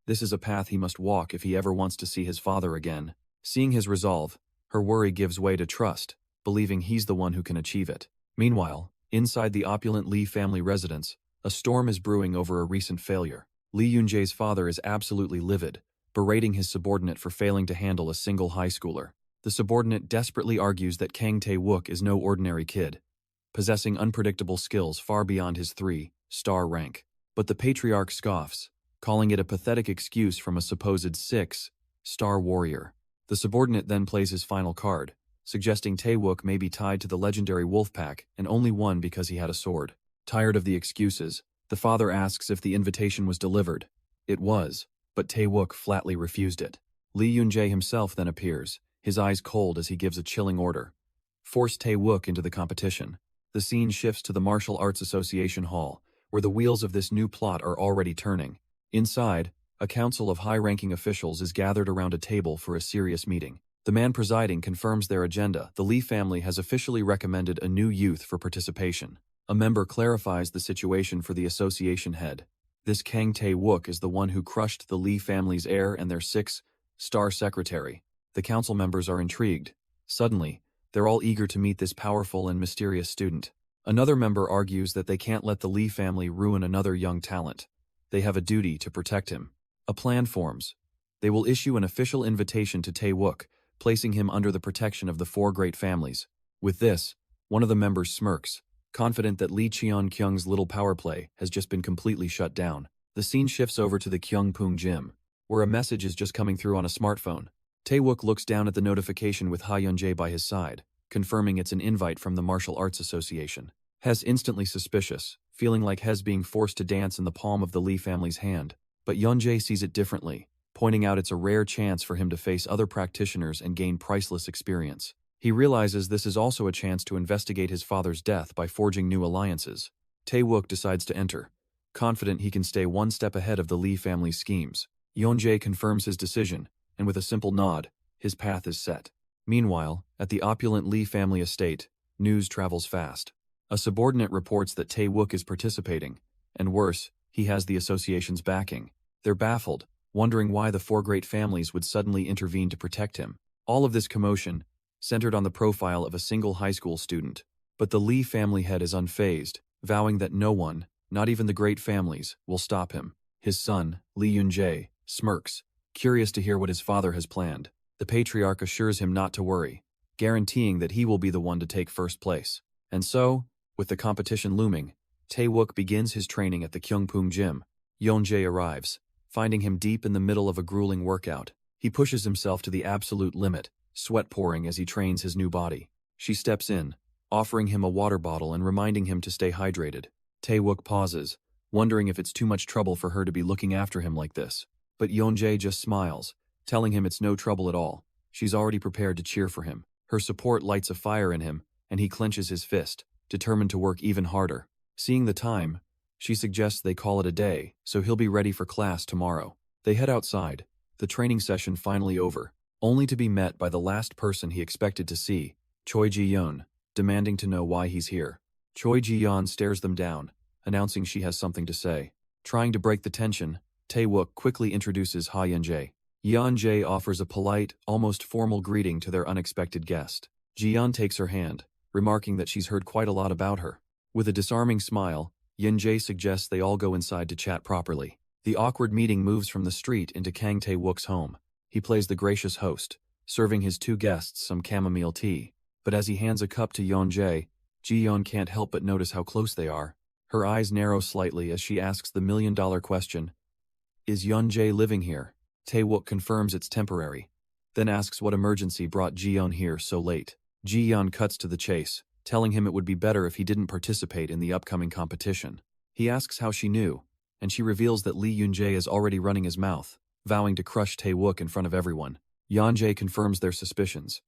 This is a path he must walk if he ever wants to see his father again. Seeing his resolve, her worry gives way to trust, believing he's the one who can achieve it. Meanwhile, inside the opulent Lee family residence, a storm is brewing over a recent failure. Lee Yoon-jae's father is absolutely livid, berating his subordinate for failing to handle a single high schooler. The subordinate desperately argues that Kang Tae-wook is no ordinary kid, possessing unpredictable skills far beyond his 3-star rank. But the patriarch scoffs, calling it a pathetic excuse from a supposed six-star warrior. The subordinate then plays his final card, suggesting Taewook may be tied to the legendary wolf pack and only won because he had a sword. Tired of the excuses, the father asks if the invitation was delivered. It was, but Taewook flatly refused it. Lee Yun-jae himself then appears, his eyes cold as he gives a chilling order. Force Taewook into the competition. The scene shifts to the Martial Arts Association Hall, where the wheels of this new plot are already turning. Inside, a council of high-ranking officials is gathered around a table for a serious meeting. The man presiding confirms their agenda. The Lee family has officially recommended a new youth for participation. A member clarifies the situation for the association head. This Kang Tae-wook is the one who crushed the Lee family's heir and their six-star secretary. The council members are intrigued. Suddenly, they're all eager to meet this powerful and mysterious student. Another member argues that they can't let the Lee family ruin another young talent. They have a duty to protect him. A plan forms. They will issue an official invitation to Tae-wook, placing him under the protection of the four great families. With this, one of the members smirks, confident that Lee Cheon-kyung's little power play has just been completely shut down. The scene shifts over to the Kyungpoong gym, where a message is just coming through on a smartphone. Tae-wook looks down at the notification with Ha Yun-jae by his side, confirming it's an invite from the Martial Arts Association. Hes instantly suspicious, feeling like Hes being forced to dance in the palm of the Lee family's hand. But Yun-jae sees it differently, pointing out it's a rare chance for him to face other practitioners and gain priceless experience. He realizes this is also a chance to investigate his father's death by forging new alliances. Tae-wook decides to enter, confident he can stay one step ahead of the Lee family's schemes. Yun-jae confirms his decision, and with a simple nod, his path is set. Meanwhile, at the opulent Lee family estate, news travels fast. A subordinate reports that Tae-wook is participating, and worse, he has the association's backing. They're baffled, wondering why the four great families would suddenly intervene to protect him. All of this commotion, centered on the profile of a single high school student. But the Lee family head is unfazed, vowing that no one, not even the great families, will stop him. His son, Lee Yun-jae, smirks, curious to hear what his father has planned. The patriarch assures him not to worry, guaranteeing that he will be the one to take first place. And so, with the competition looming, Tae-wook begins his training at the Kyungpoong gym. Yun-jae arrives, finding him deep in the middle of a grueling workout. He pushes himself to the absolute limit, sweat pouring as he trains his new body. She steps in, offering him a water bottle and reminding him to stay hydrated. Tae-wook pauses, wondering if it's too much trouble for her to be looking after him like this. But Yun-jae just smiles, telling him it's no trouble at all. She's already prepared to cheer for him. Her support lights a fire in him, and he clenches his fist, determined to work even harder. Seeing the time, she suggests they call it a day, so he'll be ready for class tomorrow. They head outside, the training session finally over, only to be met by the last person he expected to see, Choi Ji-yeon, demanding to know why he's here. Choi Ji-yeon stares them down, announcing she has something to say. Trying to break the tension, Tae-wook quickly introduces Ha Yun-jae. Yun-jae offers a polite, almost formal greeting to their unexpected guest. Ji-yeon takes her hand, remarking that she's heard quite a lot about her. With a disarming smile, Yun-jae suggests they all go inside to chat properly. The awkward meeting moves from the street into Kang Tae-wook's home. He plays the gracious host, serving his two guests some chamomile tea. But as he hands a cup to Yun-jae, Ji-yeon can't help but notice how close they are. Her eyes narrow slightly as she asks the million-dollar question, "Is Yun-jae living here?" Tae-wook confirms it's temporary, then asks what emergency brought Ji-yeon here so late. Ji-yeon cuts to the chase, telling him it would be better if he didn't participate in the upcoming competition. He asks how she knew, and she reveals that Lee Yun-jae is already running his mouth, vowing to crush Tae-wook in front of everyone. Yun-jae confirms their suspicions.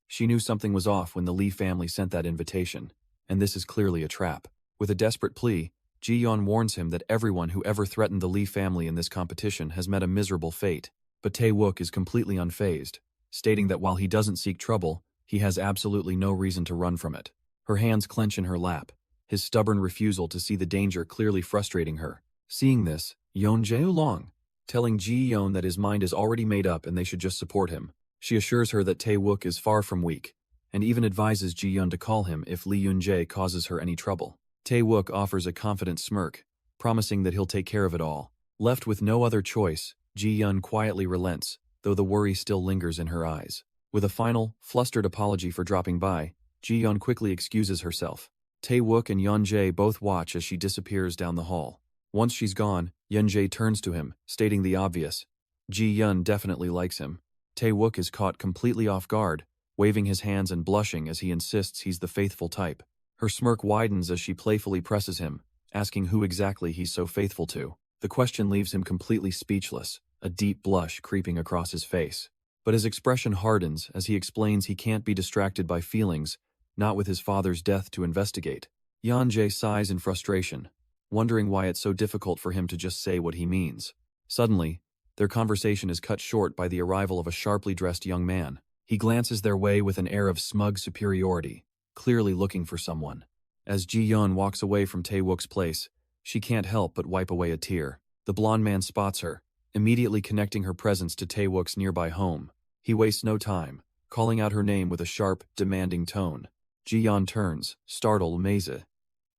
She knew something was off when the Lee family sent that invitation, and this is clearly a trap. With a desperate plea, Ji-yeon warns him that everyone who ever threatened the Lee family in this competition has met a miserable fate. But Tae-wook is completely unfazed, stating that while he doesn't seek trouble, he has absolutely no reason to run from it. Her hands clench in her lap, his stubborn refusal to see the danger clearly frustrating her. Seeing this, Yun-jae Long, telling Ji-yeon that his mind is already made up and they should just support him. She assures her that Tae-wook is far from weak, and even advises Ji-yeon to call him if Lee Yun-jae causes her any trouble. Tae-wook offers a confident smirk, promising that he'll take care of it all. Left with no other choice, Ji-yeon quietly relents, though the worry still lingers in her eyes. With a final, flustered apology for dropping by, Ji-yeon quickly excuses herself. Tae-wook and Yun-jae both watch as she disappears down the hall. Once she's gone, Yunjae turns to him, stating the obvious. Ji-yun definitely likes him. Tae-wook is caught completely off guard, waving his hands and blushing as he insists he's the faithful type. Her smirk widens as she playfully presses him, asking who exactly he's so faithful to. The question leaves him completely speechless, a deep blush creeping across his face. But his expression hardens as he explains he can't be distracted by feelings, not with his father's death to investigate. Yunjae sighs in frustration, wondering why it's so difficult for him to just say what he means. Suddenly, their conversation is cut short by the arrival of a sharply dressed young man. He glances their way with an air of smug superiority, clearly looking for someone. As Ji-yeon walks away from Tae-wook's place, she can't help but wipe away a tear. The blonde man spots her, immediately connecting her presence to Tae-wook's nearby home. He wastes no time, calling out her name with a sharp, demanding tone. Ji-yeon turns, startled, amazed,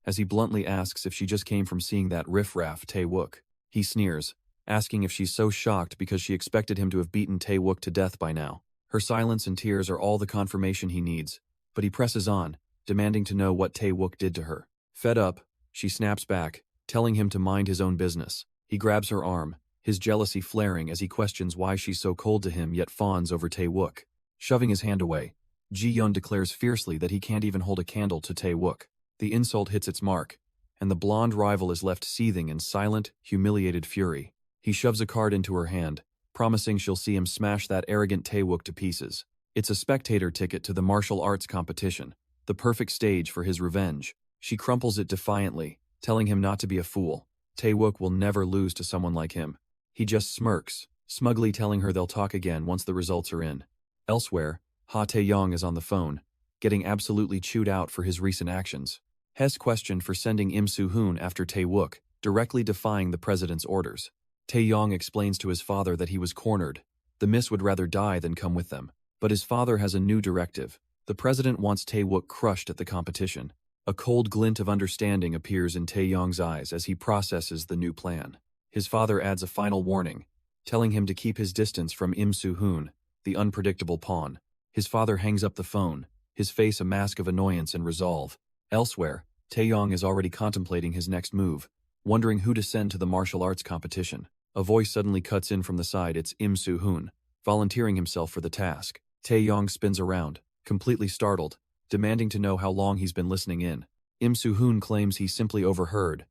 as he bluntly asks if she just came from seeing that riffraff Tae-wook. He sneers, asking if she's so shocked because she expected him to have beaten Tae-wook to death by now. Her silence and tears are all the confirmation he needs, but he presses on, demanding to know what Tae-wook did to her. Fed up, she snaps back, telling him to mind his own business. He grabs her arm, his jealousy flaring as he questions why she's so cold to him yet fawns over Tae-wook. Shoving his hand away, Ji-yeon declares fiercely that he can't even hold a candle to Tae-wook. The insult hits its mark, and the blonde rival is left seething in silent, humiliated fury. He shoves a card into her hand, promising she'll see him smash that arrogant Tae-wook to pieces. It's a spectator ticket to the martial arts competition, the perfect stage for his revenge. She crumples it defiantly, telling him not to be a fool. Tae-wook will never lose to someone like him. He just smirks, smugly telling her they'll talk again once the results are in. Elsewhere, Ha Tae-yong is on the phone, getting absolutely chewed out for his recent actions. Hess questioned for sending Im Soo-hoon after Tae-wook, directly defying the president's orders. Tae-yong explains to his father that he was cornered. The miss would rather die than come with them. But his father has a new directive. The president wants Tae-wook crushed at the competition. A cold glint of understanding appears in Tae-yong's eyes as he processes the new plan. His father adds a final warning, telling him to keep his distance from Im Soo-hoon, the unpredictable pawn. His father hangs up the phone, his face a mask of annoyance and resolve. Elsewhere, Tae-yong is already contemplating his next move, wondering who to send to the martial arts competition. A voice suddenly cuts in from the side. It's Im Soo-hoon, volunteering himself for the task. Tae-yong spins around, completely startled, demanding to know how long he's been listening in. Im Soo-hoon claims he simply overheard,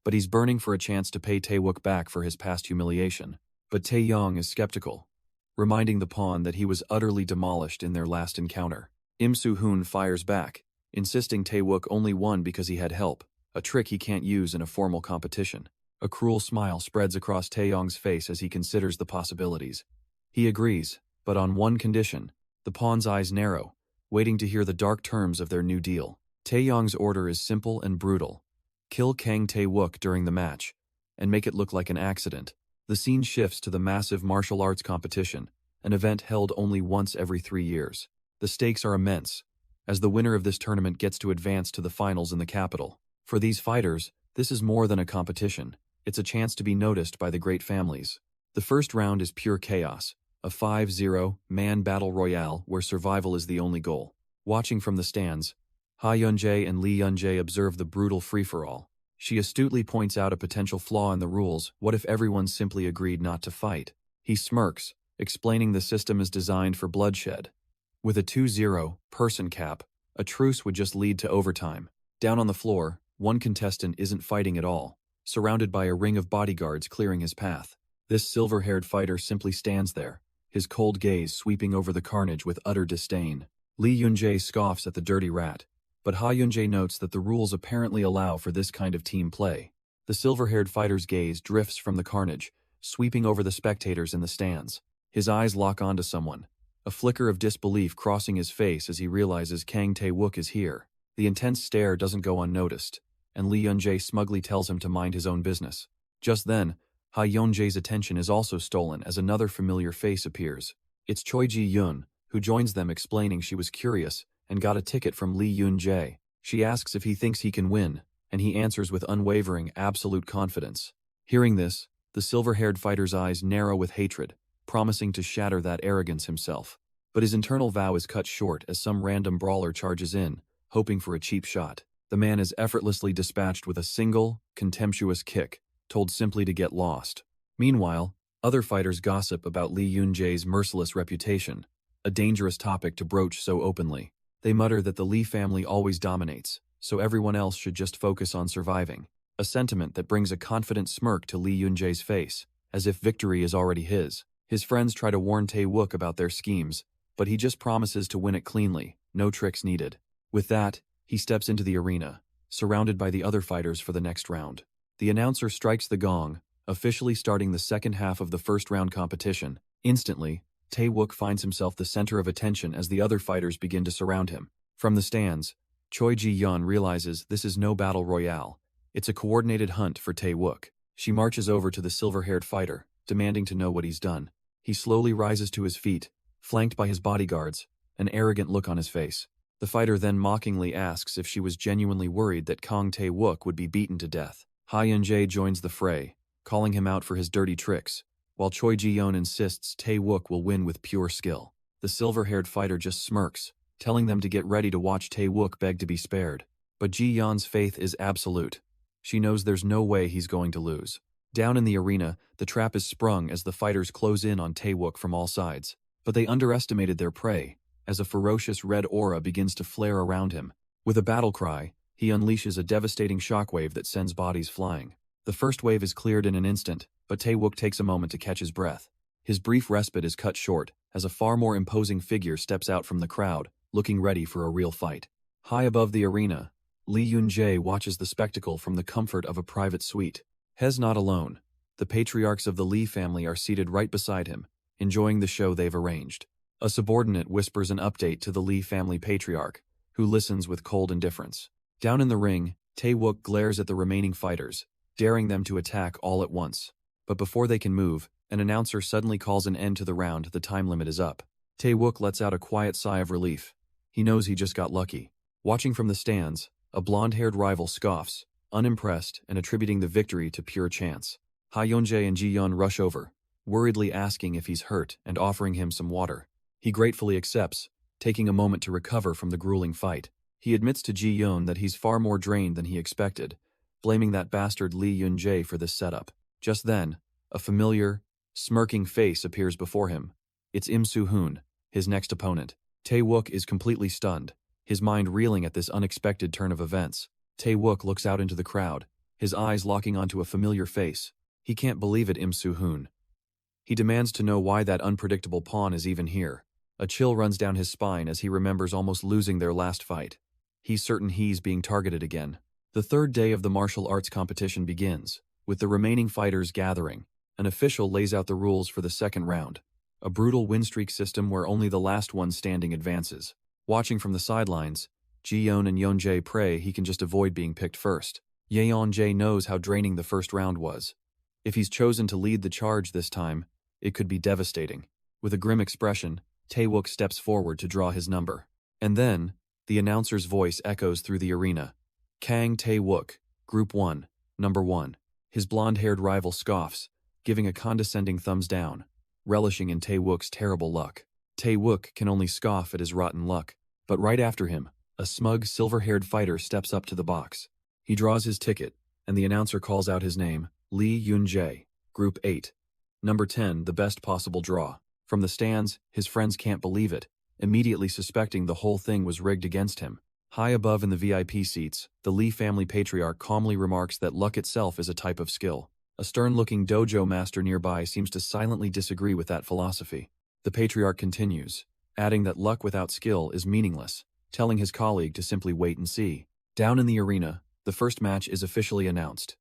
but he's burning for a chance to pay Tae-wook back for his past humiliation. But Tae-yong is skeptical, reminding the pawn that he was utterly demolished in their last encounter. Im Soo-hoon fires back, insisting Tae-wook only won because he had help, a trick he can't use in a formal competition. A cruel smile spreads across Tae-yong's face as he considers the possibilities. He agrees, but on one condition. The pawn's eyes narrow, waiting to hear the dark terms of their new deal. Tae-yong's order is simple and brutal. Kill Kang Tae-wook during the match, and make it look like an accident. The scene shifts to the massive martial arts competition, an event held only once every 3 years. The stakes are immense, as the winner of this tournament gets to advance to the finals in the capital. For these fighters, this is more than a competition. It's a chance to be noticed by the great families. The first round is pure chaos, a 5-0 man battle royale where survival is the only goal. Watching from the stands, Ha Yunjae and Lee Yunjae observe the brutal free-for-all. She astutely points out a potential flaw in the rules. What if everyone simply agreed not to fight? He smirks, explaining the system is designed for bloodshed. With a 2-0 person cap, a truce would just lead to overtime. Down on the floor, one contestant isn't fighting at all, surrounded by a ring of bodyguards clearing his path. This silver-haired fighter simply stands there, his cold gaze sweeping over the carnage with utter disdain. Lee Yunjae scoffs at the dirty rat, but Ha Yunjae notes that the rules apparently allow for this kind of team play. The silver-haired fighter's gaze drifts from the carnage, sweeping over the spectators in the stands. His eyes lock onto someone, a flicker of disbelief crossing his face as he realizes Kang Tae-wook is here. The intense stare doesn't go unnoticed, and Lee Yunjae smugly tells him to mind his own business. Just then, Ha Yunjae's attention is also stolen as another familiar face appears. It's Choi Ji-yoon, who joins them explaining she was curious and got a ticket from Lee Yun-jae. She asks if he thinks he can win, and he answers with unwavering, absolute confidence. Hearing this, the silver-haired fighter's eyes narrow with hatred, promising to shatter that arrogance himself. But his internal vow is cut short as some random brawler charges in, hoping for a cheap shot. The man is effortlessly dispatched with a single, contemptuous kick, told simply to get lost. Meanwhile, other fighters gossip about Lee Yun-jae's merciless reputation, a dangerous topic to broach so openly. They mutter that the Lee family always dominates, so everyone else should just focus on surviving, a sentiment that brings a confident smirk to Lee Yun-jae's face, as if victory is already his. His friends try to warn Tae-wook about their schemes, but he just promises to win it cleanly, no tricks needed. With that, he steps into the arena, surrounded by the other fighters for the next round. The announcer strikes the gong, officially starting the second half of the first round competition. Instantly, Tae-wook finds himself the center of attention as the other fighters begin to surround him. From the stands, Choi Ji-yeon realizes this is no battle royale. It's a coordinated hunt for Tae-wook. She marches over to the silver-haired fighter, demanding to know what he's done. He slowly rises to his feet, flanked by his bodyguards, an arrogant look on his face. The fighter then mockingly asks if she was genuinely worried that Kang Tae-wook would be beaten to death. Ha Yun-jae joins the fray, calling him out for his dirty tricks, while Choi Ji-yeon insists Tae-wook will win with pure skill. The silver-haired fighter just smirks, telling them to get ready to watch Tae-wook beg to be spared. But Ji-yeon's faith is absolute. She knows there's no way he's going to lose. Down in the arena, the trap is sprung as the fighters close in on Tae-wook from all sides. But they underestimated their prey, as a ferocious red aura begins to flare around him. With a battle cry, he unleashes a devastating shockwave that sends bodies flying. The first wave is cleared in an instant, but Tae-wook takes a moment to catch his breath. His brief respite is cut short, as a far more imposing figure steps out from the crowd, looking ready for a real fight. High above the arena, Lee Yun-jae watches the spectacle from the comfort of a private suite. He's not alone. The patriarchs of the Lee family are seated right beside him, enjoying the show they've arranged. A subordinate whispers an update to the Lee family patriarch, who listens with cold indifference. Down in the ring, Tae-wook glares at the remaining fighters, daring them to attack all at once. But before they can move, an announcer suddenly calls an end to the round. The time limit is up. Tae-wook lets out a quiet sigh of relief. He knows he just got lucky. Watching from the stands, a blonde-haired rival scoffs, unimpressed and attributing the victory to pure chance. Ha Yun-jae and Ji-yeon rush over, worriedly asking if he's hurt and offering him some water. He gratefully accepts, taking a moment to recover from the grueling fight. He admits to Ji-yeon that he's far more drained than he expected, blaming that bastard Lee Yun-jae for this setup. Just then, a familiar, smirking face appears before him. It's Im Soo-hoon, his next opponent. Tae-wook is completely stunned, his mind reeling at this unexpected turn of events. Tae-wook looks out into the crowd, his eyes locking onto a familiar face. He can't believe it, Im Soo-hoon. He demands to know why that unpredictable pawn is even here. A chill runs down his spine as he remembers almost losing their last fight. He's certain he's being targeted again. The third day of the martial arts competition begins, with the remaining fighters gathering. An official lays out the rules for the second round, a brutal win streak system where only the last one standing advances. Watching from the sidelines, Ji-yeon and Yeon-jae pray he can just avoid being picked first. Yeon-jae knows how draining the first round was. If he's chosen to lead the charge this time, it could be devastating. With a grim expression, Tae-wook steps forward to draw his number. And then, the announcer's voice echoes through the arena. Kang Tae-wook, Group 1, Number 1. His blonde-haired rival scoffs, giving a condescending thumbs down, relishing in Tae-wook's terrible luck. Tae-wook can only scoff at his rotten luck. But right after him, a smug, silver-haired fighter steps up to the box. He draws his ticket, and the announcer calls out his name, Lee Yun-jae, Group 8. Number 10, the best possible draw. From the stands, his friends can't believe it, immediately suspecting the whole thing was rigged against him. High above in the VIP seats, the Lee family patriarch calmly remarks that luck itself is a type of skill. A stern-looking dojo master nearby seems to silently disagree with that philosophy. The patriarch continues, adding that luck without skill is meaningless, telling his colleague to simply wait and see. Down in the arena, the first match is officially announced.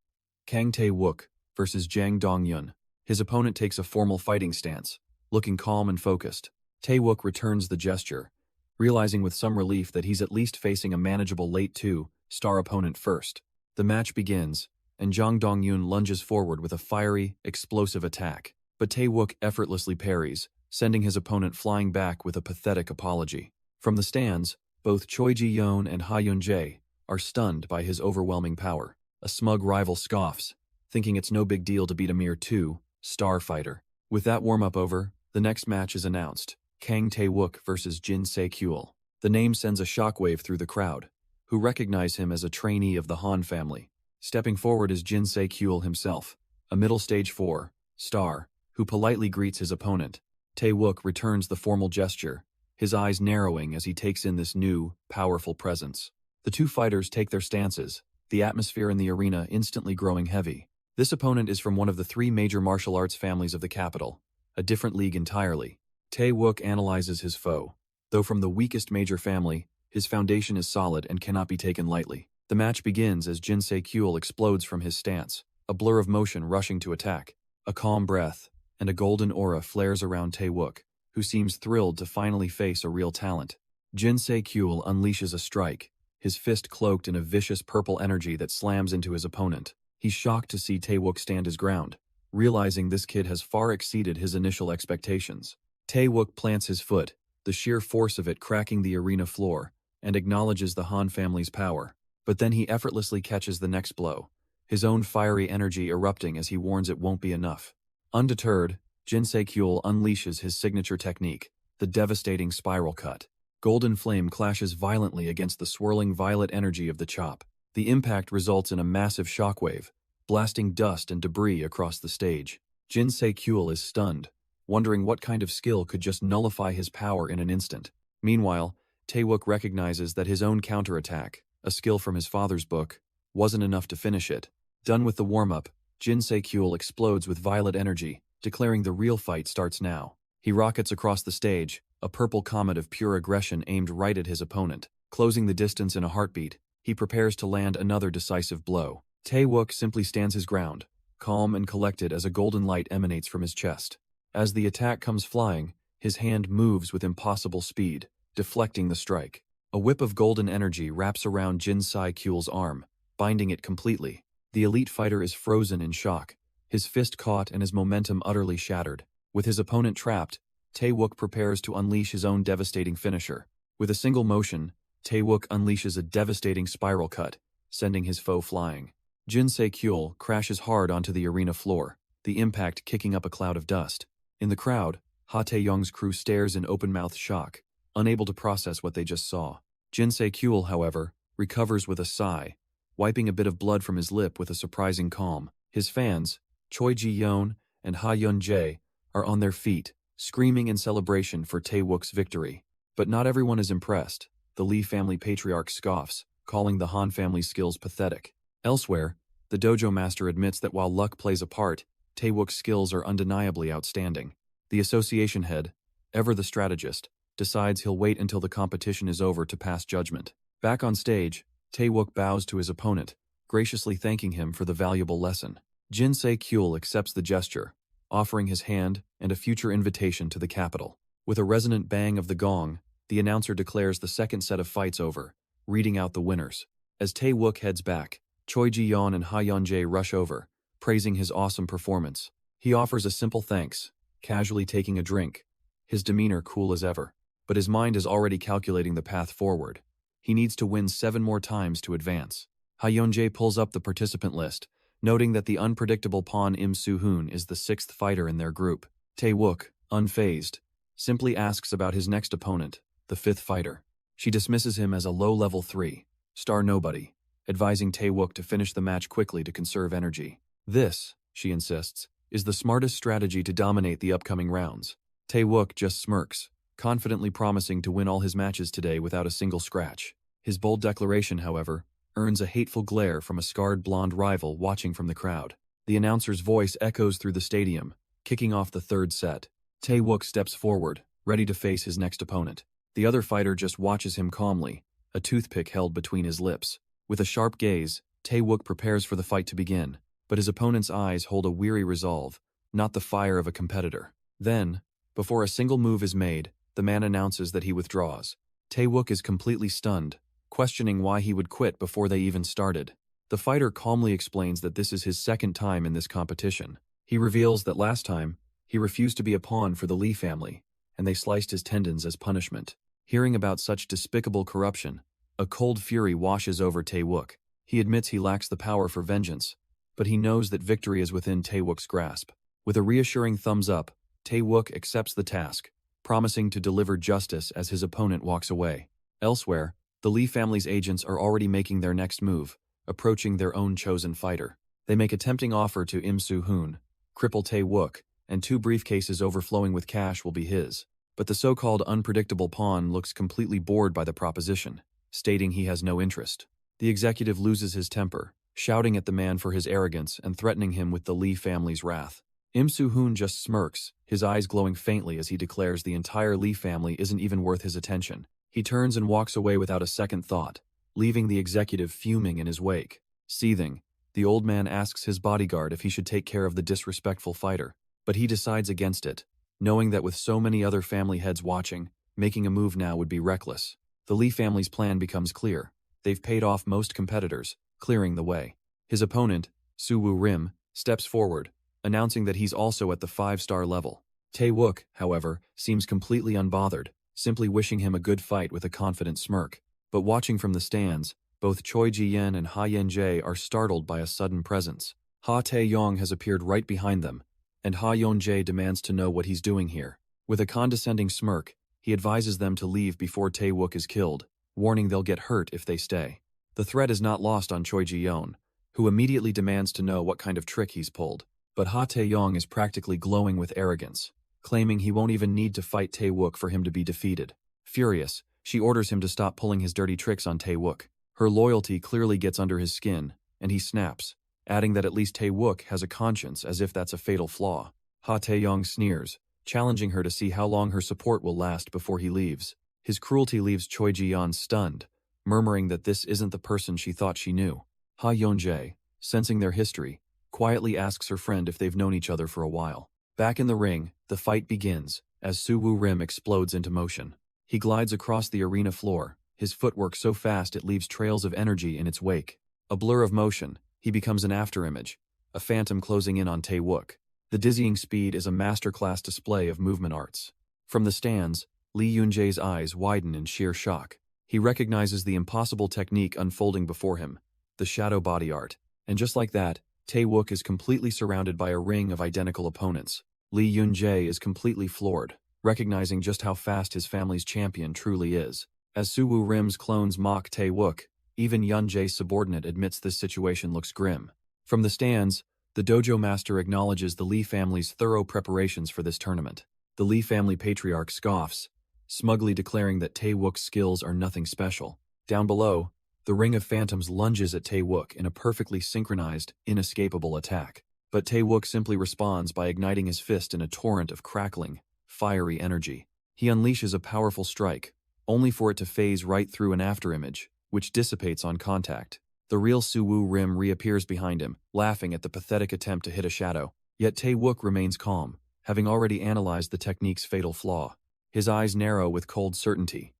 Kang Tae-wook versus Jang Dong-yun. His opponent takes a formal fighting stance, looking calm and focused. Tae-wook returns the gesture, realizing with some relief that he's at least facing a manageable late 2-star opponent first. The match begins, and Jang Dong-yun lunges forward with a fiery, explosive attack. But Tae-wook effortlessly parries, sending his opponent flying back with a pathetic apology. From the stands, both Choi Ji-yeon and Ha Yun-jae are stunned by his overwhelming power. A smug rival scoffs, thinking it's no big deal to beat a mere 2-star fighter. With that warm-up over, the next match is announced. Kang Tae-wook versus Jin Se-kyul. The name sends a shockwave through the crowd, who recognize him as a trainee of the Han family. Stepping forward is Jin Se-kyul himself, a middle stage 4 star, who politely greets his opponent. Tae-wook returns the formal gesture, his eyes narrowing as he takes in this new, powerful presence. The two fighters take their stances, the atmosphere in the arena instantly growing heavy. This opponent is from one of the 3 major martial arts families of the capital, a different league entirely. Tae-wook analyzes his foe. Though from the weakest major family, his foundation is solid and cannot be taken lightly. The match begins as Jin Se-kyul explodes from his stance, a blur of motion rushing to attack. A calm breath, and a golden aura flares around Tae-wook, who seems thrilled to finally face a real talent. Jin Se-kyul unleashes a strike, his fist cloaked in a vicious purple energy that slams into his opponent. He's shocked to see Tae-wook stand his ground, realizing this kid has far exceeded his initial expectations. Tae-wook plants his foot, the sheer force of it cracking the arena floor, and acknowledges the Han family's power. But then he effortlessly catches the next blow, his own fiery energy erupting as he warns it won't be enough. Undeterred, Jin Se-kyul unleashes his signature technique, the devastating spiral cut. Golden flame clashes violently against the swirling violet energy of the chop. The impact results in a massive shockwave, blasting dust and debris across the stage. Jin Se-kyul is stunned, wondering what kind of skill could just nullify his power in an instant. Meanwhile, Tae-wook recognizes that his own counterattack, a skill from his father's book, wasn't enough to finish it. Done with the warm-up, Jin Se-kyul explodes with violet energy, declaring the real fight starts now. He rockets across the stage, a purple comet of pure aggression aimed right at his opponent. Closing the distance in a heartbeat, he prepares to land another decisive blow. Tae-wook simply stands his ground, calm and collected as a golden light emanates from his chest. As the attack comes flying, his hand moves with impossible speed, deflecting the strike. A whip of golden energy wraps around Jin Se-kyul's arm, binding it completely. The elite fighter is frozen in shock, his fist caught and his momentum utterly shattered. With his opponent trapped, Tae-wook prepares to unleash his own devastating finisher. With a single motion, Tae-wook unleashes a devastating spiral cut, sending his foe flying. Jin Se-kyul crashes hard onto the arena floor, the impact kicking up a cloud of dust. In the crowd, Ha Tae-young's crew stares in open-mouthed shock, unable to process what they just saw. Jin Se-kyul, however, recovers with a sigh, wiping a bit of blood from his lip with a surprising calm. His fans, Choi Ji-yeon and Ha Yeon-jae, are on their feet, screaming in celebration for Tae-wook's victory. But not everyone is impressed. The Lee family patriarch scoffs, calling the Han family's skills pathetic. Elsewhere, the dojo master admits that while luck plays a part, Tae-wook's skills are undeniably outstanding. The association head, ever the strategist, decides he'll wait until the competition is over to pass judgment. Back on stage, Tae-wook bows to his opponent, graciously thanking him for the valuable lesson. Jin Se-kyul accepts the gesture, offering his hand and a future invitation to the capital. With a resonant bang of the gong, the announcer declares the second set of fights over, reading out the winners. As Tae-wook heads back, Choi Ji-yeon and Ha Yeon-jae rush over, praising his awesome performance. He offers a simple thanks, casually taking a drink, his demeanor cool as ever. But his mind is already calculating the path forward. He needs to win 7 more times to advance. Ha Yeon-jae pulls up the participant list, noting that the unpredictable pawn Im Soo-hoon is the 6th fighter in their group. Tae-wook, unfazed, simply asks about his next opponent, the 5th fighter. She dismisses him as a low-level 3-star nobody, advising Tae-wook to finish the match quickly to conserve energy. This, she insists, is the smartest strategy to dominate the upcoming rounds. Tae-wook just smirks, confidently promising to win all his matches today without a single scratch. His bold declaration, however, earns a hateful glare from a scarred blonde rival watching from the crowd. The announcer's voice echoes through the stadium, kicking off the 3rd set. Tae-wook steps forward, ready to face his next opponent. The other fighter just watches him calmly, a toothpick held between his lips. With a sharp gaze, Tae-wook prepares for the fight to begin, but his opponent's eyes hold a weary resolve, not the fire of a competitor. Then, before a single move is made, the man announces that he withdraws. Tae-wook is completely stunned, questioning why he would quit before they even started. The fighter calmly explains that this is his 2nd time in this competition. He reveals that last time, he refused to be a pawn for the Lee family, and they sliced his tendons as punishment. Hearing about such despicable corruption, a cold fury washes over Tae-wook. He admits he lacks the power for vengeance, but he knows that victory is within Tae-wook's grasp. With a reassuring thumbs up, Tae-wook accepts the task, promising to deliver justice as his opponent walks away. Elsewhere, the Lee family's agents are already making their next move, approaching their own chosen fighter. They make a tempting offer to Im Soo-hoon, cripple Tae-wook, and 2 briefcases overflowing with cash will be his. But the so-called unpredictable pawn looks completely bored by the proposition, stating he has no interest. The executive loses his temper, shouting at the man for his arrogance and threatening him with the Lee family's wrath. Im Soo-hoon just smirks, his eyes glowing faintly as he declares the entire Lee family isn't even worth his attention. He turns and walks away without a second thought, leaving the executive fuming in his wake. Seething, the old man asks his bodyguard if he should take care of the disrespectful fighter, but he decides against it, knowing that with so many other family heads watching, making a move now would be reckless. The Lee family's plan becomes clear. They've paid off most competitors, clearing the way. His opponent, Soo-woo Rim, steps forward, announcing that he's also at the 5-star level. Tae-wook, however, seems completely unbothered, simply wishing him a good fight with a confident smirk. But watching from the stands, both Choi Ji-yen and Ha Yen-jae are startled by a sudden presence. Ha Tae-yong has appeared right behind them, and Ha Yeon-jae demands to know what he's doing here. With a condescending smirk, he advises them to leave before Tae-wook is killed, warning they'll get hurt if they stay. The threat is not lost on Choi Ji-yeon, who immediately demands to know what kind of trick he's pulled. But Ha Tae-yong is practically glowing with arrogance, claiming he won't even need to fight Tae-wook for him to be defeated. Furious, she orders him to stop pulling his dirty tricks on Tae-wook. Her loyalty clearly gets under his skin, and he snaps, adding that at least Tae-wook has a conscience, as if that's a fatal flaw. Ha Tae-yong sneers, challenging her to see how long her support will last before he leaves. His cruelty leaves Choi Ji-yeon stunned, murmuring that this isn't the person she thought she knew. Ha Yeon-jae, sensing their history, quietly asks her friend if they've known each other for a while. Back in the ring, the fight begins, as Soo-woo Rim explodes into motion. He glides across the arena floor, his footwork so fast it leaves trails of energy in its wake. A blur of motion, he becomes an afterimage, a phantom closing in on Tae-wook. The dizzying speed is a masterclass display of movement arts. From the stands, Lee Yoon-jae's eyes widen in sheer shock. He recognizes the impossible technique unfolding before him, the shadow body art. And just like that, Tae-wook is completely surrounded by a ring of identical opponents. Lee Yoon-jae is completely floored, recognizing just how fast his family's champion truly is. As Soo-woo Rim's clones mock Tae-wook, even Yeon-jae's subordinate admits this situation looks grim. From the stands, the dojo master acknowledges the Lee family's thorough preparations for this tournament. The Lee family patriarch scoffs, smugly declaring that Tae-wook's skills are nothing special. Down below, the Ring of Phantoms lunges at Tae-wook in a perfectly synchronized, inescapable attack. But Tae-wook simply responds by igniting his fist in a torrent of crackling, fiery energy. He unleashes a powerful strike, only for it to phase right through an afterimage, which dissipates on contact. The real Soo-woo Rim reappears behind him, laughing at the pathetic attempt to hit a shadow. Yet Tae-wook remains calm, having already analyzed the technique's fatal flaw. His eyes narrow with cold certainty.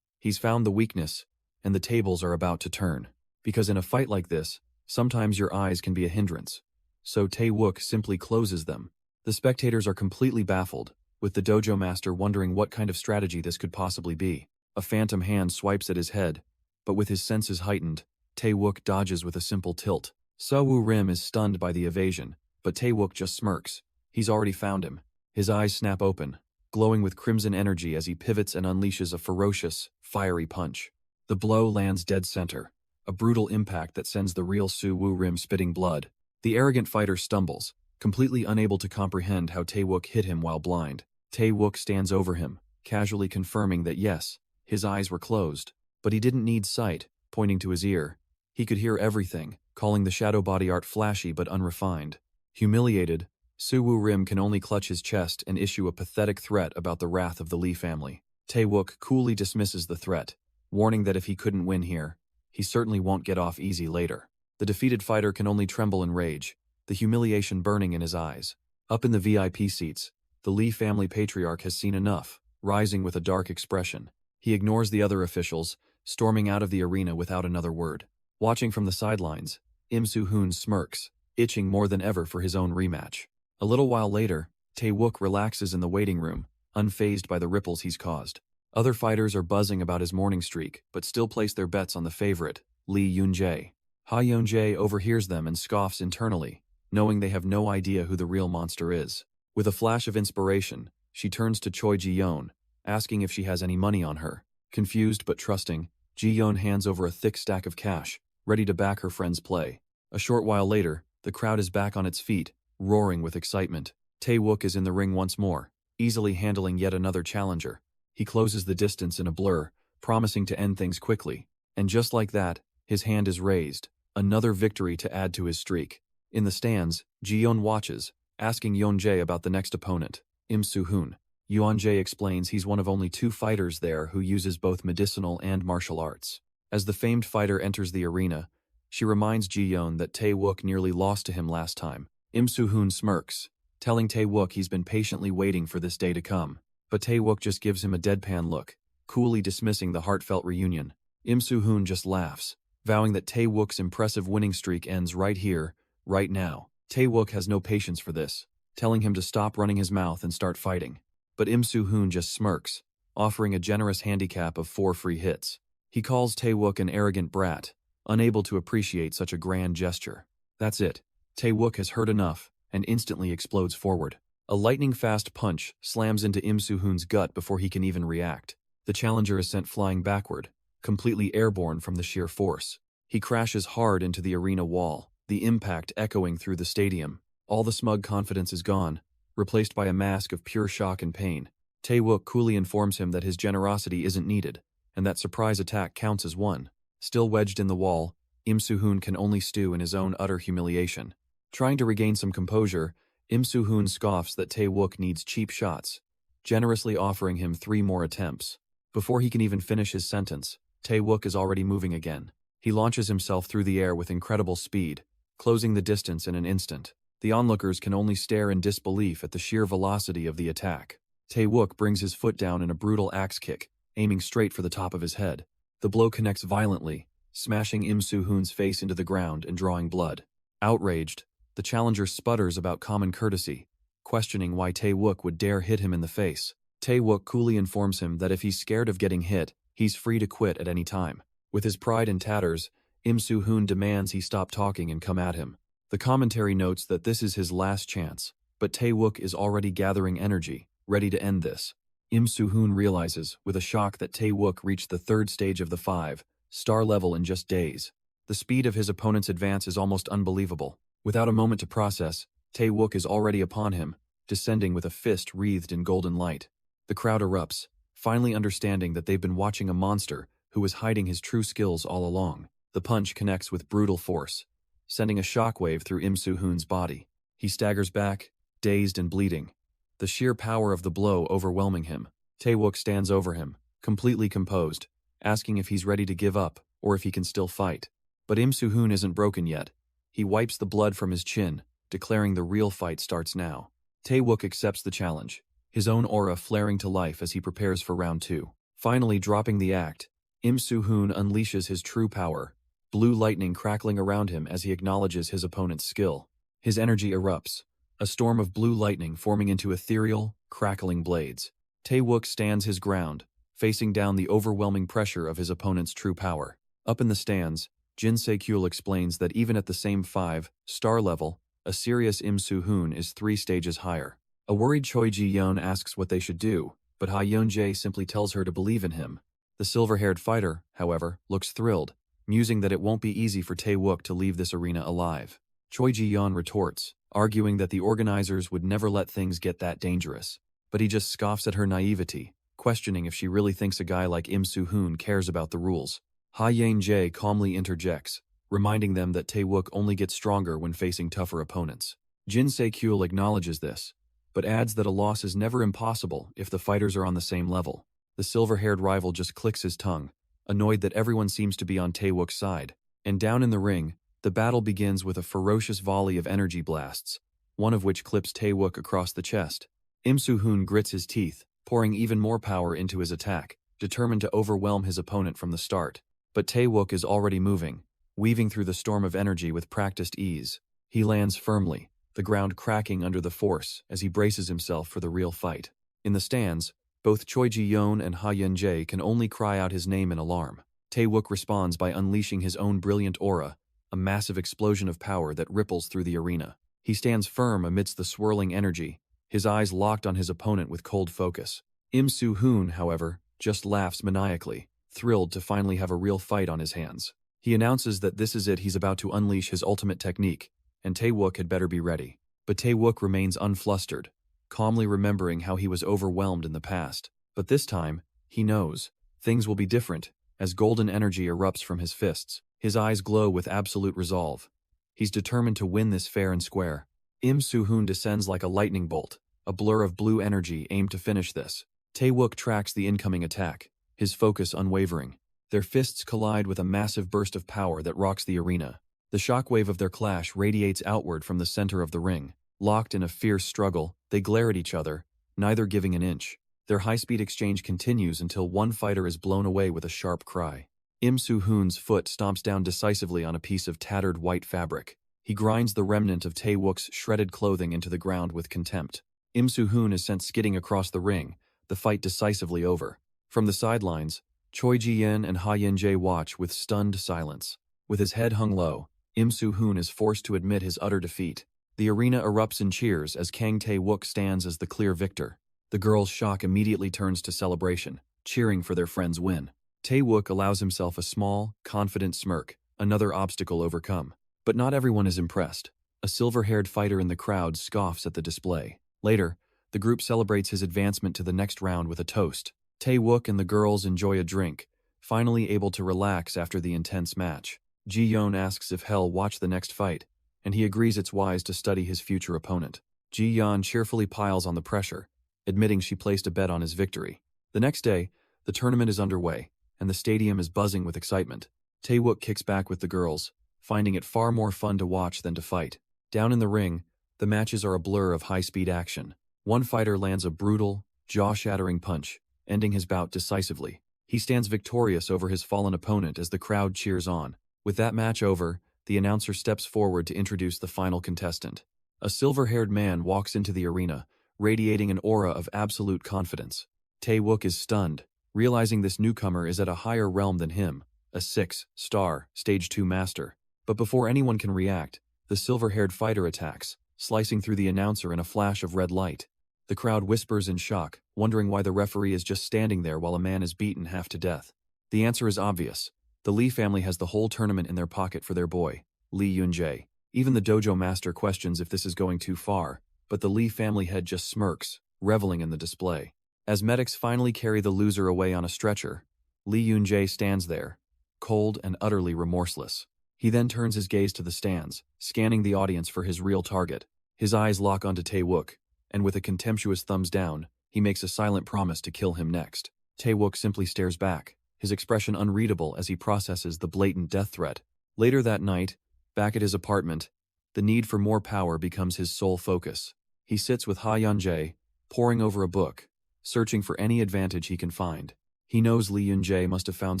He's found the weakness, and the tables are about to turn. Because in a fight like this, sometimes your eyes can be a hindrance. So Tae-wook simply closes them. The spectators are completely baffled, with the dojo master wondering what kind of strategy this could possibly be. A phantom hand swipes at his head, but with his senses heightened, Tae-wook dodges with a simple tilt. Soo-woo Rim is stunned by the evasion, but Tae-wook just smirks. He's already found him. His eyes snap open, glowing with crimson energy as he pivots and unleashes a ferocious, fiery punch. The blow lands dead center, a brutal impact that sends the real Soo-woo Rim spitting blood. The arrogant fighter stumbles, completely unable to comprehend how Tae-wook hit him while blind. Tae-wook stands over him, casually confirming that yes, his eyes were closed, but he didn't need sight, pointing to his ear. He could hear everything, calling the shadow body art flashy but unrefined. Humiliated, Soo-woo Rim can only clutch his chest and issue a pathetic threat about the wrath of the Lee family. Tae-wook coolly dismisses the threat, warning that if he couldn't win here, he certainly won't get off easy later. The defeated fighter can only tremble in rage, the humiliation burning in his eyes. Up in the VIP seats, the Lee family patriarch has seen enough, rising with a dark expression. He ignores the other officials, storming out of the arena without another word. Watching from the sidelines, Im Soo-hoon smirks, itching more than ever for his own rematch. A little while later, Tae-wook relaxes in the waiting room, unfazed by the ripples he's caused. Other fighters are buzzing about his morning streak, but still place their bets on the favorite, Lee Yoon-jae. Ha Yeon-jae overhears them and scoffs internally, knowing they have no idea who the real monster is. With a flash of inspiration, she turns to Choi Ji-yeon, asking if she has any money on her. Confused but trusting, Ji-yeon hands over a thick stack of cash, ready to back her friend's play. A short while later, the crowd is back on its feet, roaring with excitement. Tae-wook is in the ring once more, easily handling yet another challenger. He closes the distance in a blur, promising to end things quickly. And just like that, his hand is raised, another victory to add to his streak. In the stands, Ji-yeon watches, asking Yeon-jae about the next opponent, Im Soo-hoon. Yeon-jae explains he's one of only 2 fighters there who uses both medicinal and martial arts. As the famed fighter enters the arena, she reminds Ji-yeon that Tae-wook nearly lost to him last time. Im Soo-hoon smirks, telling Tae-wook he's been patiently waiting for this day to come. But Tae-wook just gives him a deadpan look, coolly dismissing the heartfelt reunion. Im Soo-hoon just laughs, vowing that Tae-wook's impressive winning streak ends right here, right now. Tae-wook has no patience for this, telling him to stop running his mouth and start fighting. But Im Soo-hoon just smirks, offering a generous handicap of 4 free hits. He calls Tae-wook an arrogant brat, unable to appreciate such a grand gesture. That's it. Tae-wook has heard enough, and instantly explodes forward. A lightning-fast punch slams into Im Soo-hoon's gut before he can even react. The challenger is sent flying backward, completely airborne from the sheer force. He crashes hard into the arena wall, the impact echoing through the stadium. All the smug confidence is gone, replaced by a mask of pure shock and pain. Tae-wook coolly informs him that his generosity isn't needed, and that surprise attack counts as one. Still wedged in the wall, Im Soo-hoon can only stew in his own utter humiliation. Trying to regain some composure, Im Soo-hoon scoffs that Tae-wook needs cheap shots, generously offering him 3 more attempts. Before he can even finish his sentence, Tae-wook is already moving again. He launches himself through the air with incredible speed, closing the distance in an instant. The onlookers can only stare in disbelief at the sheer velocity of the attack. Tae-wook brings his foot down in a brutal axe kick, aiming straight for the top of his head. The blow connects violently, smashing Im Soo-hoon's face into the ground and drawing blood. Outraged, the challenger sputters about common courtesy, questioning why Tae-wook would dare hit him in the face. Tae-wook coolly informs him that if he's scared of getting hit, he's free to quit at any time. With his pride in tatters, Im Soo-hoon demands he stop talking and come at him. The commentary notes that this is his last chance, but Tae-wook is already gathering energy, ready to end this. Im Soo-hoon realizes, with a shock, that Tae-wook reached the 3rd stage of the 5-star level in just days. The speed of his opponent's advance is almost unbelievable. Without a moment to process, Tae-wook is already upon him, descending with a fist wreathed in golden light. The crowd erupts, finally understanding that they've been watching a monster who was hiding his true skills all along. The punch connects with brutal force, sending a shockwave through Im Soo-hoon's body. He staggers back, dazed and bleeding, the sheer power of the blow overwhelming him. Tae-wook stands over him, completely composed, asking if he's ready to give up or if he can still fight. But Im Soo-hoon isn't broken yet. He wipes the blood from his chin, declaring the real fight starts now. Tae-wook accepts the challenge, his own aura flaring to life as he prepares for round 2. Finally dropping the act, Im Soo-hoon unleashes his true power, blue lightning crackling around him as he acknowledges his opponent's skill. His energy erupts, a storm of blue lightning forming into ethereal, crackling blades. Tae-wook stands his ground, facing down the overwhelming pressure of his opponent's true power. Up in the stands, Jin Se-kyul explains that even at the same 5-star level, a serious Im Soo-hoon is 3 stages higher. A worried Choi Ji-yeon asks what they should do, but Ha Yeon-jae simply tells her to believe in him. The silver-haired fighter, however, looks thrilled, musing that it won't be easy for Tae-wook to leave this arena alive. Choi Ji-yeon retorts, arguing that the organizers would never let things get that dangerous. But he just scoffs at her naivety, questioning if she really thinks a guy like Im Soo-hoon cares about the rules. Ha Yeon-jae calmly interjects, reminding them that Tae-wook only gets stronger when facing tougher opponents. Jin Se-kyul acknowledges this, but adds that a loss is never impossible if the fighters are on the same level. The silver-haired rival just clicks his tongue, annoyed that everyone seems to be on Tae-wook's side. And down in the ring, the battle begins with a ferocious volley of energy blasts, one of which clips Tae-wook across the chest. Im Soo-hoon grits his teeth, pouring even more power into his attack, determined to overwhelm his opponent from the start. But Tae-wook is already moving, weaving through the storm of energy with practiced ease. He lands firmly, the ground cracking under the force as he braces himself for the real fight. In the stands, both Choi Ji-yeon and Ha Yeon-jae can only cry out his name in alarm. Tae-wook responds by unleashing his own brilliant aura, a massive explosion of power that ripples through the arena. He stands firm amidst the swirling energy, his eyes locked on his opponent with cold focus. Im Soo-hoon, however, just laughs maniacally, thrilled to finally have a real fight on his hands. He announces that this is it, he's about to unleash his ultimate technique, and Tae-wook had better be ready. But Tae-wook remains unflustered, calmly remembering how he was overwhelmed in the past. But this time, he knows, things will be different, as golden energy erupts from his fists. His eyes glow with absolute resolve. He's determined to win this fair and square. Im Soo-hoon descends like a lightning bolt, a blur of blue energy aimed to finish this. Tae-wook tracks the incoming attack, his focus unwavering. Their fists collide with a massive burst of power that rocks the arena. The shockwave of their clash radiates outward from the center of the ring. Locked in a fierce struggle, they glare at each other, neither giving an inch. Their high-speed exchange continues until one fighter is blown away with a sharp cry. Im Soo-hoon's foot stomps down decisively on a piece of tattered white fabric. He grinds the remnant of Tae-wook's shredded clothing into the ground with contempt. Im Soo-hoon is sent skidding across the ring, the fight decisively over. From the sidelines, Choi Ji-yen and Ha Yin-jae watch with stunned silence. With his head hung low, Im Soo-hoon is forced to admit his utter defeat. The arena erupts in cheers as Kang Tae-wook stands as the clear victor. The girls' shock immediately turns to celebration, cheering for their friend's win. Tae-wook allows himself a small, confident smirk, another obstacle overcome. But not everyone is impressed. A silver-haired fighter in the crowd scoffs at the display. Later, the group celebrates his advancement to the next round with a toast. Tae-wook and the girls enjoy a drink, finally able to relax after the intense match. Ji-yeon asks if Hell watch the next fight, and he agrees it's wise to study his future opponent. Ji-yeon cheerfully piles on the pressure, admitting she placed a bet on his victory. The next day, the tournament is underway, and the stadium is buzzing with excitement. Tae-wook kicks back with the girls, finding it far more fun to watch than to fight. Down in the ring, the matches are a blur of high-speed action. One fighter lands a brutal, jaw-shattering punch, ending his bout decisively. He stands victorious over his fallen opponent as the crowd cheers on. With that match over, the announcer steps forward to introduce the final contestant. A silver-haired man walks into the arena, radiating an aura of absolute confidence. Tae-wook is stunned, realizing this newcomer is at a higher realm than him, a 6-star, Stage 2 master. But before anyone can react, the silver-haired fighter attacks, slicing through the announcer in a flash of red light. The crowd whispers in shock, wondering why the referee is just standing there while a man is beaten half to death. The answer is obvious. The Lee family has the whole tournament in their pocket for their boy, Lee Yun-jae. Even the dojo master questions if this is going too far, but the Lee family head just smirks, reveling in the display. As medics finally carry the loser away on a stretcher, Lee Yun-jae stands there, cold and utterly remorseless. He then turns his gaze to the stands, scanning the audience for his real target. His eyes lock onto Tae-wook, and with a contemptuous thumbs down, he makes a silent promise to kill him next. Tae-wook simply stares back, his expression unreadable as he processes the blatant death threat. Later that night, back at his apartment, the need for more power becomes his sole focus. He sits with Ha Yun-jae, poring over a book, searching for any advantage he can find. He knows Lee Yun-jae must have found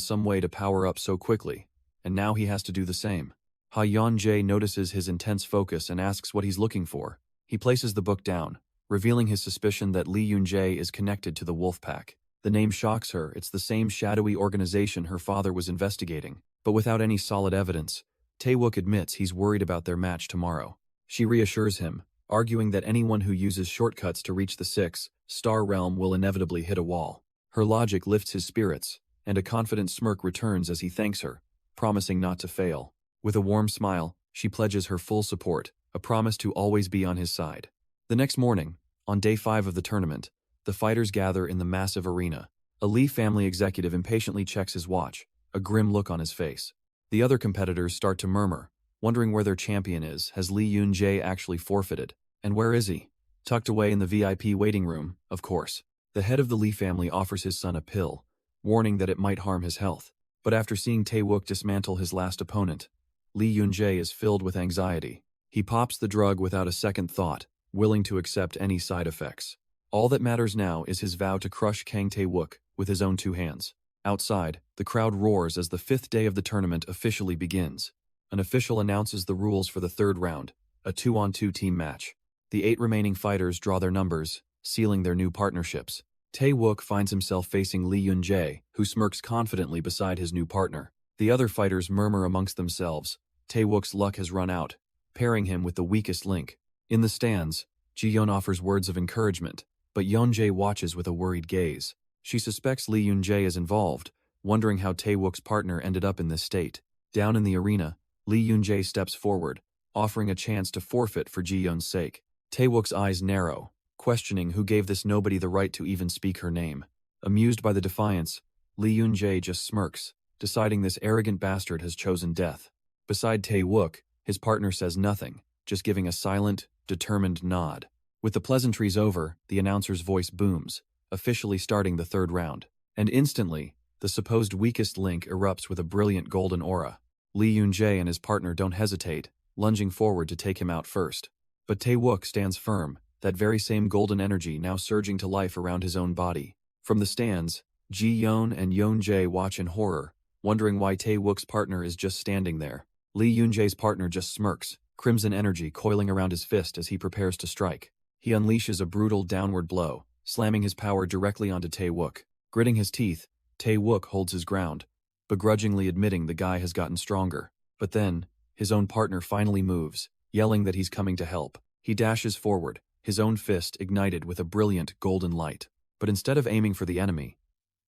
some way to power up so quickly, and now he has to do the same. Ha Yun-jae notices his intense focus and asks what he's looking for. He places the book down, revealing his suspicion that Lee Yun-jae is connected to the wolf pack. The name shocks her. It's the same shadowy organization her father was investigating. But without any solid evidence, Tae-wook admits he's worried about their match tomorrow. She reassures him, arguing that anyone who uses shortcuts to reach the 6-star realm will inevitably hit a wall. Her logic lifts his spirits, and a confident smirk returns as he thanks her, promising not to fail. With a warm smile, she pledges her full support, a promise to always be on his side. The next morning, on day 5 of the tournament, the fighters gather in the massive arena. A Lee family executive impatiently checks his watch, a grim look on his face. The other competitors start to murmur, wondering where their champion is. Has Lee Yun-jae actually forfeited? And where is he? Tucked away in the VIP waiting room, of course. The head of the Lee family offers his son a pill, warning that it might harm his health. But after seeing Tae-wook dismantle his last opponent, Lee Yun-jae is filled with anxiety. He pops the drug without a second thought, willing to accept any side effects. All that matters now is his vow to crush Kang Tae-wook with his own 2 hands. Outside, the crowd roars as the 5th day of the tournament officially begins. An official announces the rules for the 3rd round, a 2-on-2 team match. The 8 remaining fighters draw their numbers, sealing their new partnerships. Tae-wook finds himself facing Lee Yun-jae, who smirks confidently beside his new partner. The other fighters murmur amongst themselves. Tae-wook's luck has run out, pairing him with the weakest link. In the stands, Ji-yeon offers words of encouragement, but Yun-jae watches with a worried gaze. She suspects Lee Yun-jae is involved, wondering how Tae-wook's partner ended up in this state. Down in the arena, Lee Yun-jae steps forward, offering a chance to forfeit for Ji-yeon's sake. Taewook's eyes narrow, questioning who gave this nobody the right to even speak her name. Amused by the defiance, Lee Yun-jae just smirks, deciding this arrogant bastard has chosen death. Beside Taewook, his partner says nothing, just giving a silent, determined nod. With the pleasantries over, the announcer's voice booms, officially starting the third round. And instantly, the supposed weakest link erupts with a brilliant golden aura. Lee Yun-jae and his partner don't hesitate, lunging forward to take him out first. But Taewook stands firm, that very same golden energy now surging to life around his own body. From the stands, Ji-yeon and Yeon-jae watch in horror, wondering why Taewook's partner is just standing there. Lee Yun-jae's partner just smirks, crimson energy coiling around his fist as he prepares to strike. He unleashes a brutal downward blow, slamming his power directly onto Taewook. Gritting his teeth, Taewook holds his ground, begrudgingly admitting the guy has gotten stronger. But then, his own partner finally moves, yelling that he's coming to help. He dashes forward, his own fist ignited with a brilliant golden light. But instead of aiming for the enemy,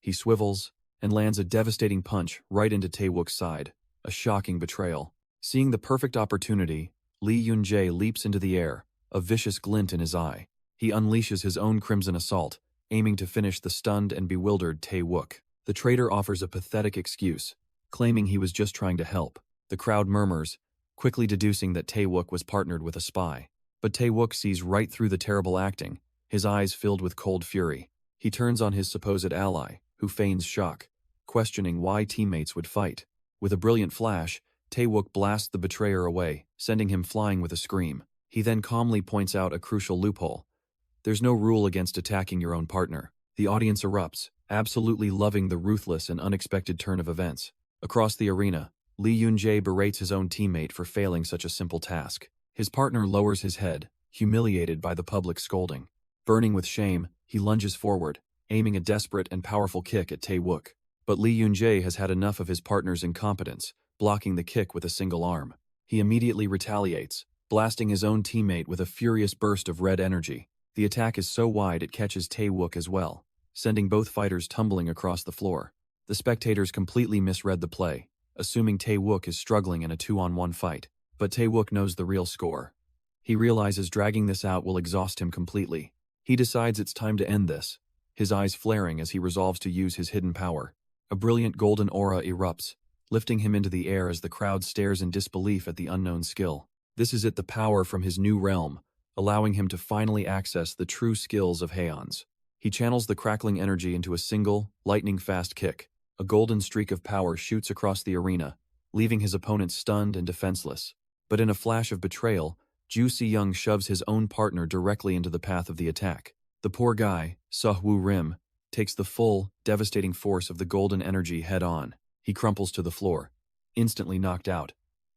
he swivels and lands a devastating punch right into Taewook's side, a shocking betrayal. Seeing the perfect opportunity, Lee Yun-jae leaps into the air, a vicious glint in his eye. He unleashes his own crimson assault, aiming to finish the stunned and bewildered Taewook. The traitor offers a pathetic excuse, claiming he was just trying to help. The crowd murmurs, quickly deducing that Taewook was partnered with a spy. But Taewook sees right through the terrible acting, his eyes filled with cold fury. He turns on his supposed ally, who feigns shock, questioning why teammates would fight. With a brilliant flash, Taewook blasts the betrayer away, sending him flying with a scream. He then calmly points out a crucial loophole. There's no rule against attacking your own partner. The audience erupts, absolutely loving the ruthless and unexpected turn of events. Across the arena, Lee Yun-jae berates his own teammate for failing such a simple task. His partner lowers his head, humiliated by the public scolding. Burning with shame, he lunges forward, aiming a desperate and powerful kick at Taewook. But Lee Yun-jae has had enough of his partner's incompetence, blocking the kick with a single arm. He immediately retaliates, blasting his own teammate with a furious burst of red energy. The attack is so wide it catches Taewook as well, sending both fighters tumbling across the floor. The spectators completely misread the play, assuming Taewook is struggling in a 2-on-1 fight. But Taewook knows the real score. He realizes dragging this out will exhaust him completely. He decides it's time to end this, his eyes flaring as he resolves to use his hidden power. A brilliant golden aura erupts, lifting him into the air as the crowd stares in disbelief at the unknown skill. This is the power from his new realm, allowing him to finally access the true skills of Haeon's. He channels the crackling energy into a single, lightning-fast kick. A golden streak of power shoots across the arena, leaving his opponent stunned and defenseless. But in a flash of betrayal, Ju Si-young shoves his own partner directly into the path of the attack. The poor guy, Seo-woo Rim, takes the full, devastating force of the golden energy head-on. He crumples to the floor, instantly knocked out,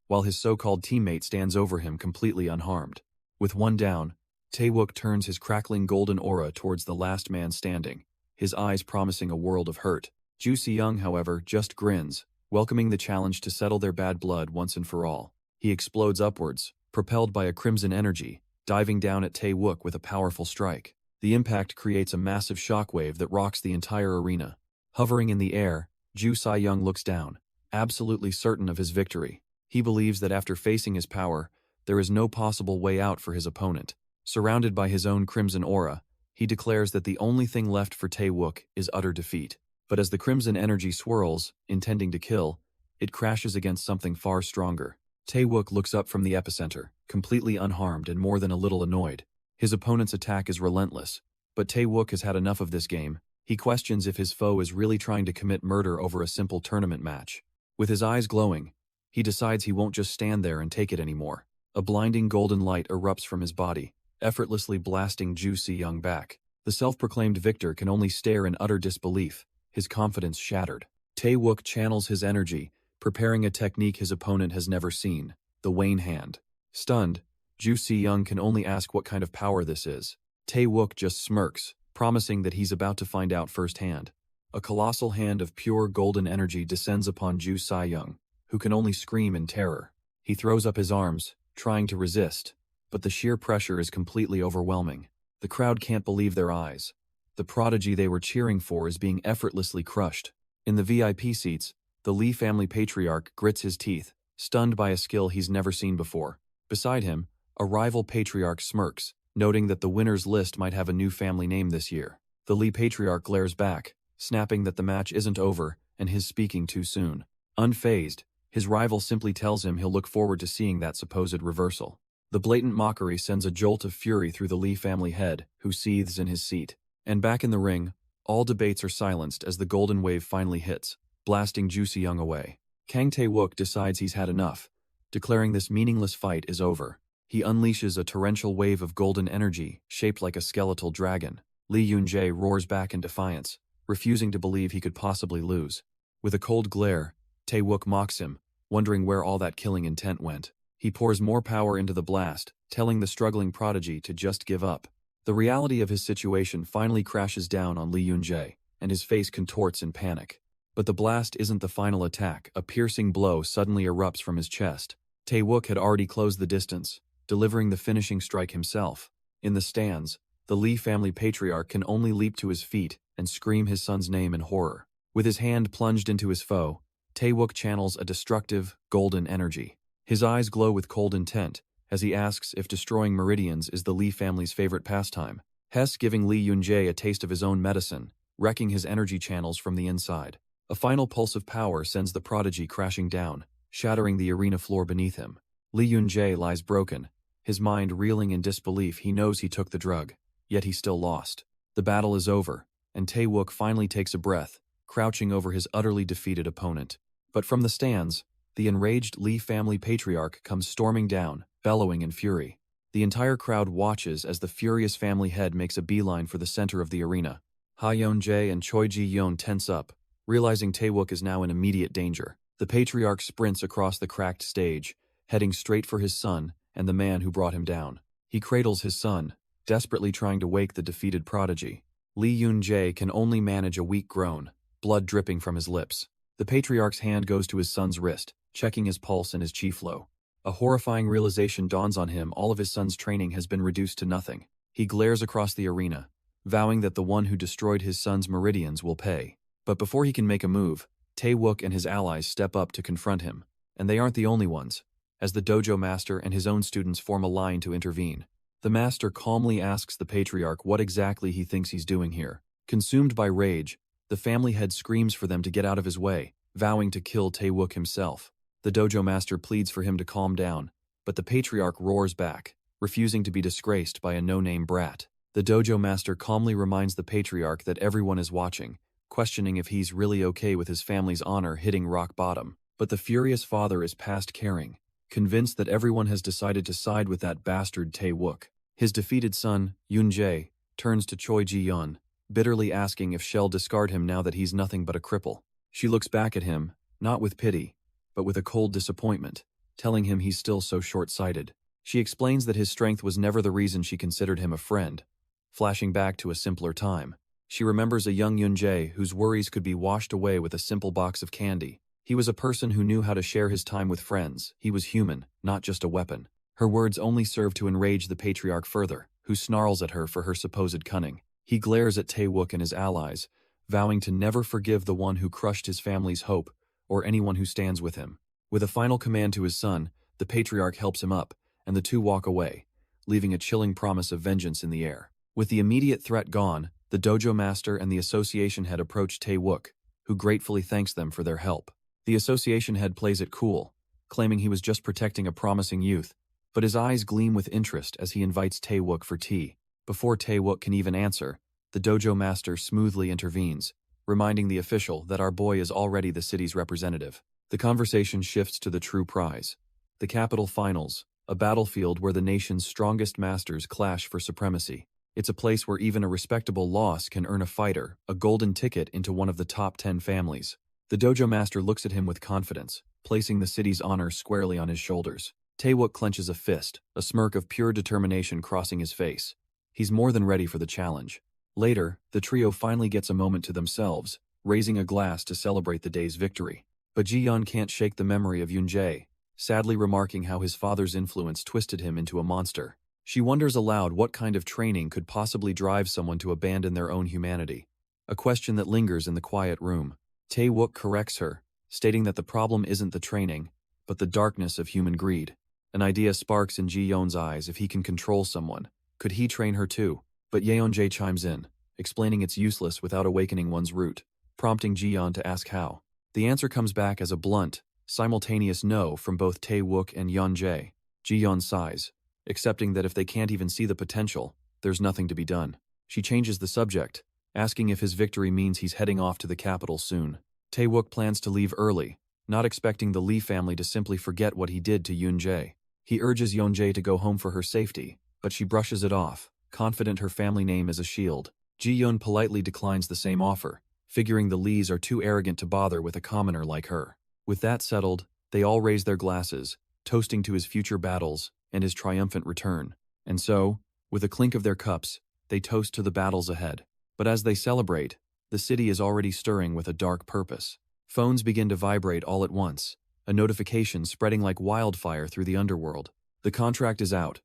while his so-called teammate stands over him completely unharmed. With one down, Taewook turns his crackling golden aura towards the last man standing, his eyes promising a world of hurt. Ju Si-young, however, just grins, welcoming the challenge to settle their bad blood once and for all. He explodes upwards, propelled by a crimson energy, diving down at Taewook with a powerful strike. The impact creates a massive shockwave that rocks the entire arena. Hovering in the air, Ju Si-young looks down, absolutely certain of his victory. He believes that after facing his power, there is no possible way out for his opponent. Surrounded by his own crimson aura, he declares that the only thing left for Taewook is utter defeat. But as the crimson energy swirls, intending to kill, it crashes against something far stronger. Taewook looks up from the epicenter, completely unharmed and more than a little annoyed. His opponent's attack is relentless, but Taewook has had enough of this game. He questions if his foe is really trying to commit murder over a simple tournament match. With his eyes glowing, he decides he won't just stand there and take it anymore. A blinding golden light erupts from his body, effortlessly blasting Ju Si-young back. The self-proclaimed victor can only stare in utter disbelief, his confidence shattered. Taewook channels his energy, preparing a technique his opponent has never seen, the Wayne Hand. Stunned, Ju Si-young can only ask what kind of power this is. Taewook just smirks, promising that he's about to find out firsthand. A colossal hand of pure golden energy descends upon Ju Si-young, who can only scream in terror. He throws up his arms, trying to resist, but the sheer pressure is completely overwhelming. The crowd can't believe their eyes. The prodigy they were cheering for is being effortlessly crushed. In the VIP seats, The Lee family patriarch grits his teeth, stunned by a skill he's never seen before. Beside him, a rival patriarch smirks, noting that the winner's list might have a new family name this year. The Lee patriarch glares back, snapping that the match isn't over and his speaking too soon. Unfazed, his rival simply tells him he'll look forward to seeing that supposed reversal. The blatant mockery sends a jolt of fury through the Lee family head, who seethes in his seat. And back in the ring, all debates are silenced as the golden wave finally hits, blasting Juicy Young away. Kang Tae-wook decides he's had enough, declaring this meaningless fight is over. He unleashes a torrential wave of golden energy, shaped like a skeletal dragon. Lee Yun-jae roars back in defiance, refusing to believe he could possibly lose. With a cold glare, Tae-wook mocks him, wondering where all that killing intent went. He pours more power into the blast, telling the struggling prodigy to just give up. The reality of his situation finally crashes down on Lee Yun-jae, and his face contorts in panic. But the blast isn't the final attack. A piercing blow suddenly erupts from his chest. Tae-wook had already closed the distance, delivering the finishing strike himself. In the stands, the Lee family patriarch can only leap to his feet and scream his son's name in horror. With his hand plunged into his foe, Tae-wook channels a destructive, golden energy. His eyes glow with cold intent as he asks if destroying meridians is the Lee family's favorite pastime. Hess giving Lee Yun-jae a taste of his own medicine, wrecking his energy channels from the inside. A final pulse of power sends the prodigy crashing down, shattering the arena floor beneath him. Lee Yun-jae lies broken, his mind reeling in disbelief. He knows he took the drug, yet he still lost. The battle is over, and Tae-wook finally takes a breath, crouching over his utterly defeated opponent. But from the stands, the enraged Lee family patriarch comes storming down, bellowing in fury. The entire crowd watches as the furious family head makes a beeline for the center of the arena. Ha Yeon-jae and Choi Ji-yeon tense up, realizing Tae-wook is now in immediate danger. The patriarch sprints across the cracked stage, heading straight for his son and the man who brought him down. He cradles his son, desperately trying to wake the defeated prodigy. Lee Yun-jae can only manage a weak groan, blood dripping from his lips. The patriarch's hand goes to his son's wrist, checking his pulse and his chi flow. A horrifying realization dawns on him. All of his son's training has been reduced to nothing. He glares across the arena, vowing that the one who destroyed his son's meridians will pay. But before he can make a move, Tae-wook and his allies step up to confront him. And they aren't the only ones, as the dojo master and his own students form a line to intervene. The master calmly asks the patriarch what exactly he thinks he's doing here. Consumed by rage, the family head screams for them to get out of his way, vowing to kill Tae-wook himself. The dojo master pleads for him to calm down, but the patriarch roars back, refusing to be disgraced by a no-name brat. The dojo master calmly reminds the patriarch that everyone is watching, questioning if he's really okay with his family's honor hitting rock bottom. But the furious father is past caring, convinced that everyone has decided to side with that bastard Tae-wook. His defeated son, Yun-jae, turns to Choi Ji-yeon, bitterly asking if she'll discard him now that he's nothing but a cripple. She looks back at him, not with pity, but with a cold disappointment, telling him he's still so short-sighted. She explains that his strength was never the reason she considered him a friend. Flashing back to a simpler time, she remembers a young Yun-jae whose worries could be washed away with a simple box of candy. He was a person who knew how to share his time with friends. He was human, not just a weapon. Her words only serve to enrage the patriarch further, who snarls at her for her supposed cunning. He glares at Tae-wook and his allies, vowing to never forgive the one who crushed his family's hope, or anyone who stands with him. With a final command to his son, the patriarch helps him up, and the two walk away, leaving a chilling promise of vengeance in the air. With the immediate threat gone, the dojo master and the association head approach Tae-wook, who gratefully thanks them for their help. The association head plays it cool, claiming he was just protecting a promising youth, but his eyes gleam with interest as he invites Tae-wook for tea. Before Tae-wook can even answer, the dojo master smoothly intervenes, reminding the official that our boy is already the city's representative. The conversation shifts to the true prize, the capital finals, a battlefield where the nation's strongest masters clash for supremacy. It's a place where even a respectable loss can earn a fighter a golden ticket into one of the top 10 families. The dojo master looks at him with confidence, placing the city's honor squarely on his shoulders. Tae-wook clenches a fist, a smirk of pure determination crossing his face. He's more than ready for the challenge. Later, the trio finally gets a moment to themselves, raising a glass to celebrate the day's victory. But Ji-yeon can't shake the memory of Yun-jae, sadly remarking how his father's influence twisted him into a monster. She wonders aloud what kind of training could possibly drive someone to abandon their own humanity. A question that lingers in the quiet room. Tae-wook corrects her, stating that the problem isn't the training, but the darkness of human greed. An idea sparks in Ji-yeon's eyes. If he can control someone, could he train her too? But Yeon-jae chimes in, explaining it's useless without awakening one's root, prompting Ji-yeon to ask how. The answer comes back as a blunt, simultaneous no from both Tae-wook and Yeon-jae. Ji-yeon sighs, accepting that if they can't even see the potential, there's nothing to be done. She changes the subject, asking if his victory means he's heading off to the capital soon. Tae-wook plans to leave early, not expecting the Lee family to simply forget what he did to Yoon-jae. He urges Yeon-jae to go home for her safety, but she brushes it off, confident her family name is a shield. Ji-yeon politely declines the same offer, figuring the Lees are too arrogant to bother with a commoner like her. With that settled, they all raise their glasses, toasting to his future battles and his triumphant return. And so, with a clink of their cups, they toast to the battles ahead. But as they celebrate, the city is already stirring with a dark purpose. Phones begin to vibrate all at once, a notification spreading like wildfire through the underworld. The contract is out,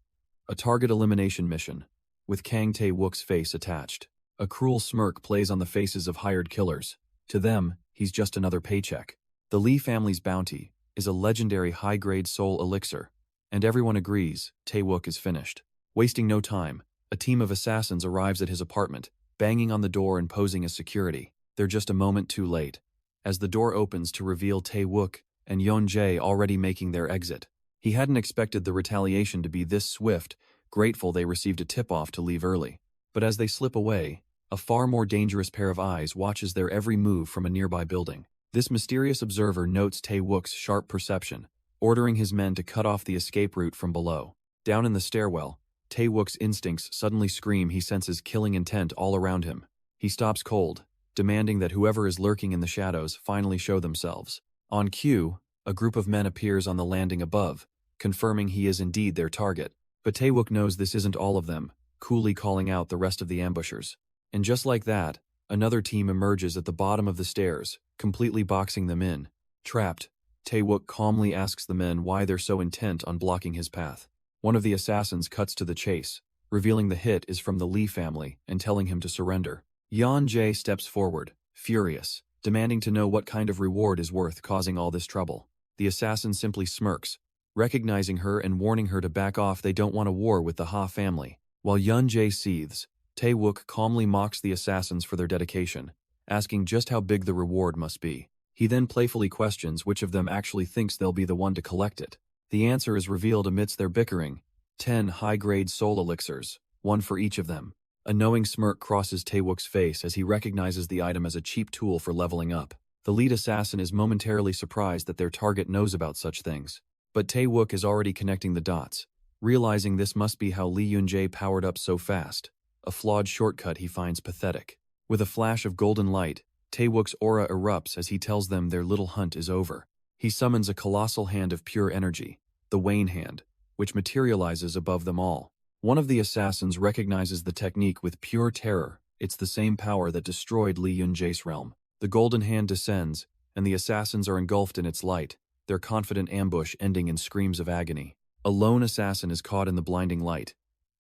a target elimination mission, with Kang Tae-wook's face attached. A cruel smirk plays on the faces of hired killers. To them, he's just another paycheck. The Lee family's bounty is a legendary high-grade soul elixir, and everyone agrees Tae-wook is finished. Wasting no time, a team of assassins arrives at his apartment, banging on the door and posing as security. They're just a moment too late, as the door opens to reveal Tae-wook and Yeon-jae already making their exit. He hadn't expected the retaliation to be this swift, grateful they received a tip-off to leave early. But as they slip away, a far more dangerous pair of eyes watches their every move from a nearby building. This mysterious observer notes Tae-wook's sharp perception, ordering his men to cut off the escape route from below. Down in the stairwell, Tae-wook's instincts suddenly scream he senses killing intent all around him. He stops cold, demanding that whoever is lurking in the shadows finally show themselves. On cue, a group of men appears on the landing above, confirming he is indeed their target. But Tae-wook knows this isn't all of them, coolly calling out the rest of the ambushers. And just like that, another team emerges at the bottom of the stairs, completely boxing them in. Trapped, Tae-wook calmly asks the men why they're so intent on blocking his path. One of the assassins cuts to the chase, revealing the hit is from the Lee family and telling him to surrender. Yeon-jae steps forward, furious, demanding to know what kind of reward is worth causing all this trouble. The assassin simply smirks, recognizing her and warning her to back off. They don't want a war with the Ha family. While Yeon-jae seethes, Tae-wook calmly mocks the assassins for their dedication, asking just how big the reward must be. He then playfully questions which of them actually thinks they'll be the one to collect it. The answer is revealed amidst their bickering: 10 high-grade soul elixirs, one for each of them. A knowing smirk crosses Tae-wook's face as he recognizes the item as a cheap tool for leveling up. The lead assassin is momentarily surprised that their target knows about such things. But Tae-wook is already connecting the dots, realizing this must be how Lee Yoon-jae powered up so fast. A flawed shortcut he finds pathetic. With a flash of golden light, Tae-wook's aura erupts as he tells them their little hunt is over. He summons a colossal hand of pure energy, the Wayne hand, which materializes above them all. One of the assassins recognizes the technique with pure terror. It's the same power that destroyed Lee Yoon-jae's realm. The golden hand descends, and the assassins are engulfed in its light, their confident ambush ending in screams of agony. A lone assassin is caught in the blinding light,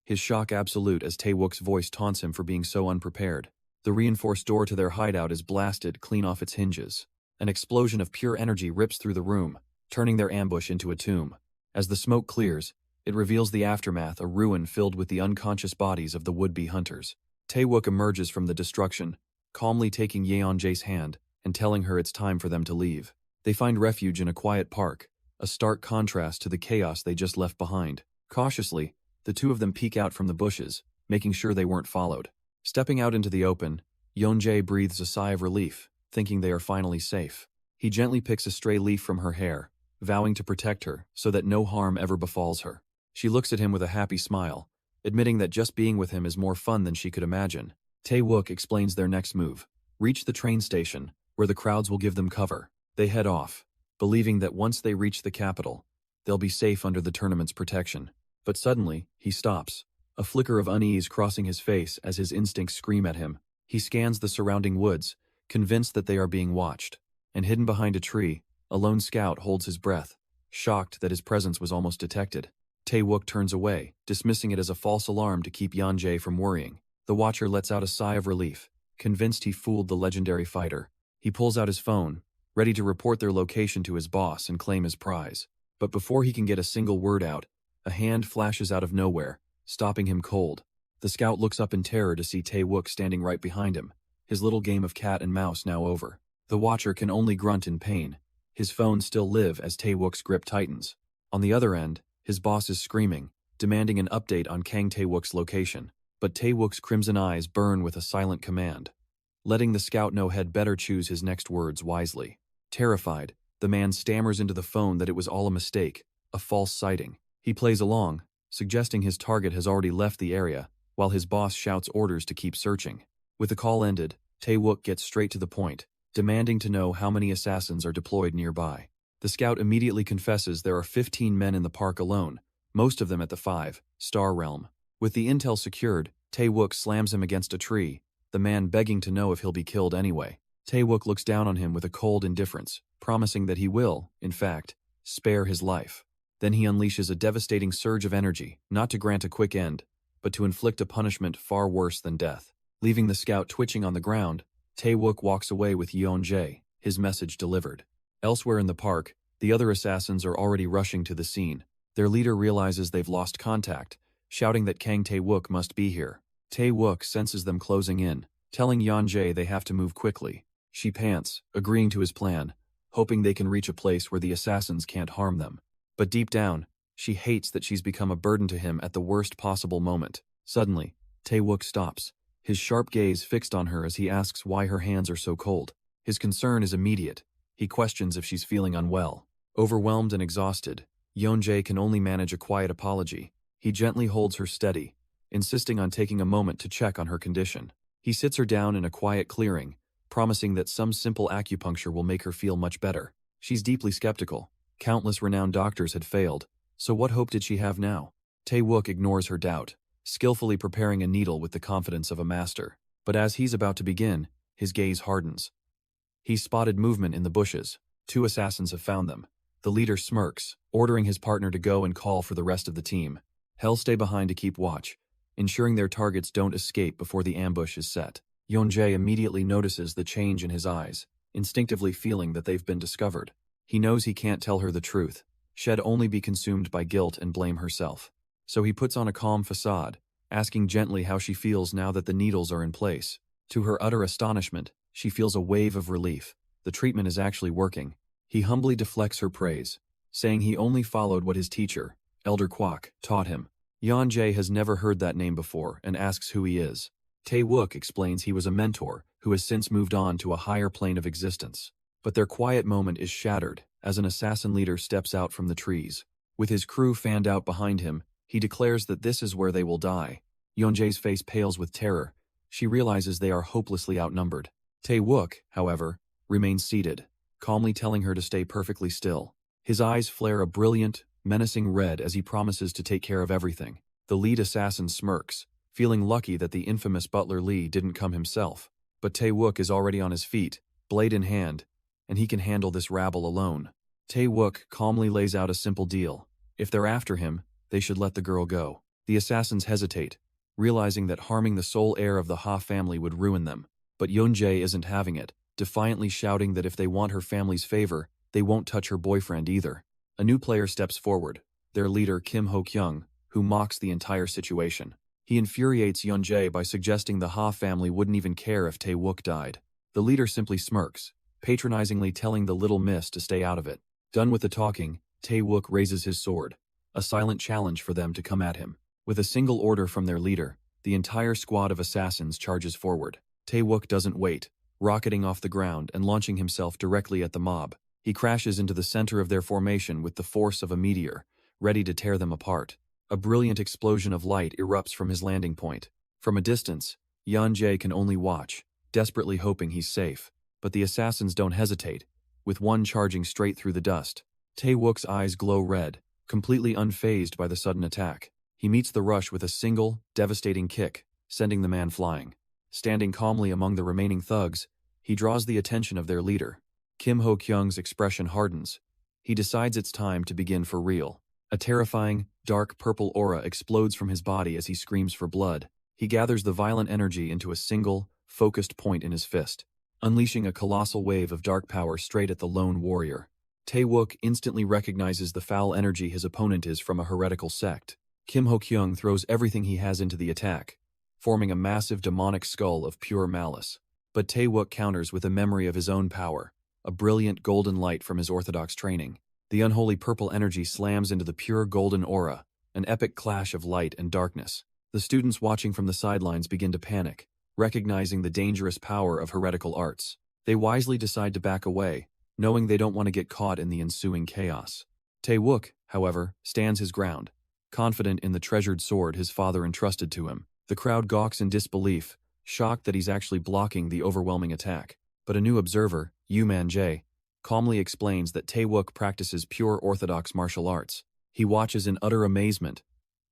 his shock absolute as Tae-wook's voice taunts him for being so unprepared. The reinforced door to their hideout is blasted clean off its hinges. An explosion of pure energy rips through the room, turning their ambush into a tomb. As the smoke clears, it reveals the aftermath, a ruin filled with the unconscious bodies of the would-be hunters. Tae-wook emerges from the destruction, calmly taking Yeon-jae's hand and telling her it's time for them to leave. They find refuge in a quiet park, a stark contrast to the chaos they just left behind. Cautiously, the two of them peek out from the bushes, making sure they weren't followed. Stepping out into the open, Yeon-jae breathes a sigh of relief, thinking they are finally safe. He gently picks a stray leaf from her hair, vowing to protect her so that no harm ever befalls her. She looks at him with a happy smile, admitting that just being with him is more fun than she could imagine. Tae-wook explains their next move: reach the train station, where the crowds will give them cover. They head off, believing that once they reach the capital, they'll be safe under the tournament's protection. But suddenly, he stops, a flicker of unease crossing his face as his instincts scream at him. He scans the surrounding woods, convinced that they are being watched. And hidden behind a tree, a lone scout holds his breath, shocked that his presence was almost detected. Tae-wook turns away, dismissing it as a false alarm to keep Yeon-jae from worrying. The watcher lets out a sigh of relief, convinced he fooled the legendary fighter. He pulls out his phone, ready to report their location to his boss and claim his prize. But before he can get a single word out, a hand flashes out of nowhere, stopping him cold. The scout looks up in terror to see Tae-wook standing right behind him, his little game of cat and mouse now over. The watcher can only grunt in pain. His phone still live as Tae-wook's grip tightens. On the other end, his boss is screaming, demanding an update on Kang Tae-wook's location. But Tae-wook's crimson eyes burn with a silent command, letting the scout know he'd better choose his next words wisely. Terrified, the man stammers into the phone that it was all a mistake, a false sighting. He plays along, suggesting his target has already left the area, while his boss shouts orders to keep searching. With the call ended, Tae-wook gets straight to the point, demanding to know how many assassins are deployed nearby. The scout immediately confesses there are 15 men in the park alone, most of them at the 5-star realm. With the intel secured, Tae-wook slams him against a tree, the man begging to know if he'll be killed anyway. Tae-wook looks down on him with a cold indifference, promising that he will, in fact, spare his life. Then he unleashes a devastating surge of energy, not to grant a quick end, but to inflict a punishment far worse than death. Leaving the scout twitching on the ground, Tae-wook walks away with Yeon-jae, his message delivered. Elsewhere in the park, the other assassins are already rushing to the scene. Their leader realizes they've lost contact, shouting that Kang Tae-wook must be here. Tae-wook senses them closing in, telling Yeon-jae they have to move quickly. She pants, agreeing to his plan, hoping they can reach a place where the assassins can't harm them. But deep down, she hates that she's become a burden to him at the worst possible moment. Suddenly, Tae-wook stops, his sharp gaze fixed on her as he asks why her hands are so cold. His concern is immediate. He questions if she's feeling unwell. Overwhelmed and exhausted, Yeon-jae can only manage a quiet apology. He gently holds her steady, insisting on taking a moment to check on her condition. He sits her down in a quiet clearing, promising that some simple acupuncture will make her feel much better. She's deeply skeptical. Countless renowned doctors had failed, so what hope did she have now? Tae-wook ignores her doubt, skillfully preparing a needle with the confidence of a master. But as he's about to begin, his gaze hardens. He's spotted movement in the bushes. 2 assassins have found them. The leader smirks, ordering his partner to go and call for the rest of the team. He'll stay behind to keep watch, ensuring their targets don't escape before the ambush is set. Yeon-jae immediately notices the change in his eyes, instinctively feeling that they've been discovered. He knows he can't tell her the truth. She'd only be consumed by guilt and blame herself. So he puts on a calm facade, asking gently how she feels now that the needles are in place. To her utter astonishment, she feels a wave of relief. The treatment is actually working. He humbly deflects her praise, saying he only followed what his teacher, Elder Kwok, taught him. Yeon-jae has never heard that name before and asks who he is. Tae-wook explains he was a mentor who has since moved on to a higher plane of existence. But their quiet moment is shattered as an assassin leader steps out from the trees. With his crew fanned out behind him, he declares that this is where they will die. Yeon-jae's face pales with terror. She realizes they are hopelessly outnumbered. Tae-wook, however, remains seated, calmly telling her to stay perfectly still. His eyes flare a brilliant, menacing red as he promises to take care of everything. The lead assassin smirks, feeling lucky that the infamous Butler Lee didn't come himself. But Tae-wook is already on his feet, blade in hand, and he can handle this rabble alone. Tae-wook calmly lays out a simple deal. If they're after him, they should let the girl go. The assassins hesitate, realizing that harming the sole heir of the Ha family would ruin them. But Yeon-jae isn't having it, defiantly shouting that if they want her family's favor, they won't touch her boyfriend either. A new player steps forward, their leader Kim Ho-kyung, who mocks the entire situation. He infuriates Yeon-jae by suggesting the Ha family wouldn't even care if Tae-wook died. The leader simply smirks, patronizingly telling the little miss to stay out of it. Done with the talking, Tae-wook raises his sword, a silent challenge for them to come at him. With a single order from their leader, the entire squad of assassins charges forward. Tae-wook doesn't wait, rocketing off the ground and launching himself directly at the mob. He crashes into the center of their formation with the force of a meteor, ready to tear them apart. A brilliant explosion of light erupts from his landing point. From a distance, Yeon-jae can only watch, desperately hoping he's safe. But the assassins don't hesitate, with one charging straight through the dust. Tae-wook's eyes glow red, completely unfazed by the sudden attack. He meets the rush with a single, devastating kick, sending the man flying. Standing calmly among the remaining thugs, he draws the attention of their leader. Kim Ho-kyung's expression hardens. He decides it's time to begin for real. A terrifying, dark purple aura explodes from his body as he screams for blood. He gathers the violent energy into a single, focused point in his fist. unleashing a colossal wave of dark power straight at the lone warrior. Tae-wook instantly recognizes the foul energy his opponent is from a heretical sect. Kim Ho-kyung throws everything he has into the attack, forming a massive demonic skull of pure malice. But Tae-wook counters with a memory of his own power, a brilliant golden light from his orthodox training. The unholy purple energy slams into the pure golden aura, an epic clash of light and darkness. The students watching from the sidelines begin to panic, recognizing the dangerous power of heretical arts. They wisely decide to back away, knowing they don't want to get caught in the ensuing chaos. Tae-wook, however, stands his ground, confident in the treasured sword his father entrusted to him. The crowd gawks in disbelief, shocked that he's actually blocking the overwhelming attack. But a new observer, Yu Man-jae, calmly explains that Tae-wook practices pure orthodox martial arts. He watches in utter amazement,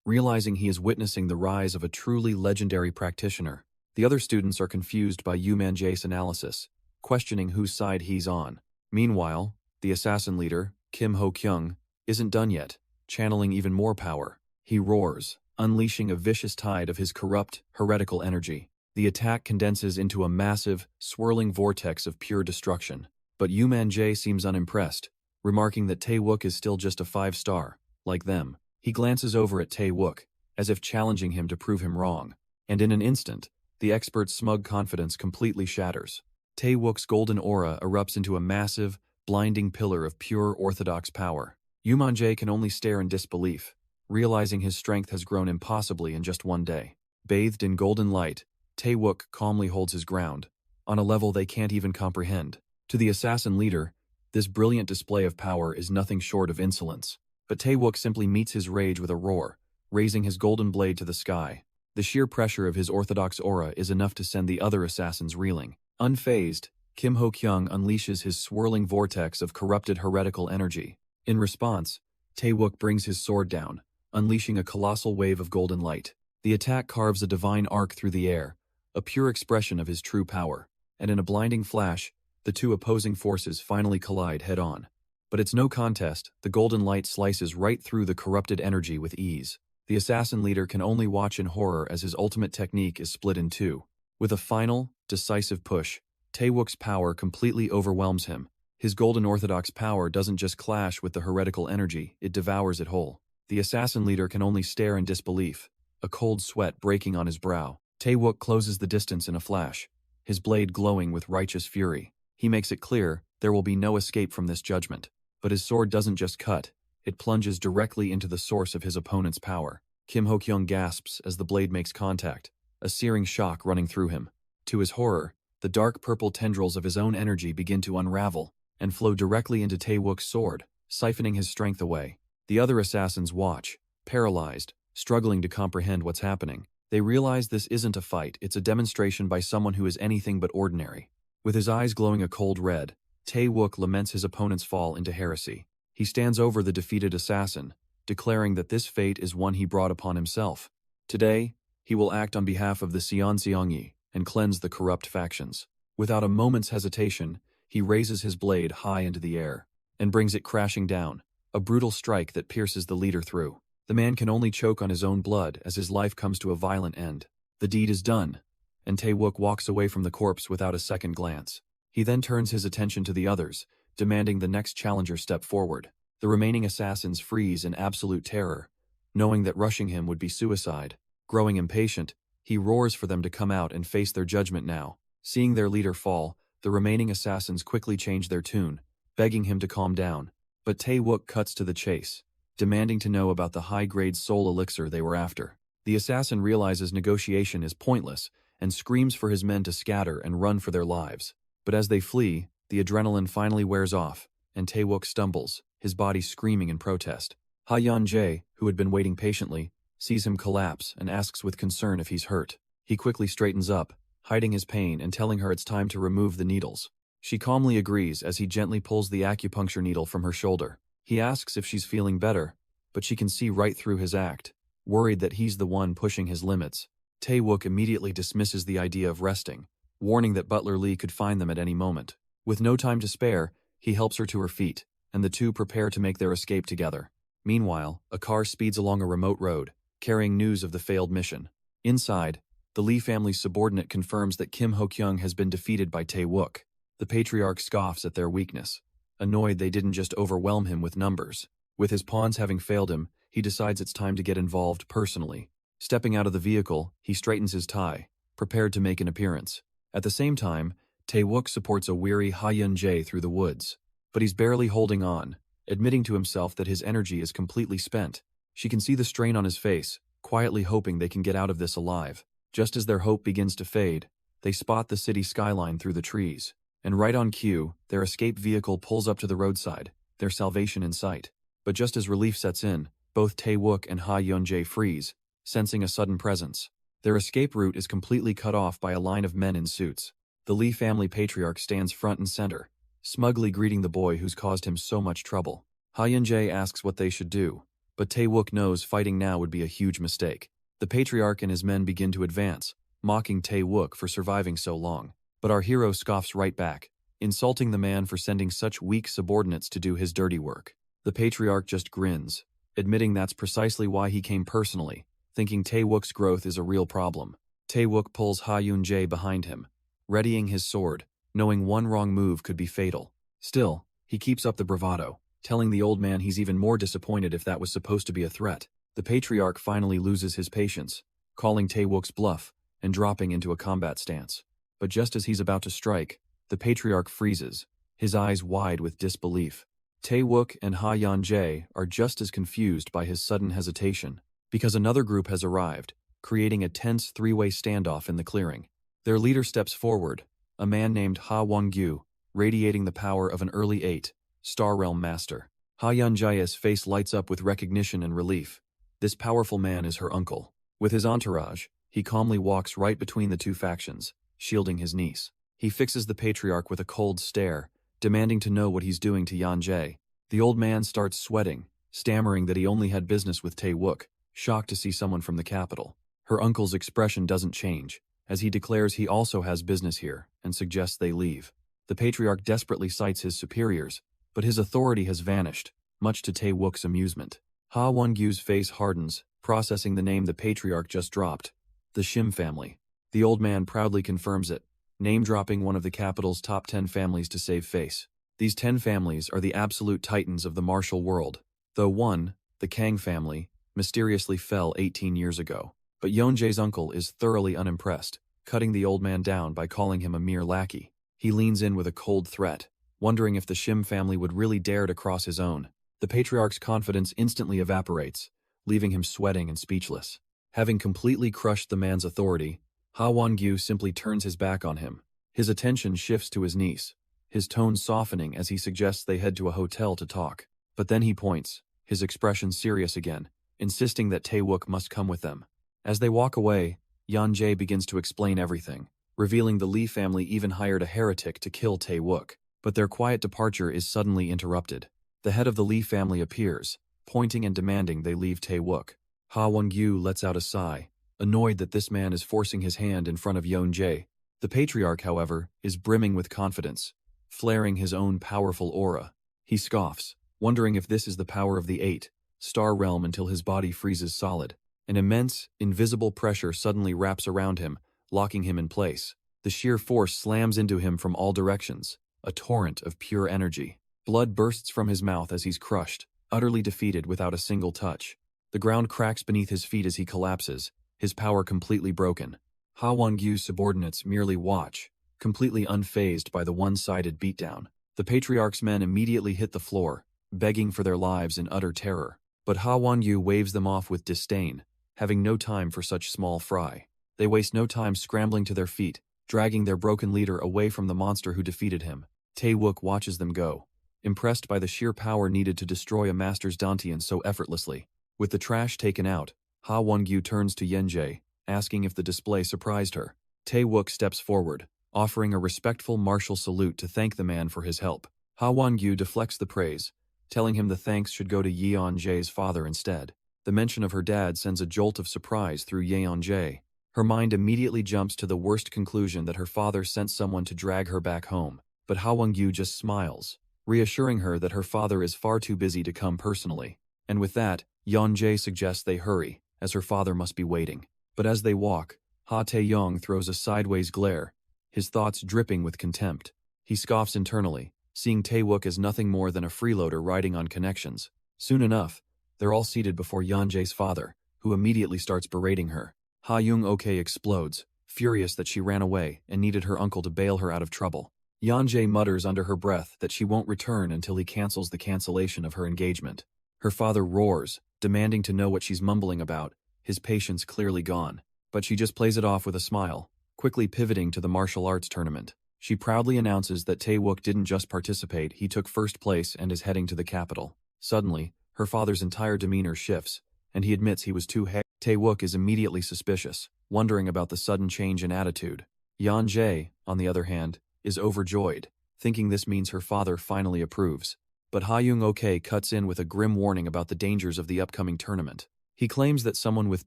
realizing he is witnessing the rise of a truly legendary practitioner. The other students are confused by Yu Man-jae's analysis, questioning whose side he's on. Meanwhile, the assassin leader, Kim Ho-kyung, isn't done yet, channeling even more power. He roars, unleashing a vicious tide of his corrupt, heretical energy. The attack condenses into a massive, swirling vortex of pure destruction. But Yu Man-jae seems unimpressed, remarking that Tae-wook is still just a 5-star, like them. He glances over at Tae-wook, as if challenging him to prove him wrong. And in an instant, the expert's smug confidence completely shatters. Tae-wook's golden aura erupts into a massive, blinding pillar of pure orthodox power. Yu Man-jae can only stare in disbelief, realizing his strength has grown impossibly in just one day. Bathed in golden light, Tae-wook calmly holds his ground, on a level they can't even comprehend. To the assassin leader, this brilliant display of power is nothing short of insolence. But Tae-wook simply meets his rage with a roar, raising his golden blade to the sky. The sheer pressure of his orthodox aura is enough to send the other assassins reeling. Unfazed, Kim Ho-kyung unleashes his swirling vortex of corrupted heretical energy. In response, Tae-wook brings his sword down, unleashing a colossal wave of golden light. The attack carves a divine arc through the air, a pure expression of his true power. And in a blinding flash, the two opposing forces finally collide head-on. But it's no contest. The golden light slices right through the corrupted energy with ease. The assassin leader can only watch in horror as his ultimate technique is split in two. With a final, decisive push, Tae-wook's power completely overwhelms him. His golden orthodox power doesn't just clash with the heretical energy, it devours it whole. The assassin leader can only stare in disbelief, a cold sweat breaking on his brow. Tae-wook closes the distance in a flash, his blade glowing with righteous fury. He makes it clear there will be no escape from this judgment. But his sword doesn't just cut, it plunges directly into the source of his opponent's power. Kim Ho-kyung gasps as the blade makes contact, a searing shock running through him. To his horror, the dark purple tendrils of his own energy begin to unravel and flow directly into Tae-wook's sword, siphoning his strength away. The other assassins watch, paralyzed, struggling to comprehend what's happening. They realize this isn't a fight, it's a demonstration by someone who is anything but ordinary. With his eyes glowing a cold red, Tae-wook laments his opponent's fall into heresy. He stands over the defeated assassin, declaring that this fate is one he brought upon himself. Today, he will act on behalf of the Seonseongyi and cleanse the corrupt factions. Without a moment's hesitation, he raises his blade high into the air and brings it crashing down, a brutal strike that pierces the leader through. The man can only choke on his own blood as his life comes to a violent end. The deed is done, and Tae-wook walks away from the corpse without a second glance. He then turns his attention to the others, demanding the next challenger step forward. The remaining assassins freeze in absolute terror, knowing that rushing him would be suicide. Growing impatient, he roars for them to come out and face their judgment now. Seeing their leader fall, the remaining assassins quickly change their tune, begging him to calm down. But Tae-wook cuts to the chase, demanding to know about the high-grade soul elixir they were after. The assassin realizes negotiation is pointless and screams for his men to scatter and run for their lives. But as they flee, the adrenaline finally wears off, and Tae-wook stumbles, his body screaming in protest. Ha-yeon-jae, who had been waiting patiently, sees him collapse and asks with concern if he's hurt. He quickly straightens up, hiding his pain and telling her it's time to remove the needles. She calmly agrees as he gently pulls the acupuncture needle from her shoulder. He asks if she's feeling better, but she can see right through his act, worried that he's the one pushing his limits. Tae-wook immediately dismisses the idea of resting, warning that Butler Lee could find them at any moment. With no time to spare, he helps her to her feet, and the two prepare to make their escape together. Meanwhile, a car speeds along a remote road, carrying news of the failed mission. Inside, The Lee family's subordinate confirms that Kim Ho-kyung has been defeated by Tae-wook. The patriarch scoffs at their weakness, annoyed they didn't just overwhelm him with numbers. With his pawns having failed him, he decides it's time to get involved personally. Stepping out of the vehicle, he straightens his tie, prepared to make an appearance. At the same time, Tae-wook supports a weary Ha-yun-jae through the woods. But he's barely holding on, admitting to himself that his energy is completely spent. She can see the strain on his face, quietly hoping they can get out of this alive. Just as their hope begins to fade, they spot the city skyline through the trees. And right on cue, their escape vehicle pulls up to the roadside, their salvation in sight. But just as relief sets in, both Tae-wook and Ha-yun-jae freeze, sensing a sudden presence. Their escape route is completely cut off by a line of men in suits. The Lee family patriarch stands front and center, smugly greeting the boy who's caused him so much trouble. Ha-yun-jae asks what they should do, but Tae-wook knows fighting now would be a huge mistake. The patriarch and his men begin to advance, mocking Tae-wook for surviving so long. But our hero scoffs right back, insulting the man for sending such weak subordinates to do his dirty work. The patriarch just grins, admitting that's precisely why he came personally, thinking Tae-wook's growth is a real problem. Tae-wook pulls Ha-yun-jae behind him, readying his sword, knowing one wrong move could be fatal. Still, he keeps up the bravado, telling the old man he's even more disappointed if that was supposed to be a threat. The patriarch finally loses his patience, calling Tae-wook's bluff and dropping into a combat stance. But just as he's about to strike, the patriarch freezes, his eyes wide with disbelief. Tae-wook and Ha-yun-jae are just as confused by his sudden hesitation, because another group has arrived, creating a tense three-way standoff in the clearing. Their leader steps forward, a man named Ha Won-gyu, radiating the power of an early 8, Star Realm Master. Ha-yun-jae's face lights up with recognition and relief. This powerful man is her uncle. With his entourage, he calmly walks right between the two factions, shielding his niece. He fixes the patriarch with a cold stare, demanding to know what he's doing to Yan-jae. The old man starts sweating, stammering that he only had business with Tae-wook, shocked to see someone from the capital. Her uncle's expression doesn't change, as he declares he also has business here and suggests they leave. The patriarch desperately cites his superiors, but his authority has vanished, much to Tae-wook's amusement. Ha Won-gyu's face hardens, processing the name the patriarch just dropped, the Shim family. The old man proudly confirms it, name-dropping one of the capital's top 10 families to save face. These 10 families are the absolute titans of the martial world, though one, the Kang family, mysteriously fell 18 years ago. But Yeon-jae's uncle is thoroughly unimpressed, cutting the old man down by calling him a mere lackey. He leans in with a cold threat, wondering if the Shim family would really dare to cross his own. The patriarch's confidence instantly evaporates, leaving him sweating and speechless. Having completely crushed the man's authority, Ha Won-gyu simply turns his back on him. His attention shifts to his niece, his tone softening as he suggests they head to a hotel to talk. But then he points, his expression serious again, insisting that Tae-wook must come with them. As they walk away, Yan-jae begins to explain everything, revealing the Lee family even hired a heretic to kill Tae-wook. But their quiet departure is suddenly interrupted. The head of the Lee family appears, pointing and demanding they leave Tae-wook. Ha Won-gyu lets out a sigh, annoyed that this man is forcing his hand in front of Yeon-jae. The patriarch, however, is brimming with confidence, flaring his own powerful aura. He scoffs, wondering if this is the power of the 8, Star Realm until his body freezes solid. An immense, invisible pressure suddenly wraps around him, locking him in place. The sheer force slams into him from all directions, a torrent of pure energy. Blood bursts from his mouth as he's crushed, utterly defeated without a single touch. The ground cracks beneath his feet as he collapses, his power completely broken. Ha Won-gyu's subordinates merely watch, completely unfazed by the one-sided beatdown. The patriarch's men immediately hit the floor, begging for their lives in utter terror. But Ha Won-gyu waves them off with disdain, having no time for such small fry. They waste no time scrambling to their feet, dragging their broken leader away from the monster who defeated him. Tae-wook watches them go, impressed by the sheer power needed to destroy a master's Dantian so effortlessly. With the trash taken out, Ha Won-gyu turns to Yeon-jae, asking if the display surprised her. Tae-wook steps forward, offering a respectful martial salute to thank the man for his help. Ha Won-gyu deflects the praise, telling him the thanks should go to Yeon-jae's father instead. The mention of her dad sends a jolt of surprise through Yeon-jae. Her mind immediately jumps to the worst conclusion that her father sent someone to drag her back home. But Ha Won-gyu just smiles, reassuring her that her father is far too busy to come personally. And with that, Yeon-jae suggests they hurry, as her father must be waiting. But as they walk, Ha Tae-yong throws a sideways glare, his thoughts dripping with contempt. He scoffs internally, seeing Tae-wook as nothing more than a freeloader riding on connections. Soon enough, they're all seated before Yeonjae's father, who immediately starts berating her. Ha Young-ok explodes, furious that she ran away and needed her uncle to bail her out of trouble. Yeonjae mutters under her breath that she won't return until he cancels the cancellation of her engagement. Her father roars, demanding to know what she's mumbling about, his patience clearly gone. But she just plays it off with a smile, quickly pivoting to the martial arts tournament. She proudly announces that Tae-wook didn't just participate, he took first place and is heading to the capital. Suddenly, her father's entire demeanor shifts, and he admits he was too Tae-wook is immediately suspicious, wondering about the sudden change in attitude. Yeonjae, on the other hand, is overjoyed, thinking this means her father finally approves. But Ha Young-ok cuts in with a grim warning about the dangers of the upcoming tournament. He claims that someone with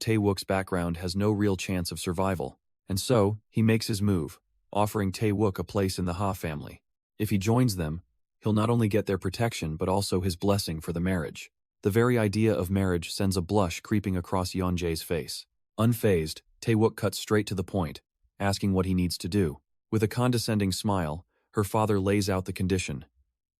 Tae-wook's background has no real chance of survival, and so he makes his move, offering Tae-wook a place in the Ha family. If he joins them, he'll not only get their protection but also his blessing for the marriage. The very idea of marriage sends a blush creeping across Yeonjae's face. Unfazed, Tae-wook cuts straight to the point, asking what he needs to do. With a condescending smile, her father lays out the condition.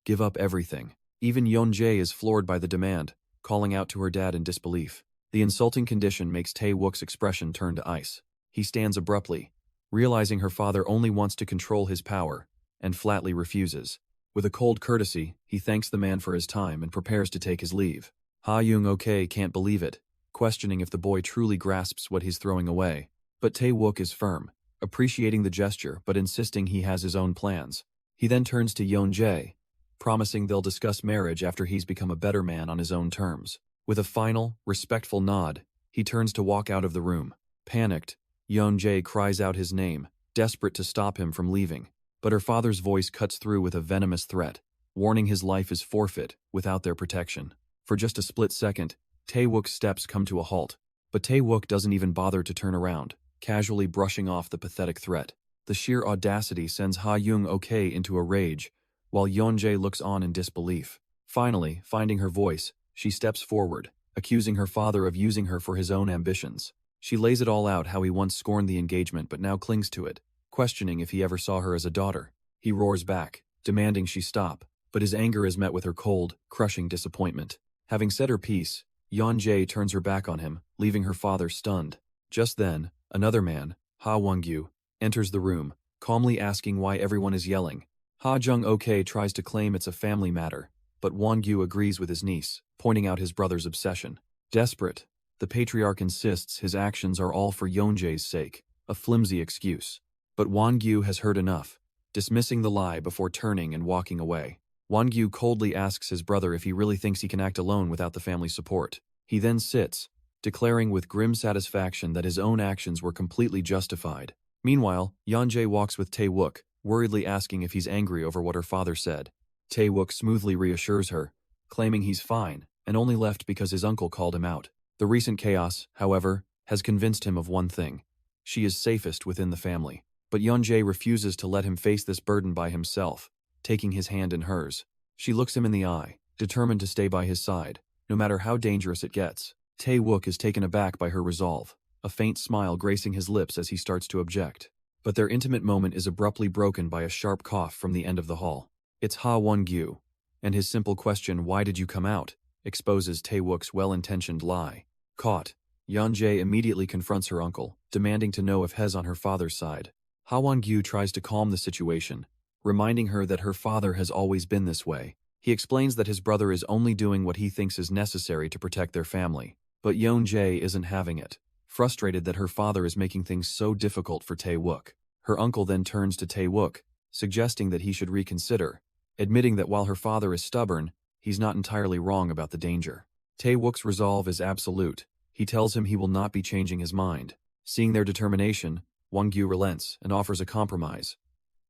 Give up everything. Even Yeonjae is floored by the demand, calling out to her dad in disbelief. The insulting condition makes Tae-wook's expression turn to ice. He stands abruptly, realizing her father only wants to control his power, and flatly refuses. With a cold courtesy, he thanks the man for his time and prepares to take his leave. Ha Young-ok can't believe it, questioning if the boy truly grasps what he's throwing away. But Tae-wook is firm, appreciating the gesture but insisting he has his own plans. He then turns to Yeonjae, promising they'll discuss marriage after he's become a better man on his own terms. With a final, respectful nod, he turns to walk out of the room. Panicked, Yeonjae cries out his name, desperate to stop him from leaving. But her father's voice cuts through with a venomous threat, warning his life is forfeit without their protection. For just a split second, Tae-wook's steps come to a halt. But Tae-wook doesn't even bother to turn around, casually brushing off the pathetic threat. The sheer audacity sends Ha Young-ok into a rage, while Yeonjae looks on in disbelief. Finally, finding her voice, she steps forward, accusing her father of using her for his own ambitions. She lays it all out how he once scorned the engagement but now clings to it, questioning if he ever saw her as a daughter. He roars back, demanding she stop, but his anger is met with her cold, crushing disappointment. Having said her piece, Yeonjae turns her back on him, leaving her father stunned. Just then, another man, Ha Won-gyu, enters the room, calmly asking why everyone is yelling. Ha Jung-ok tries to claim it's a family matter, but Won-gyu agrees with his niece, pointing out his brother's obsession. Desperate, the patriarch insists his actions are all for Yeonjae's sake, a flimsy excuse. But Won-gyu has heard enough, dismissing the lie before turning and walking away. Won-gyu coldly asks his brother if he really thinks he can act alone without the family support. He then sits, declaring with grim satisfaction that his own actions were completely justified. Meanwhile, Yeonjae walks with Tae-wook, worriedly asking if he's angry over what her father said. Tae-wook smoothly reassures her, claiming he's fine and only left because his uncle called him out. The recent chaos, however, has convinced him of one thing. She is safest within the family. But Yeonjae refuses to let him face this burden by himself, taking his hand in hers. She looks him in the eye, determined to stay by his side, no matter how dangerous it gets. Tae-wook is taken aback by her resolve, a faint smile gracing his lips as he starts to object. But their intimate moment is abruptly broken by a sharp cough from the end of the hall. It's Ha Won-gyu, and his simple question, "Why did you come out?" exposes Tae-wook's well-intentioned lie. Caught, Yeonjae immediately confronts her uncle, demanding to know if he's on her father's side. Ha Won-gyu tries to calm the situation, reminding her that her father has always been this way. He explains that his brother is only doing what he thinks is necessary to protect their family. But Yeonjae isn't having it, frustrated that her father is making things so difficult for Tae-wook. Her uncle then turns to Tae-wook, suggesting that he should reconsider, admitting that while her father is stubborn, he's not entirely wrong about the danger. Tae-wook's resolve is absolute. He tells him he will not be changing his mind. Seeing their determination, Won-gyu relents and offers a compromise.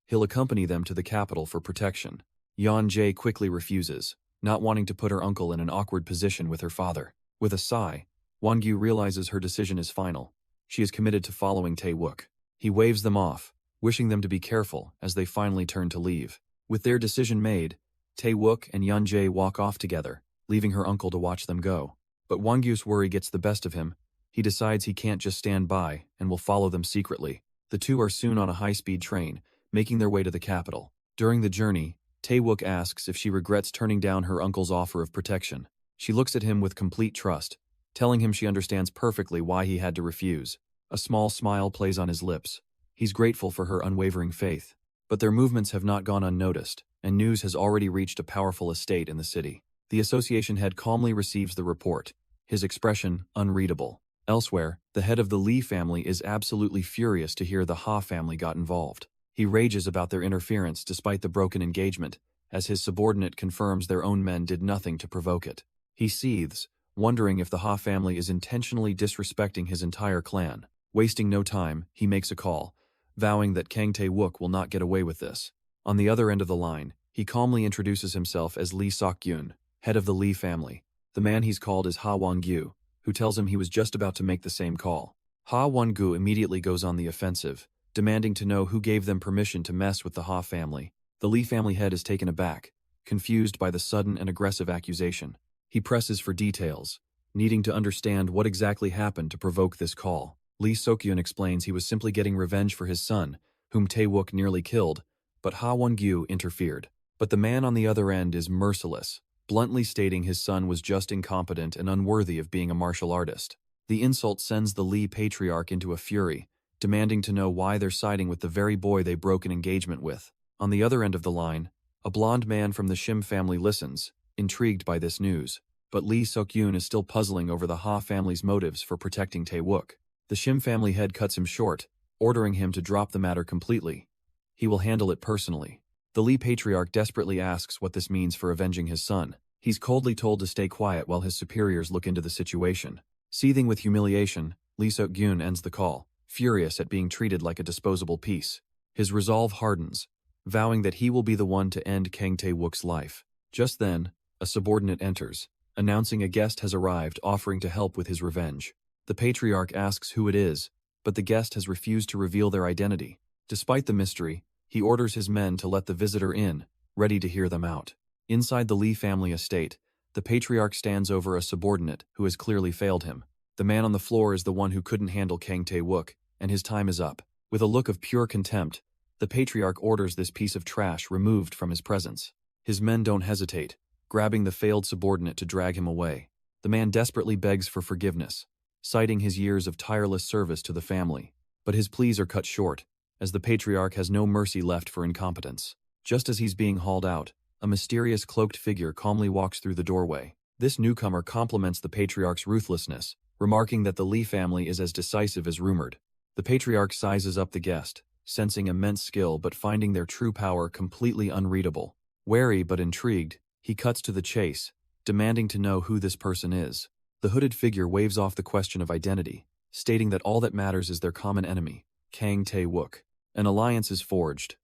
He'll accompany them to the capital for protection. Yeonjae quickly refuses, not wanting to put her uncle in an awkward position with her father. With a sigh, Won-gyu realizes her decision is final. She is committed to following Tae-wook. He waves them off, wishing them to be careful as they finally turn to leave. With their decision made, Tae-wook and Yeonjae walk off together, leaving her uncle to watch them go. But Won-gyu's worry gets the best of him, He decides he can't just stand by and will follow them secretly. The two are soon on a high-speed train, making their way to the capital. During the journey, Tae-wook asks if she regrets turning down her uncle's offer of protection. She looks at him with complete trust, telling him she understands perfectly why he had to refuse. A small smile plays on his lips. He's grateful for her unwavering faith. But their movements have not gone unnoticed, and news has already reached a powerful estate in the city. The association head calmly receives the report, his expression unreadable. Elsewhere, the head of the Lee family is absolutely furious to hear the Ha family got involved. He rages about their interference despite the broken engagement, as his subordinate confirms their own men did nothing to provoke it. He seethes, wondering if the Ha family is intentionally disrespecting his entire clan. Wasting no time, he makes a call, vowing that Kang Tae-wook will not get away with this. On the other end of the line, he calmly introduces himself as Lee Sok-gyun, head of the Lee family. The man he's called is Ha Won-gyu, who tells him he was just about to make the same call. Ha Won-gyu immediately goes on the offensive, demanding to know who gave them permission to mess with the Ha family. The Lee family head is taken aback, confused by the sudden and aggressive accusation. He presses for details, needing to understand what exactly happened to provoke this call. Lee Sok-gyun explains he was simply getting revenge for his son, whom Tae-wook nearly killed, but Ha Won-gyu interfered. But the man on the other end is merciless, bluntly stating his son was just incompetent and unworthy of being a martial artist. The insult sends the Lee patriarch into a fury, demanding to know why they're siding with the very boy they broke an engagement with. On the other end of the line, a blonde man from the Shim family listens, intrigued by this news. But Lee Sok-gyun is still puzzling over the Ha family's motives for protecting Tae-wook. The Shim family head cuts him short, ordering him to drop the matter completely. He will handle it personally. The Lee patriarch desperately asks what this means for avenging his son. He's coldly told to stay quiet while his superiors look into the situation. Seething with humiliation, Lee Sok-gyun ends the call, furious at being treated like a disposable piece. His resolve hardens, vowing that he will be the one to end Kang Tae-wook's life. Just then, a subordinate enters, announcing a guest has arrived offering to help with his revenge. The patriarch asks who it is, but the guest has refused to reveal their identity. Despite the mystery, he orders his men to let the visitor in, ready to hear them out. Inside the Lee family estate, the patriarch stands over a subordinate who has clearly failed him. The man on the floor is the one who couldn't handle Kang Tae-wook, and his time is up. With a look of pure contempt, the patriarch orders this piece of trash removed from his presence. His men don't hesitate, grabbing the failed subordinate to drag him away. The man desperately begs for forgiveness, citing his years of tireless service to the family. But his pleas are cut short, as the patriarch has no mercy left for incompetence. Just as he's being hauled out, a mysterious cloaked figure calmly walks through the doorway. This newcomer compliments the patriarch's ruthlessness, remarking that the Lee family is as decisive as rumored. The patriarch sizes up the guest, sensing immense skill but finding their true power completely unreadable. Wary but intrigued, he cuts to the chase, demanding to know who this person is. The hooded figure waves off the question of identity, stating that all that matters is their common enemy, Kang Tae-wook. An alliance is forged.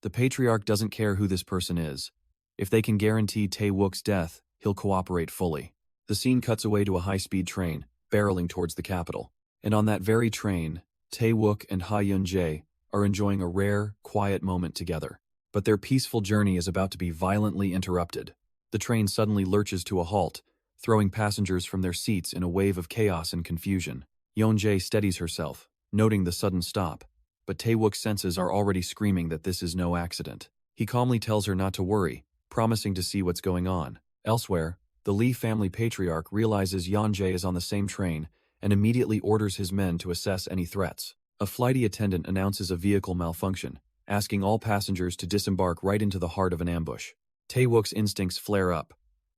The patriarch doesn't care who this person is. If they can guarantee Tae-wook's death, he'll cooperate fully. The scene cuts away to a high-speed train, barreling towards the capital. And on that very train, Tae-wook and Ha Yun-jae are enjoying a rare, quiet moment together. But their peaceful journey is about to be violently interrupted. The train suddenly lurches to a halt, throwing passengers from their seats in a wave of chaos and confusion. Yun-jae steadies herself, noting the sudden stop, but Tae-wook's senses are already screaming that this is no accident. He calmly tells her not to worry, promising to see what's going on. Elsewhere, the Lee family patriarch realizes Yun-jae is on the same train and immediately orders his men to assess any threats. A flighty attendant announces a vehicle malfunction, asking all passengers to disembark right into the heart of an ambush. Tae-wook's instincts flare up.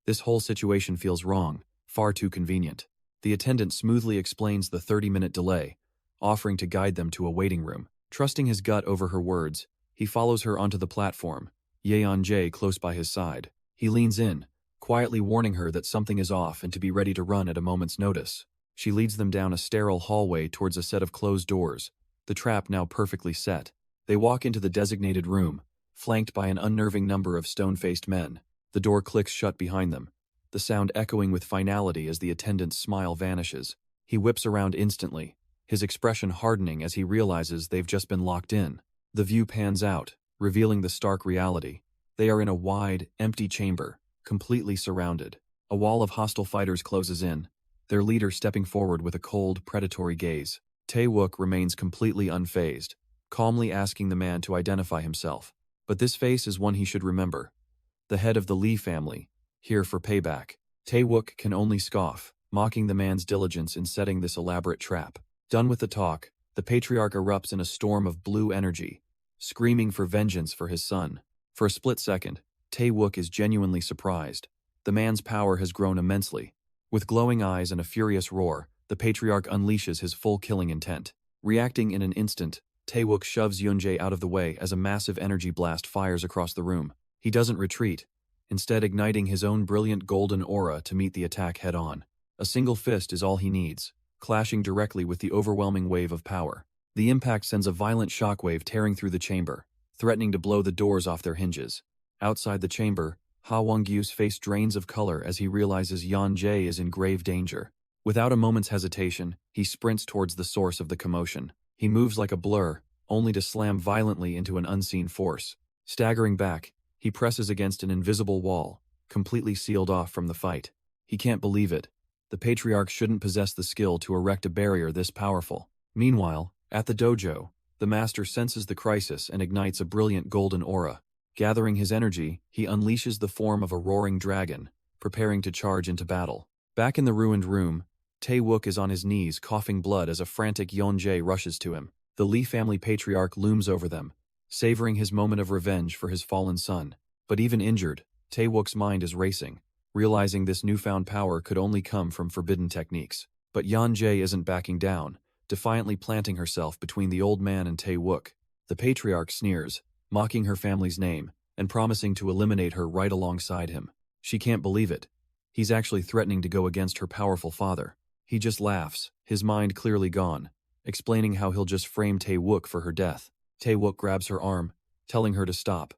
This whole situation feels wrong, far too convenient. The attendant smoothly explains the 30-minute delay, offering to guide them to a waiting room. Trusting his gut over her words, he follows her onto the platform, Yun-jae close by his side. He leans in, quietly warning her that something is off and to be ready to run at a moment's notice. She leads them down a sterile hallway towards a set of closed doors, the trap now perfectly set. They walk into the designated room, flanked by an unnerving number of stone-faced men. The door clicks shut behind them, the sound echoing with finality as the attendant's smile vanishes. He whips around instantly, his expression hardening as he realizes they've just been locked in. The view pans out, revealing the stark reality. They are in a wide, empty chamber, completely surrounded. A wall of hostile fighters closes in, their leader stepping forward with a cold, predatory gaze. Tae-wook remains completely unfazed, calmly asking the man to identify himself. But this face is one he should remember. The head of the Lee family, here for payback. Tae-wook can only scoff, mocking the man's diligence in setting this elaborate trap. Done with the talk, the patriarch erupts in a storm of blue energy, screaming for vengeance for his son. For a split second, Tae-wook is genuinely surprised. The man's power has grown immensely. With glowing eyes and a furious roar, the patriarch unleashes his full killing intent. Reacting in an instant, Tae-wook shoves Yeonjae out of the way as a massive energy blast fires across the room. He doesn't retreat, instead igniting his own brilliant golden aura to meet the attack head-on. A single fist is all he needs, clashing directly with the overwhelming wave of power. The impact sends a violent shockwave tearing through the chamber, threatening to blow the doors off their hinges. Outside the chamber, Ha Won-gyu's face drains of color as he realizes Yeonjae is in grave danger. Without a moment's hesitation, he sprints towards the source of the commotion. He moves like a blur, only to slam violently into an unseen force. Staggering back, he presses against an invisible wall, completely sealed off from the fight. He can't believe it. The patriarch shouldn't possess the skill to erect a barrier this powerful. Meanwhile, at the dojo, the master senses the crisis and ignites a brilliant golden aura. Gathering his energy, he unleashes the form of a roaring dragon, preparing to charge into battle. Back in the ruined room, Tae-wook is on his knees coughing blood as a frantic Yeonjae rushes to him. The Lee family patriarch looms over them, savoring his moment of revenge for his fallen son. But even injured, Tae-wook's mind is racing, realizing this newfound power could only come from forbidden techniques. But Yeonjae isn't backing down, defiantly planting herself between the old man and Tae-wook. The patriarch sneers, mocking her family's name, and promising to eliminate her right alongside him. She can't believe it. He's actually threatening to go against her powerful father. He just laughs, his mind clearly gone, explaining how he'll just frame Tae-wook for her death. Tae-wook grabs her arm, telling her to stop.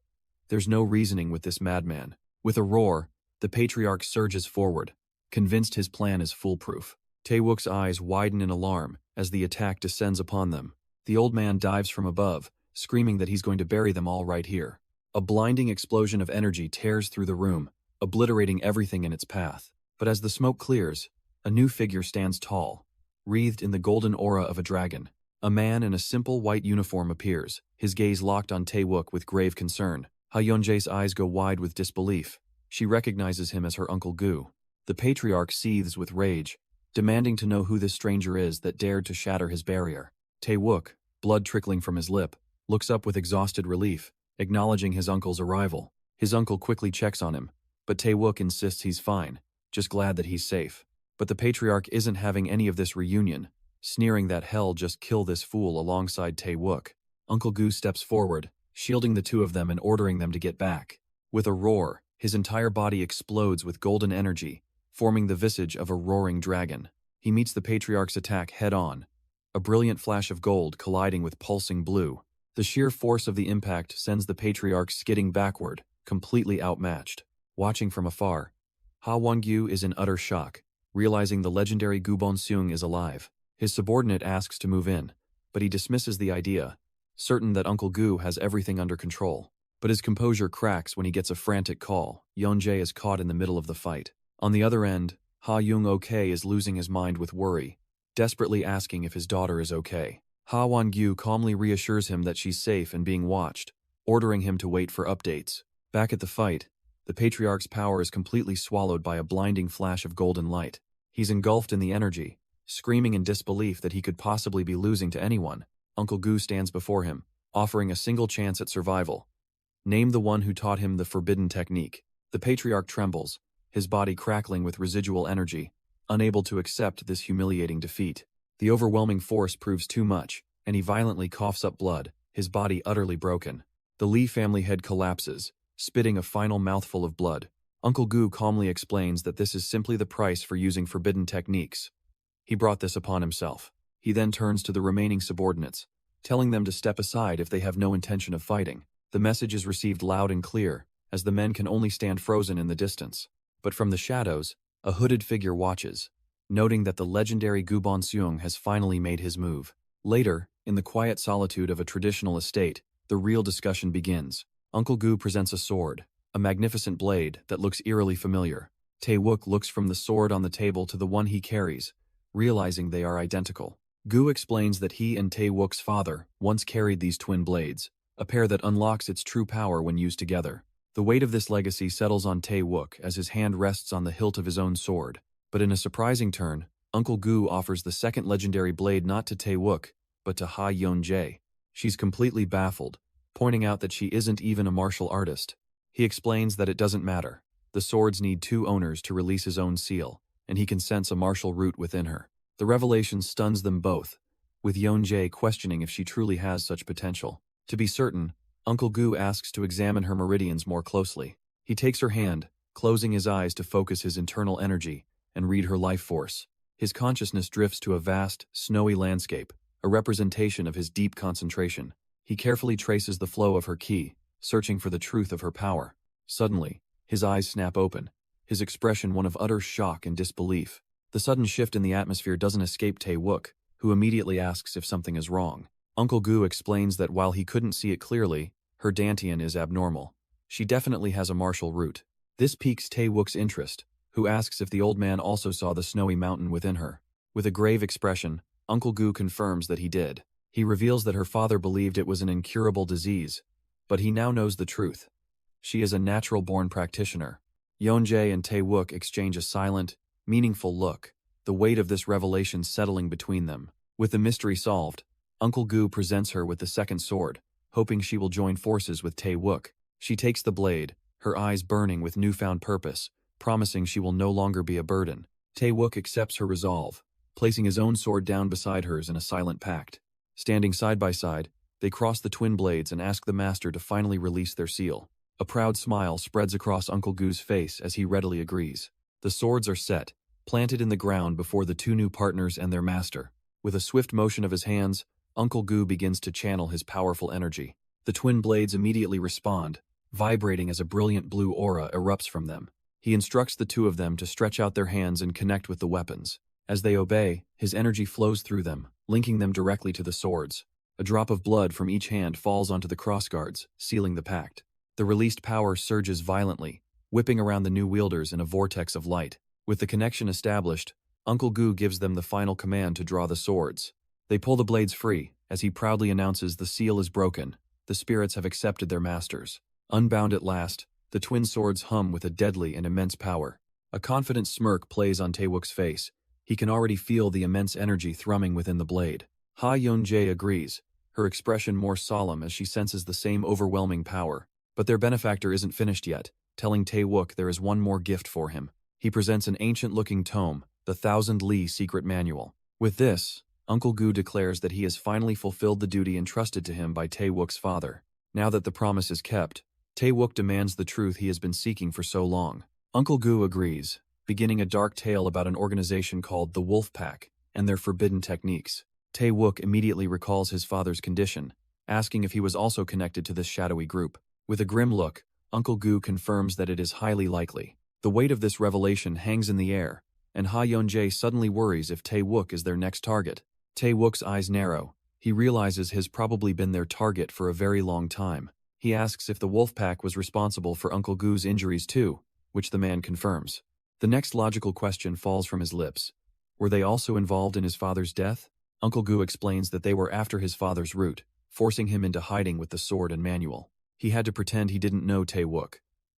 There's no reasoning with this madman. With a roar, the patriarch surges forward, convinced his plan is foolproof. Tae-wook's eyes widen in alarm as the attack descends upon them. The old man dives from above, screaming that he's going to bury them all right here. A blinding explosion of energy tears through the room, obliterating everything in its path. But as the smoke clears, a new figure stands tall, wreathed in the golden aura of a dragon. A man in a simple white uniform appears, his gaze locked on Tae-wook with grave concern. Ha Yeonjae's eyes go wide with disbelief. She recognizes him as her Uncle Gu. The patriarch seethes with rage, demanding to know who this stranger is that dared to shatter his barrier. Tae-wook, blood trickling from his lip, looks up with exhausted relief, acknowledging his uncle's arrival. His uncle quickly checks on him, but Tae-wook insists he's fine, just glad that he's safe. But the patriarch isn't having any of this reunion, sneering that hell just kill this fool alongside Tae-wook. Uncle Gu steps forward, shielding the two of them and ordering them to get back. With a roar, his entire body explodes with golden energy, forming the visage of a roaring dragon. He meets the patriarch's attack head-on, a brilliant flash of gold colliding with pulsing blue. The sheer force of the impact sends the patriarch skidding backward, completely outmatched. Watching from afar, Ha Won-gyu is in utter shock, realizing the legendary Gubon-seung is alive. His subordinate asks to move in, but he dismisses the idea, certain that Uncle Gu has everything under control. But his composure cracks when he gets a frantic call. Yeonjae is caught in the middle of the fight. On the other end, Ha Young-ok is losing his mind with worry, desperately asking if his daughter is okay. Ha Won-gyu calmly reassures him that she's safe and being watched, ordering him to wait for updates. Back at the fight, the patriarch's power is completely swallowed by a blinding flash of golden light. He's engulfed in the energy, screaming in disbelief that he could possibly be losing to anyone. Uncle Gu stands before him, offering a single chance at survival. Name the one who taught him the forbidden technique. The patriarch trembles, his body crackling with residual energy, unable to accept this humiliating defeat. The overwhelming force proves too much, and he violently coughs up blood, his body utterly broken. The Lee family head collapses, spitting a final mouthful of blood. Uncle Gu calmly explains that this is simply the price for using forbidden techniques. He brought this upon himself. He then turns to the remaining subordinates, telling them to step aside if they have no intention of fighting. The message is received loud and clear, as the men can only stand frozen in the distance. But from the shadows, a hooded figure watches, noting that the legendary Gubon-seung has finally made his move. Later, in the quiet solitude of a traditional estate, the real discussion begins. Uncle Gu presents a sword, a magnificent blade that looks eerily familiar. Tae-wook looks from the sword on the table to the one he carries, realizing they are identical. Gu explains that he and Tae-wook's father once carried these twin blades, a pair that unlocks its true power when used together. The weight of this legacy settles on Tae-wook as his hand rests on the hilt of his own sword. But in a surprising turn, Uncle Gu offers the second legendary blade not to Tae-wook, but to Ha Yeon-jae. She's completely baffled, pointing out that she isn't even a martial artist. He explains that it doesn't matter. The swords need two owners to release his own seal, and he can sense a martial root within her. The revelation stuns them both, with Yeon-jae questioning if she truly has such potential. To be certain, Uncle Gu asks to examine her meridians more closely. He takes her hand, closing his eyes to focus his internal energy and read her life force. His consciousness drifts to a vast, snowy landscape, a representation of his deep concentration. He carefully traces the flow of her ki, searching for the truth of her power. Suddenly, his eyes snap open, his expression one of utter shock and disbelief. The sudden shift in the atmosphere doesn't escape Tae-wook, who immediately asks if something is wrong. Uncle Gu explains that while he couldn't see it clearly, her dantian is abnormal. She definitely has a martial root. This piques Tae-wook's interest, who asks if the old man also saw the snowy mountain within her. With a grave expression, Uncle Gu confirms that he did. He reveals that her father believed it was an incurable disease, but he now knows the truth. She is a natural-born practitioner. Yeon-jae and Tae-wook exchange a silent, meaningful look, the weight of this revelation settling between them. With the mystery solved, Uncle Gu presents her with the second sword, hoping she will join forces with Tae-wook. She takes the blade, her eyes burning with newfound purpose, promising she will no longer be a burden. Tae-wook accepts her resolve, placing his own sword down beside hers in a silent pact. Standing side by side, they cross the twin blades and ask the master to finally release their seal. A proud smile spreads across Uncle Gu's face as he readily agrees. The swords are set, planted in the ground before the two new partners and their master. With a swift motion of his hands, Uncle Gu begins to channel his powerful energy. The twin blades immediately respond, vibrating as a brilliant blue aura erupts from them. He instructs the two of them to stretch out their hands and connect with the weapons. As they obey, his energy flows through them, linking them directly to the swords. A drop of blood from each hand falls onto the crossguards, sealing the pact. The released power surges violently, whipping around the new wielders in a vortex of light. With the connection established, Uncle Gu gives them the final command to draw the swords. They pull the blades free, as he proudly announces the seal is broken. The spirits have accepted their masters. Unbound at last, the twin swords hum with a deadly and immense power. A confident smirk plays on Tae-wook's face. He can already feel the immense energy thrumming within the blade. Ha Yeon-jae agrees, her expression more solemn as she senses the same overwhelming power. But their benefactor isn't finished yet, telling Tae-wook there is one more gift for him. He presents an ancient-looking tome, the Thousand Li Secret Manual. With this, Uncle Gu declares that he has finally fulfilled the duty entrusted to him by Tae-wook's father. Now that the promise is kept, Tae-wook demands the truth he has been seeking for so long. Uncle Gu agrees, beginning a dark tale about an organization called the Wolf Pack and their forbidden techniques. Tae-wook immediately recalls his father's condition, asking if he was also connected to this shadowy group. With a grim look, Uncle Gu confirms that it is highly likely. The weight of this revelation hangs in the air, and Ha Yeon-jae suddenly worries if Tae-wook is their next target. Tae-wook's eyes narrow. He realizes he's probably been their target for a very long time. He asks if the Wolfpack was responsible for Uncle Gu's injuries too, which the man confirms. The next logical question falls from his lips. Were they also involved in his father's death? Uncle Gu explains that they were after his father's route, forcing him into hiding with the sword and manual. He had to pretend he didn't know Tae-wook,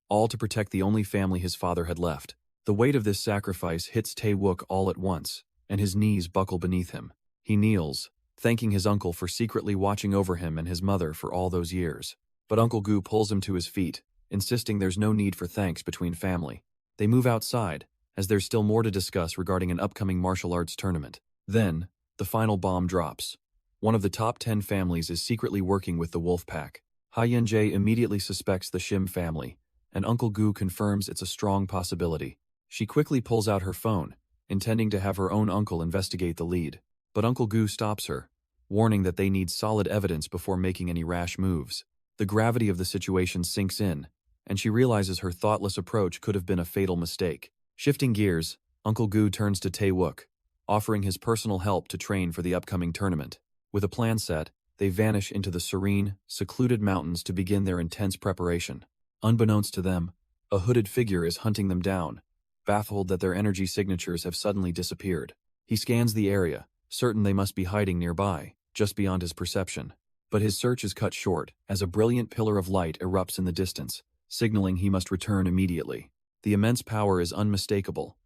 all to protect the only family his father had left. The weight of this sacrifice hits Tae-wook all at once, and his knees buckle beneath him. He kneels, thanking his uncle for secretly watching over him and his mother for all those years. But Uncle Gu pulls him to his feet, insisting there's no need for thanks between family. They move outside, as there's still more to discuss regarding an upcoming martial arts tournament. Then, the final bomb drops. One of the top 10 families is secretly working with the Wolf Pack. Ha Yeon-jae immediately suspects the Shim family, and Uncle Gu confirms it's a strong possibility. She quickly pulls out her phone, intending to have her own uncle investigate the lead. But Uncle Gu stops her, warning that they need solid evidence before making any rash moves. The gravity of the situation sinks in, and she realizes her thoughtless approach could have been a fatal mistake. Shifting gears, Uncle Gu turns to Tae-wook, offering his personal help to train for the upcoming tournament. With a plan set, they vanish into the serene, secluded mountains to begin their intense preparation. Unbeknownst to them, a hooded figure is hunting them down, baffled that their energy signatures have suddenly disappeared. He scans the area, certain they must be hiding nearby, just beyond his perception. But his search is cut short, as a brilliant pillar of light erupts in the distance, signaling he must return immediately. The immense power is unmistakable,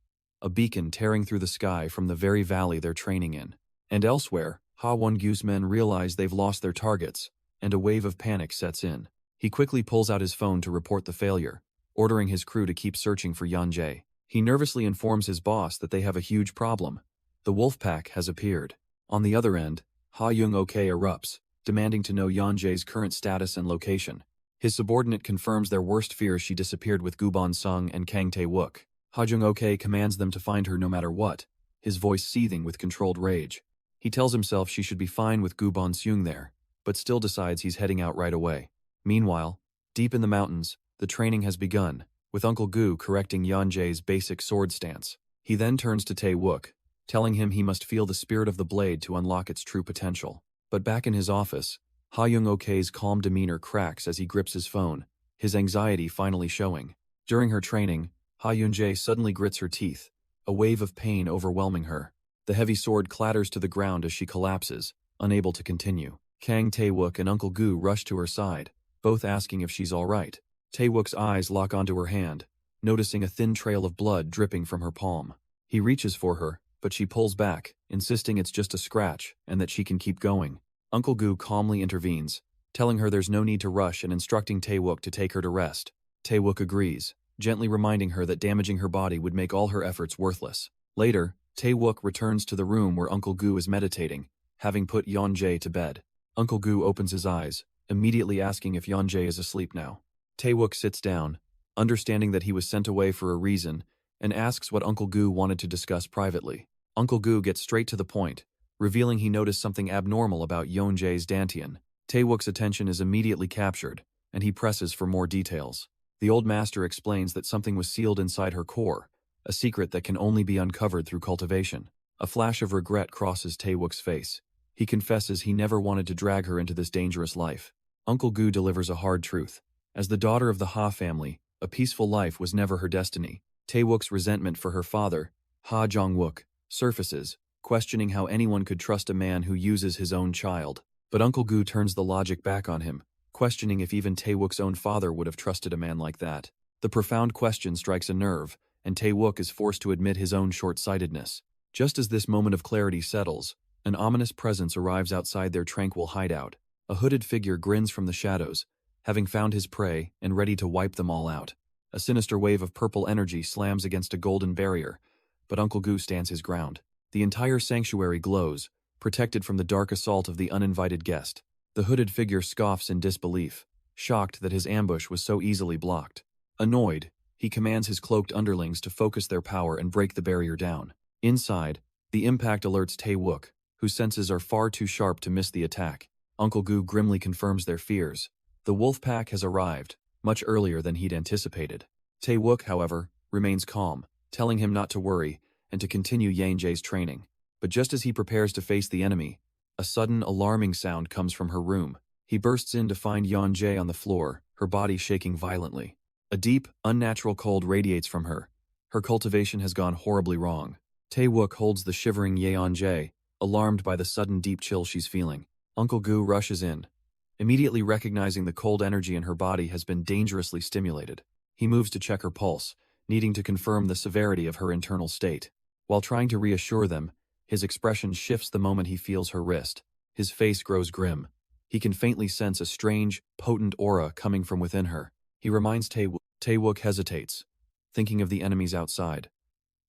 a beacon tearing through the sky from the very valley they're training in. And elsewhere, Ha Won-gyu's men realize they've lost their targets, and a wave of panic sets in. He quickly pulls out his phone to report the failure, ordering his crew to keep searching for Yeon-jae. He nervously informs his boss that they have a huge problem. The wolf pack has appeared. On the other end, Ha Young-ok erupts, demanding to know Yeon-jae's current status and location. His subordinate confirms their worst fears: she disappeared with Gubon Sung and Kang Tae-wook. Ha Young-ok commands them to find her no matter what, his voice seething with controlled rage. He tells himself she should be fine with Gubon Sung there, but still decides he's heading out right away. Meanwhile, deep in the mountains, the training has begun, with Uncle Gu correcting Yeon-jae's basic sword stance. He then turns to Tae-wook, telling him he must feel the spirit of the blade to unlock its true potential. But back in his office, Ha Young-ok's calm demeanor cracks as he grips his phone, his anxiety finally showing. During her training, Ha Yoon-jae suddenly grits her teeth, a wave of pain overwhelming her. The heavy sword clatters to the ground as she collapses, unable to continue. Kang Tae-wook and Uncle Gu rush to her side, both asking if she's all right. Tae-wook's eyes lock onto her hand, noticing a thin trail of blood dripping from her palm. He reaches for her, but she pulls back, insisting it's just a scratch and that she can keep going. Uncle Gu calmly intervenes, telling her there's no need to rush and instructing Tae-wook to take her to rest. Tae-wook agrees, gently reminding her that damaging her body would make all her efforts worthless. Later, Tae-wook returns to the room where Uncle Gu is meditating, having put Yeon-jae to bed. Uncle Gu opens his eyes, immediately asking if Yeon-jae is asleep now. Tae-wook sits down, understanding that he was sent away for a reason, and asks what Uncle Gu wanted to discuss privately. Uncle Gu gets straight to the point, revealing he noticed something abnormal about Yeon-jae's dantian. Tae-wook's attention is immediately captured, and he presses for more details. The old master explains that something was sealed inside her core, a secret that can only be uncovered through cultivation. A flash of regret crosses Tae-wook's face. He confesses he never wanted to drag her into this dangerous life. Uncle Gu delivers a hard truth. As the daughter of the Ha family, a peaceful life was never her destiny. Tae-wook's resentment for her father, Ha Jong-wook, surfaces, questioning how anyone could trust a man who uses his own child. But Uncle Gu turns the logic back on him, questioning if even Tae-wook's own father would have trusted a man like that. The profound question strikes a nerve, and Tae-wook is forced to admit his own short-sightedness. Just as this moment of clarity settles, an ominous presence arrives outside their tranquil hideout. A hooded figure grins from the shadows, having found his prey and ready to wipe them all out. A sinister wave of purple energy slams against a golden barrier, but Uncle Gu stands his ground. The entire sanctuary glows, protected from the dark assault of the uninvited guest. The hooded figure scoffs in disbelief, shocked that his ambush was so easily blocked. Annoyed, he commands his cloaked underlings to focus their power and break the barrier down. Inside, the impact alerts Tae-wook, whose senses are far too sharp to miss the attack. Uncle Gu grimly confirms their fears. The wolf pack has arrived, much earlier than he'd anticipated. Tae-wook, however, remains calm, telling him not to worry and to continue Yeon-jae's training. But just as he prepares to face the enemy, a sudden alarming sound comes from her room. He bursts in to find Yeon-jae on the floor, her body shaking violently. A deep, unnatural cold radiates from her. Her cultivation has gone horribly wrong. Tae-wook holds the shivering Yeon-jae, alarmed by the sudden deep chill she's feeling. Uncle Gu rushes in, immediately recognizing the cold energy in her body has been dangerously stimulated. He moves to check her pulse, needing to confirm the severity of her internal state. While trying to reassure them, his expression shifts the moment he feels her wrist. His face grows grim. He can faintly sense a strange, potent aura coming from within her. He reminds Tae-wook. Tae-wook hesitates, thinking of the enemies outside.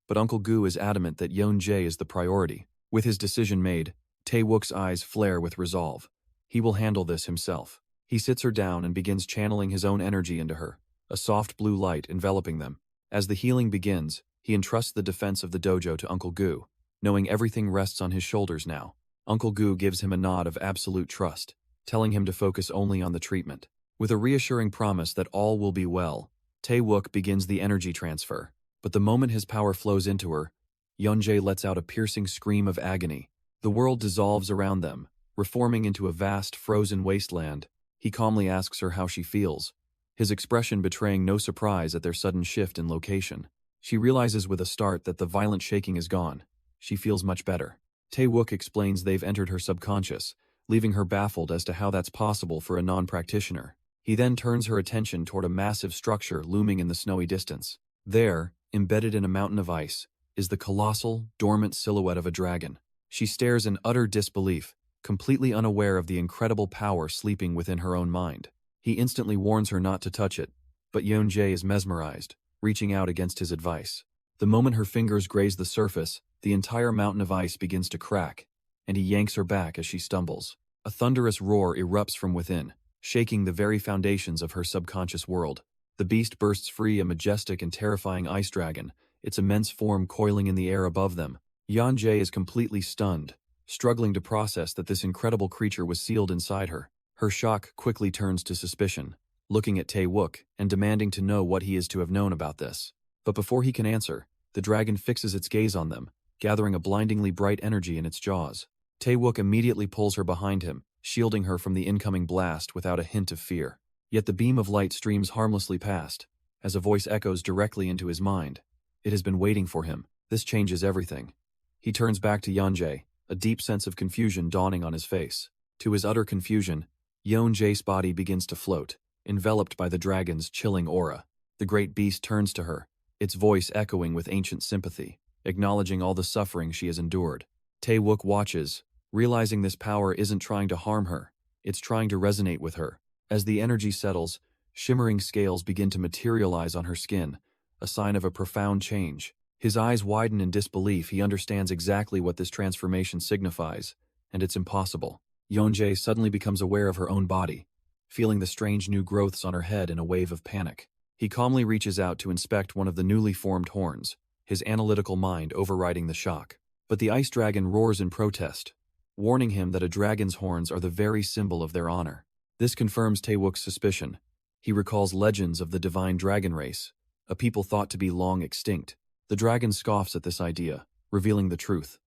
But Uncle Gu is adamant that Yeon-jae is the priority. With his decision made, Tae-wook's eyes flare with resolve. He will handle this himself. He sits her down and begins channeling his own energy into her, a soft blue light enveloping them. As the healing begins, he entrusts the defense of the dojo to Uncle Gu, knowing everything rests on his shoulders now. Uncle Gu gives him a nod of absolute trust, telling him to focus only on the treatment. With a reassuring promise that all will be well, Tae-wook begins the energy transfer. But the moment his power flows into her, Yeon-jae lets out a piercing scream of agony. The world dissolves around them, reforming into a vast, frozen wasteland. He calmly asks her how she feels, his expression betraying no surprise at their sudden shift in location. She realizes with a start that the violent shaking is gone. She feels much better. Tae-wook explains they've entered her subconscious, leaving her baffled as to how that's possible for a non-practitioner. He then turns her attention toward a massive structure looming in the snowy distance. There, embedded in a mountain of ice, is the colossal, dormant silhouette of a dragon. She stares in utter disbelief, completely unaware of the incredible power sleeping within her own mind. He instantly warns her not to touch it, but Yeon-jae is mesmerized, reaching out against his advice. The moment her fingers graze the surface, the entire mountain of ice begins to crack, and he yanks her back as she stumbles. A thunderous roar erupts from within, shaking the very foundations of her subconscious world. The beast bursts free, a majestic and terrifying ice dragon, its immense form coiling in the air above them. Yeon-jae is completely stunned, struggling to process that this incredible creature was sealed inside her. Her shock quickly turns to suspicion, looking at Tae-wook and demanding to know what he is to have known about this. But before he can answer, the dragon fixes its gaze on them, gathering a blindingly bright energy in its jaws. Tae-wook immediately pulls her behind him, shielding her from the incoming blast without a hint of fear. Yet the beam of light streams harmlessly past, as a voice echoes directly into his mind. It has been waiting for him. This changes everything. He turns back to Yeon-jae, a deep sense of confusion dawning on his face. To his utter confusion, Yeon-jae's body begins to float, enveloped by the dragon's chilling aura. The great beast turns to her, its voice echoing with ancient sympathy, acknowledging all the suffering she has endured. Tae-wook watches, realizing this power isn't trying to harm her, it's trying to resonate with her. As the energy settles, shimmering scales begin to materialize on her skin, a sign of a profound change. His eyes widen in disbelief. He understands exactly what this transformation signifies, and it's impossible. Yeon-jae suddenly becomes aware of her own body, feeling the strange new growths on her head in a wave of panic. He calmly reaches out to inspect one of the newly formed horns, his analytical mind overriding the shock. But the ice dragon roars in protest, warning him that a dragon's horns are the very symbol of their honor. This confirms Tae-wook's suspicion. He recalls legends of the divine dragon race, a people thought to be long extinct. The dragon scoffs at this idea, revealing the truth.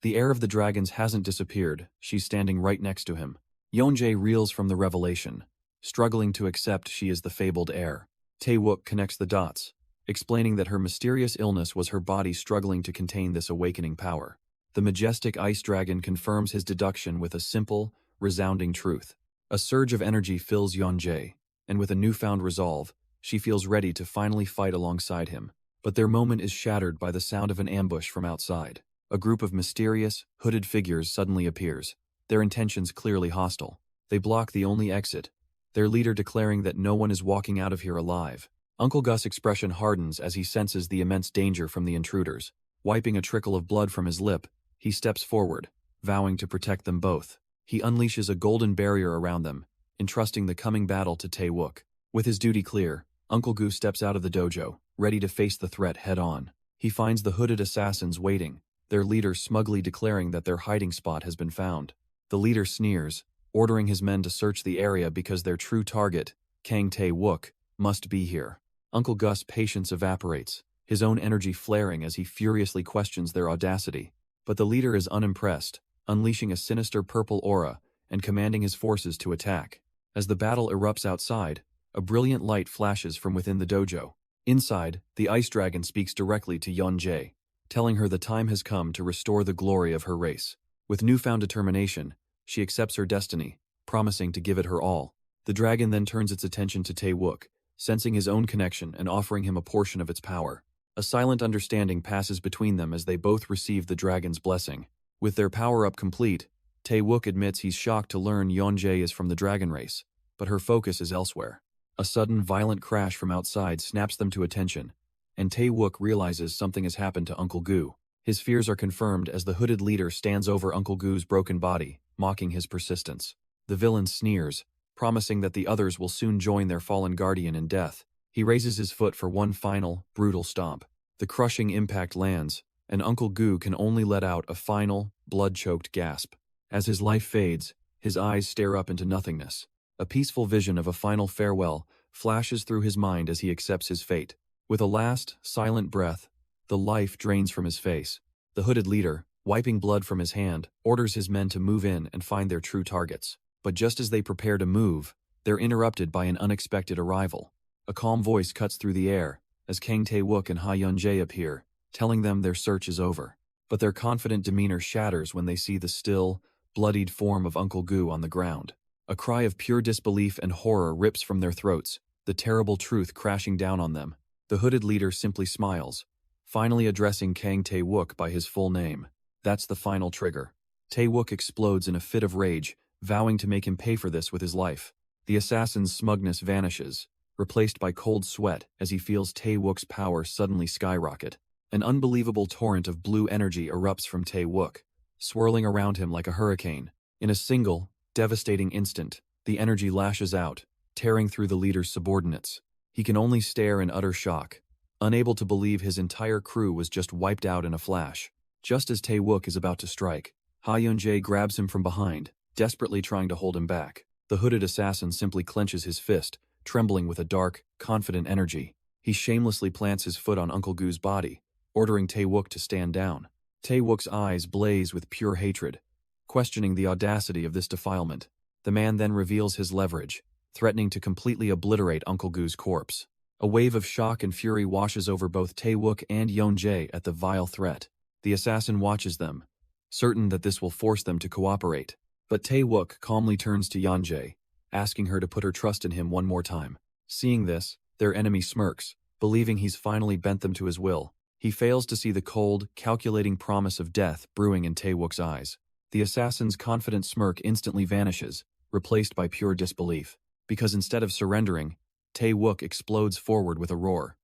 The heir of the dragons hasn't disappeared. She's standing right next to him. Yeon-jae reels from the revelation, struggling to accept she is the fabled heir. Tae-wook connects the dots, explaining that her mysterious illness was her body struggling to contain this awakening power. The majestic ice dragon confirms his deduction with a simple, resounding truth. A surge of energy fills Yeon-jae, and with a newfound resolve, she feels ready to finally fight alongside him. But their moment is shattered by the sound of an ambush from outside. A group of mysterious, hooded figures suddenly appears, their intentions clearly hostile. They block the only exit, their leader declaring that no one is walking out of here alive. Uncle Gus' expression hardens as he senses the immense danger from the intruders. Wiping a trickle of blood from his lip, he steps forward, vowing to protect them both. He unleashes a golden barrier around them, entrusting the coming battle to Tae-wook. With his duty clear, Uncle Gu steps out of the dojo, ready to face the threat head-on. He finds the hooded assassins waiting, their leader smugly declaring that their hiding spot has been found. The leader sneers, ordering his men to search the area because their true target, Kang Tae-wook, must be here. Uncle Gus' patience evaporates, his own energy flaring as he furiously questions their audacity. But the leader is unimpressed, unleashing a sinister purple aura and commanding his forces to attack. As the battle erupts outside, a brilliant light flashes from within the dojo. Inside, the ice dragon speaks directly to Yeon-jae, telling her the time has come to restore the glory of her race. With newfound determination, she accepts her destiny, promising to give it her all. The dragon then turns its attention to Tae-wook, sensing his own connection and offering him a portion of its power. A silent understanding passes between them as they both receive the dragon's blessing. With their power-up complete, Tae-wook admits he's shocked to learn Yeon-jae is from the dragon race, but her focus is elsewhere. A sudden, violent crash from outside snaps them to attention, and Tae-wook realizes something has happened to Uncle Gu. His fears are confirmed as the hooded leader stands over Uncle Gu's broken body, mocking his persistence. The villain sneers, promising that the others will soon join their fallen guardian in death. He raises his foot for one final, brutal stomp. The crushing impact lands, and Uncle Gu can only let out a final, blood-choked gasp. As his life fades, his eyes stare up into nothingness. A peaceful vision of a final farewell flashes through his mind as he accepts his fate. With a last, silent breath, the life drains from his face. The hooded leader, wiping blood from his hand, orders his men to move in and find their true targets. But just as they prepare to move, they're interrupted by an unexpected arrival. A calm voice cuts through the air, as Kang Tae-wook and Ha Yun-jae appear, telling them their search is over. But their confident demeanor shatters when they see the still, bloodied form of Uncle Gu on the ground. A cry of pure disbelief and horror rips from their throats, the terrible truth crashing down on them. The hooded leader simply smiles, finally addressing Kang Tae-wook by his full name. That's the final trigger. Tae-wook explodes in a fit of rage, vowing to make him pay for this with his life. The assassin's smugness vanishes, replaced by cold sweat as he feels Tae-wook's power suddenly skyrocket. An unbelievable torrent of blue energy erupts from Tae-wook, swirling around him like a hurricane. In a single, devastating instant, the energy lashes out, tearing through the leader's subordinates. He can only stare in utter shock, unable to believe his entire crew was just wiped out in a flash. Just as Tae-wook is about to strike, Ha Yun-jae grabs him from behind, desperately trying to hold him back. The hooded assassin simply clenches his fist, trembling with a dark, confident energy. He shamelessly plants his foot on Uncle Gu's body, ordering Tae-wook to stand down. Tae-wook's eyes blaze with pure hatred, questioning the audacity of this defilement. The man then reveals his leverage, threatening to completely obliterate Uncle Gu's corpse. A wave of shock and fury washes over both Tae-wook and Yun-jae at the vile threat. The assassin watches them, certain that this will force them to cooperate. But Tae-wook calmly turns to Yun-jae, asking her to put her trust in him one more time. Seeing this, their enemy smirks, believing he's finally bent them to his will. He fails to see the cold, calculating promise of death brewing in Tae-wook's eyes. The assassin's confident smirk instantly vanishes, replaced by pure disbelief. Because instead of surrendering, Tae-wook explodes forward with a roar.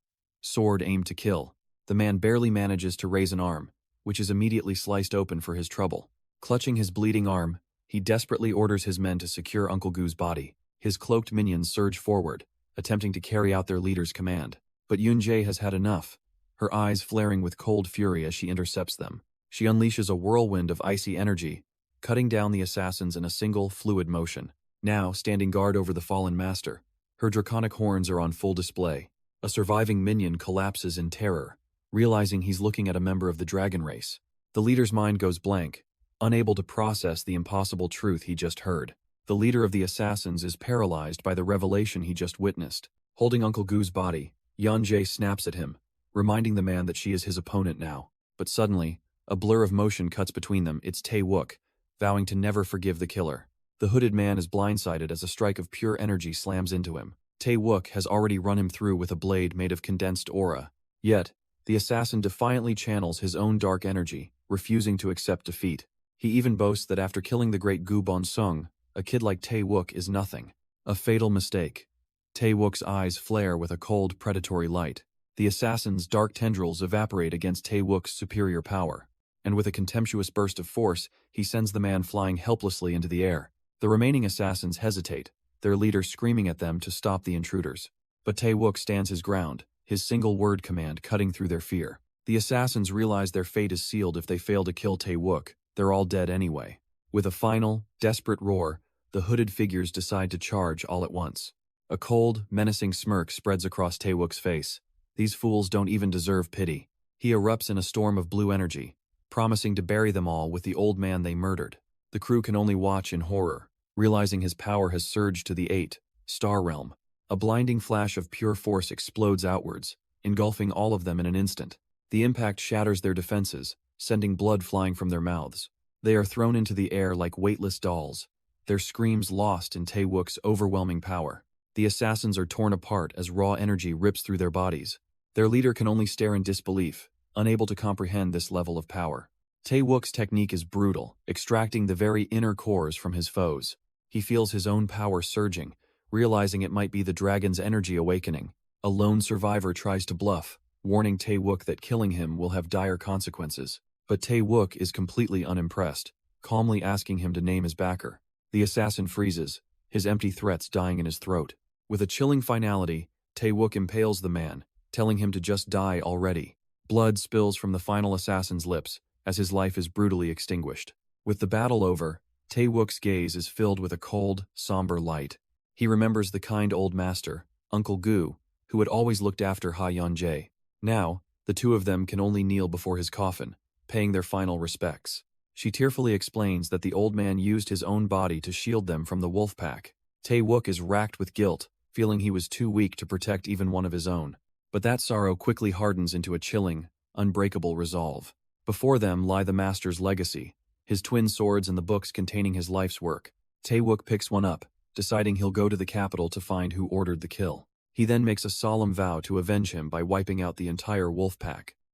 Sword aimed to kill. The man barely manages to raise an arm, which is immediately sliced open for his trouble. Clutching his bleeding arm, he desperately orders his men to secure Uncle Gu's body. His cloaked minions surge forward, attempting to carry out their leader's command. But Yun-jae has had enough, her eyes flaring with cold fury as she intercepts them. She unleashes a whirlwind of icy energy, cutting down the assassins in a single, fluid motion. Now, standing guard over the fallen master, her draconic horns are on full display. A surviving minion collapses in terror, realizing he's looking at a member of the dragon race. The leader's mind goes blank, unable to process the impossible truth he just heard. The leader of the assassins is paralyzed by the revelation he just witnessed. Holding Uncle Gu's body, Yun-jae snaps at him, reminding the man that she is his opponent now. But suddenly, a blur of motion cuts between them. It's Tae-wook, vowing to never forgive the killer. The hooded man is blindsided as a strike of pure energy slams into him. Tae-wook has already run him through with a blade made of condensed aura. Yet, the assassin defiantly channels his own dark energy, refusing to accept defeat. He even boasts that after killing the great Gu Bon-sung, a kid like Tae-wook is nothing. A fatal mistake. Tae-wook's eyes flare with a cold, predatory light. The assassin's dark tendrils evaporate against Tae-wook's superior power, and with a contemptuous burst of force, he sends the man flying helplessly into the air. The remaining assassins hesitate, their leader screaming at them to stop the intruders. But Tae-wook stands his ground, his single-word command cutting through their fear. The assassins realize their fate is sealed if they fail to kill Tae-wook. They're all dead anyway. With a final, desperate roar, the hooded figures decide to charge all at once. A cold, menacing smirk spreads across Tae-wook's face. These fools don't even deserve pity. He erupts in a storm of blue energy, promising to bury them all with the old man they murdered. The crew can only watch in horror, realizing his power has surged to the 8-star realm. A blinding flash of pure force explodes outwards, engulfing all of them in an instant. The impact shatters their defenses, sending blood flying from their mouths. They are thrown into the air like weightless dolls, their screams lost in Tae-wook's overwhelming power. The assassins are torn apart as raw energy rips through their bodies. Their leader can only stare in disbelief, unable to comprehend this level of power. Tae-wook's technique is brutal, extracting the very inner cores from his foes. He feels his own power surging, realizing it might be the dragon's energy awakening. A lone survivor tries to bluff, warning Tae-wook that killing him will have dire consequences. But Tae-wook is completely unimpressed, calmly asking him to name his backer. The assassin freezes, his empty threats dying in his throat. With a chilling finality, Tae-wook impales the man, telling him to just die already. Blood spills from the final assassin's lips, as his life is brutally extinguished. With the battle over, Tae-wook's gaze is filled with a cold, somber light. He remembers the kind old master, Uncle Gu, who had always looked after Ha Yun-jae. Now, the two of them can only kneel before his coffin, paying their final respects. She tearfully explains that the old man used his own body to shield them from the wolf pack. Tae-wook is racked with guilt, feeling he was too weak to protect even one of his own. But that sorrow quickly hardens into a chilling, unbreakable resolve. Before them lie the master's legacy, his twin swords and the books containing his life's work. Taewook picks one up, deciding he'll go to the capital to find who ordered the kill. He then makes a solemn vow to avenge him by wiping out the entire wolf pack.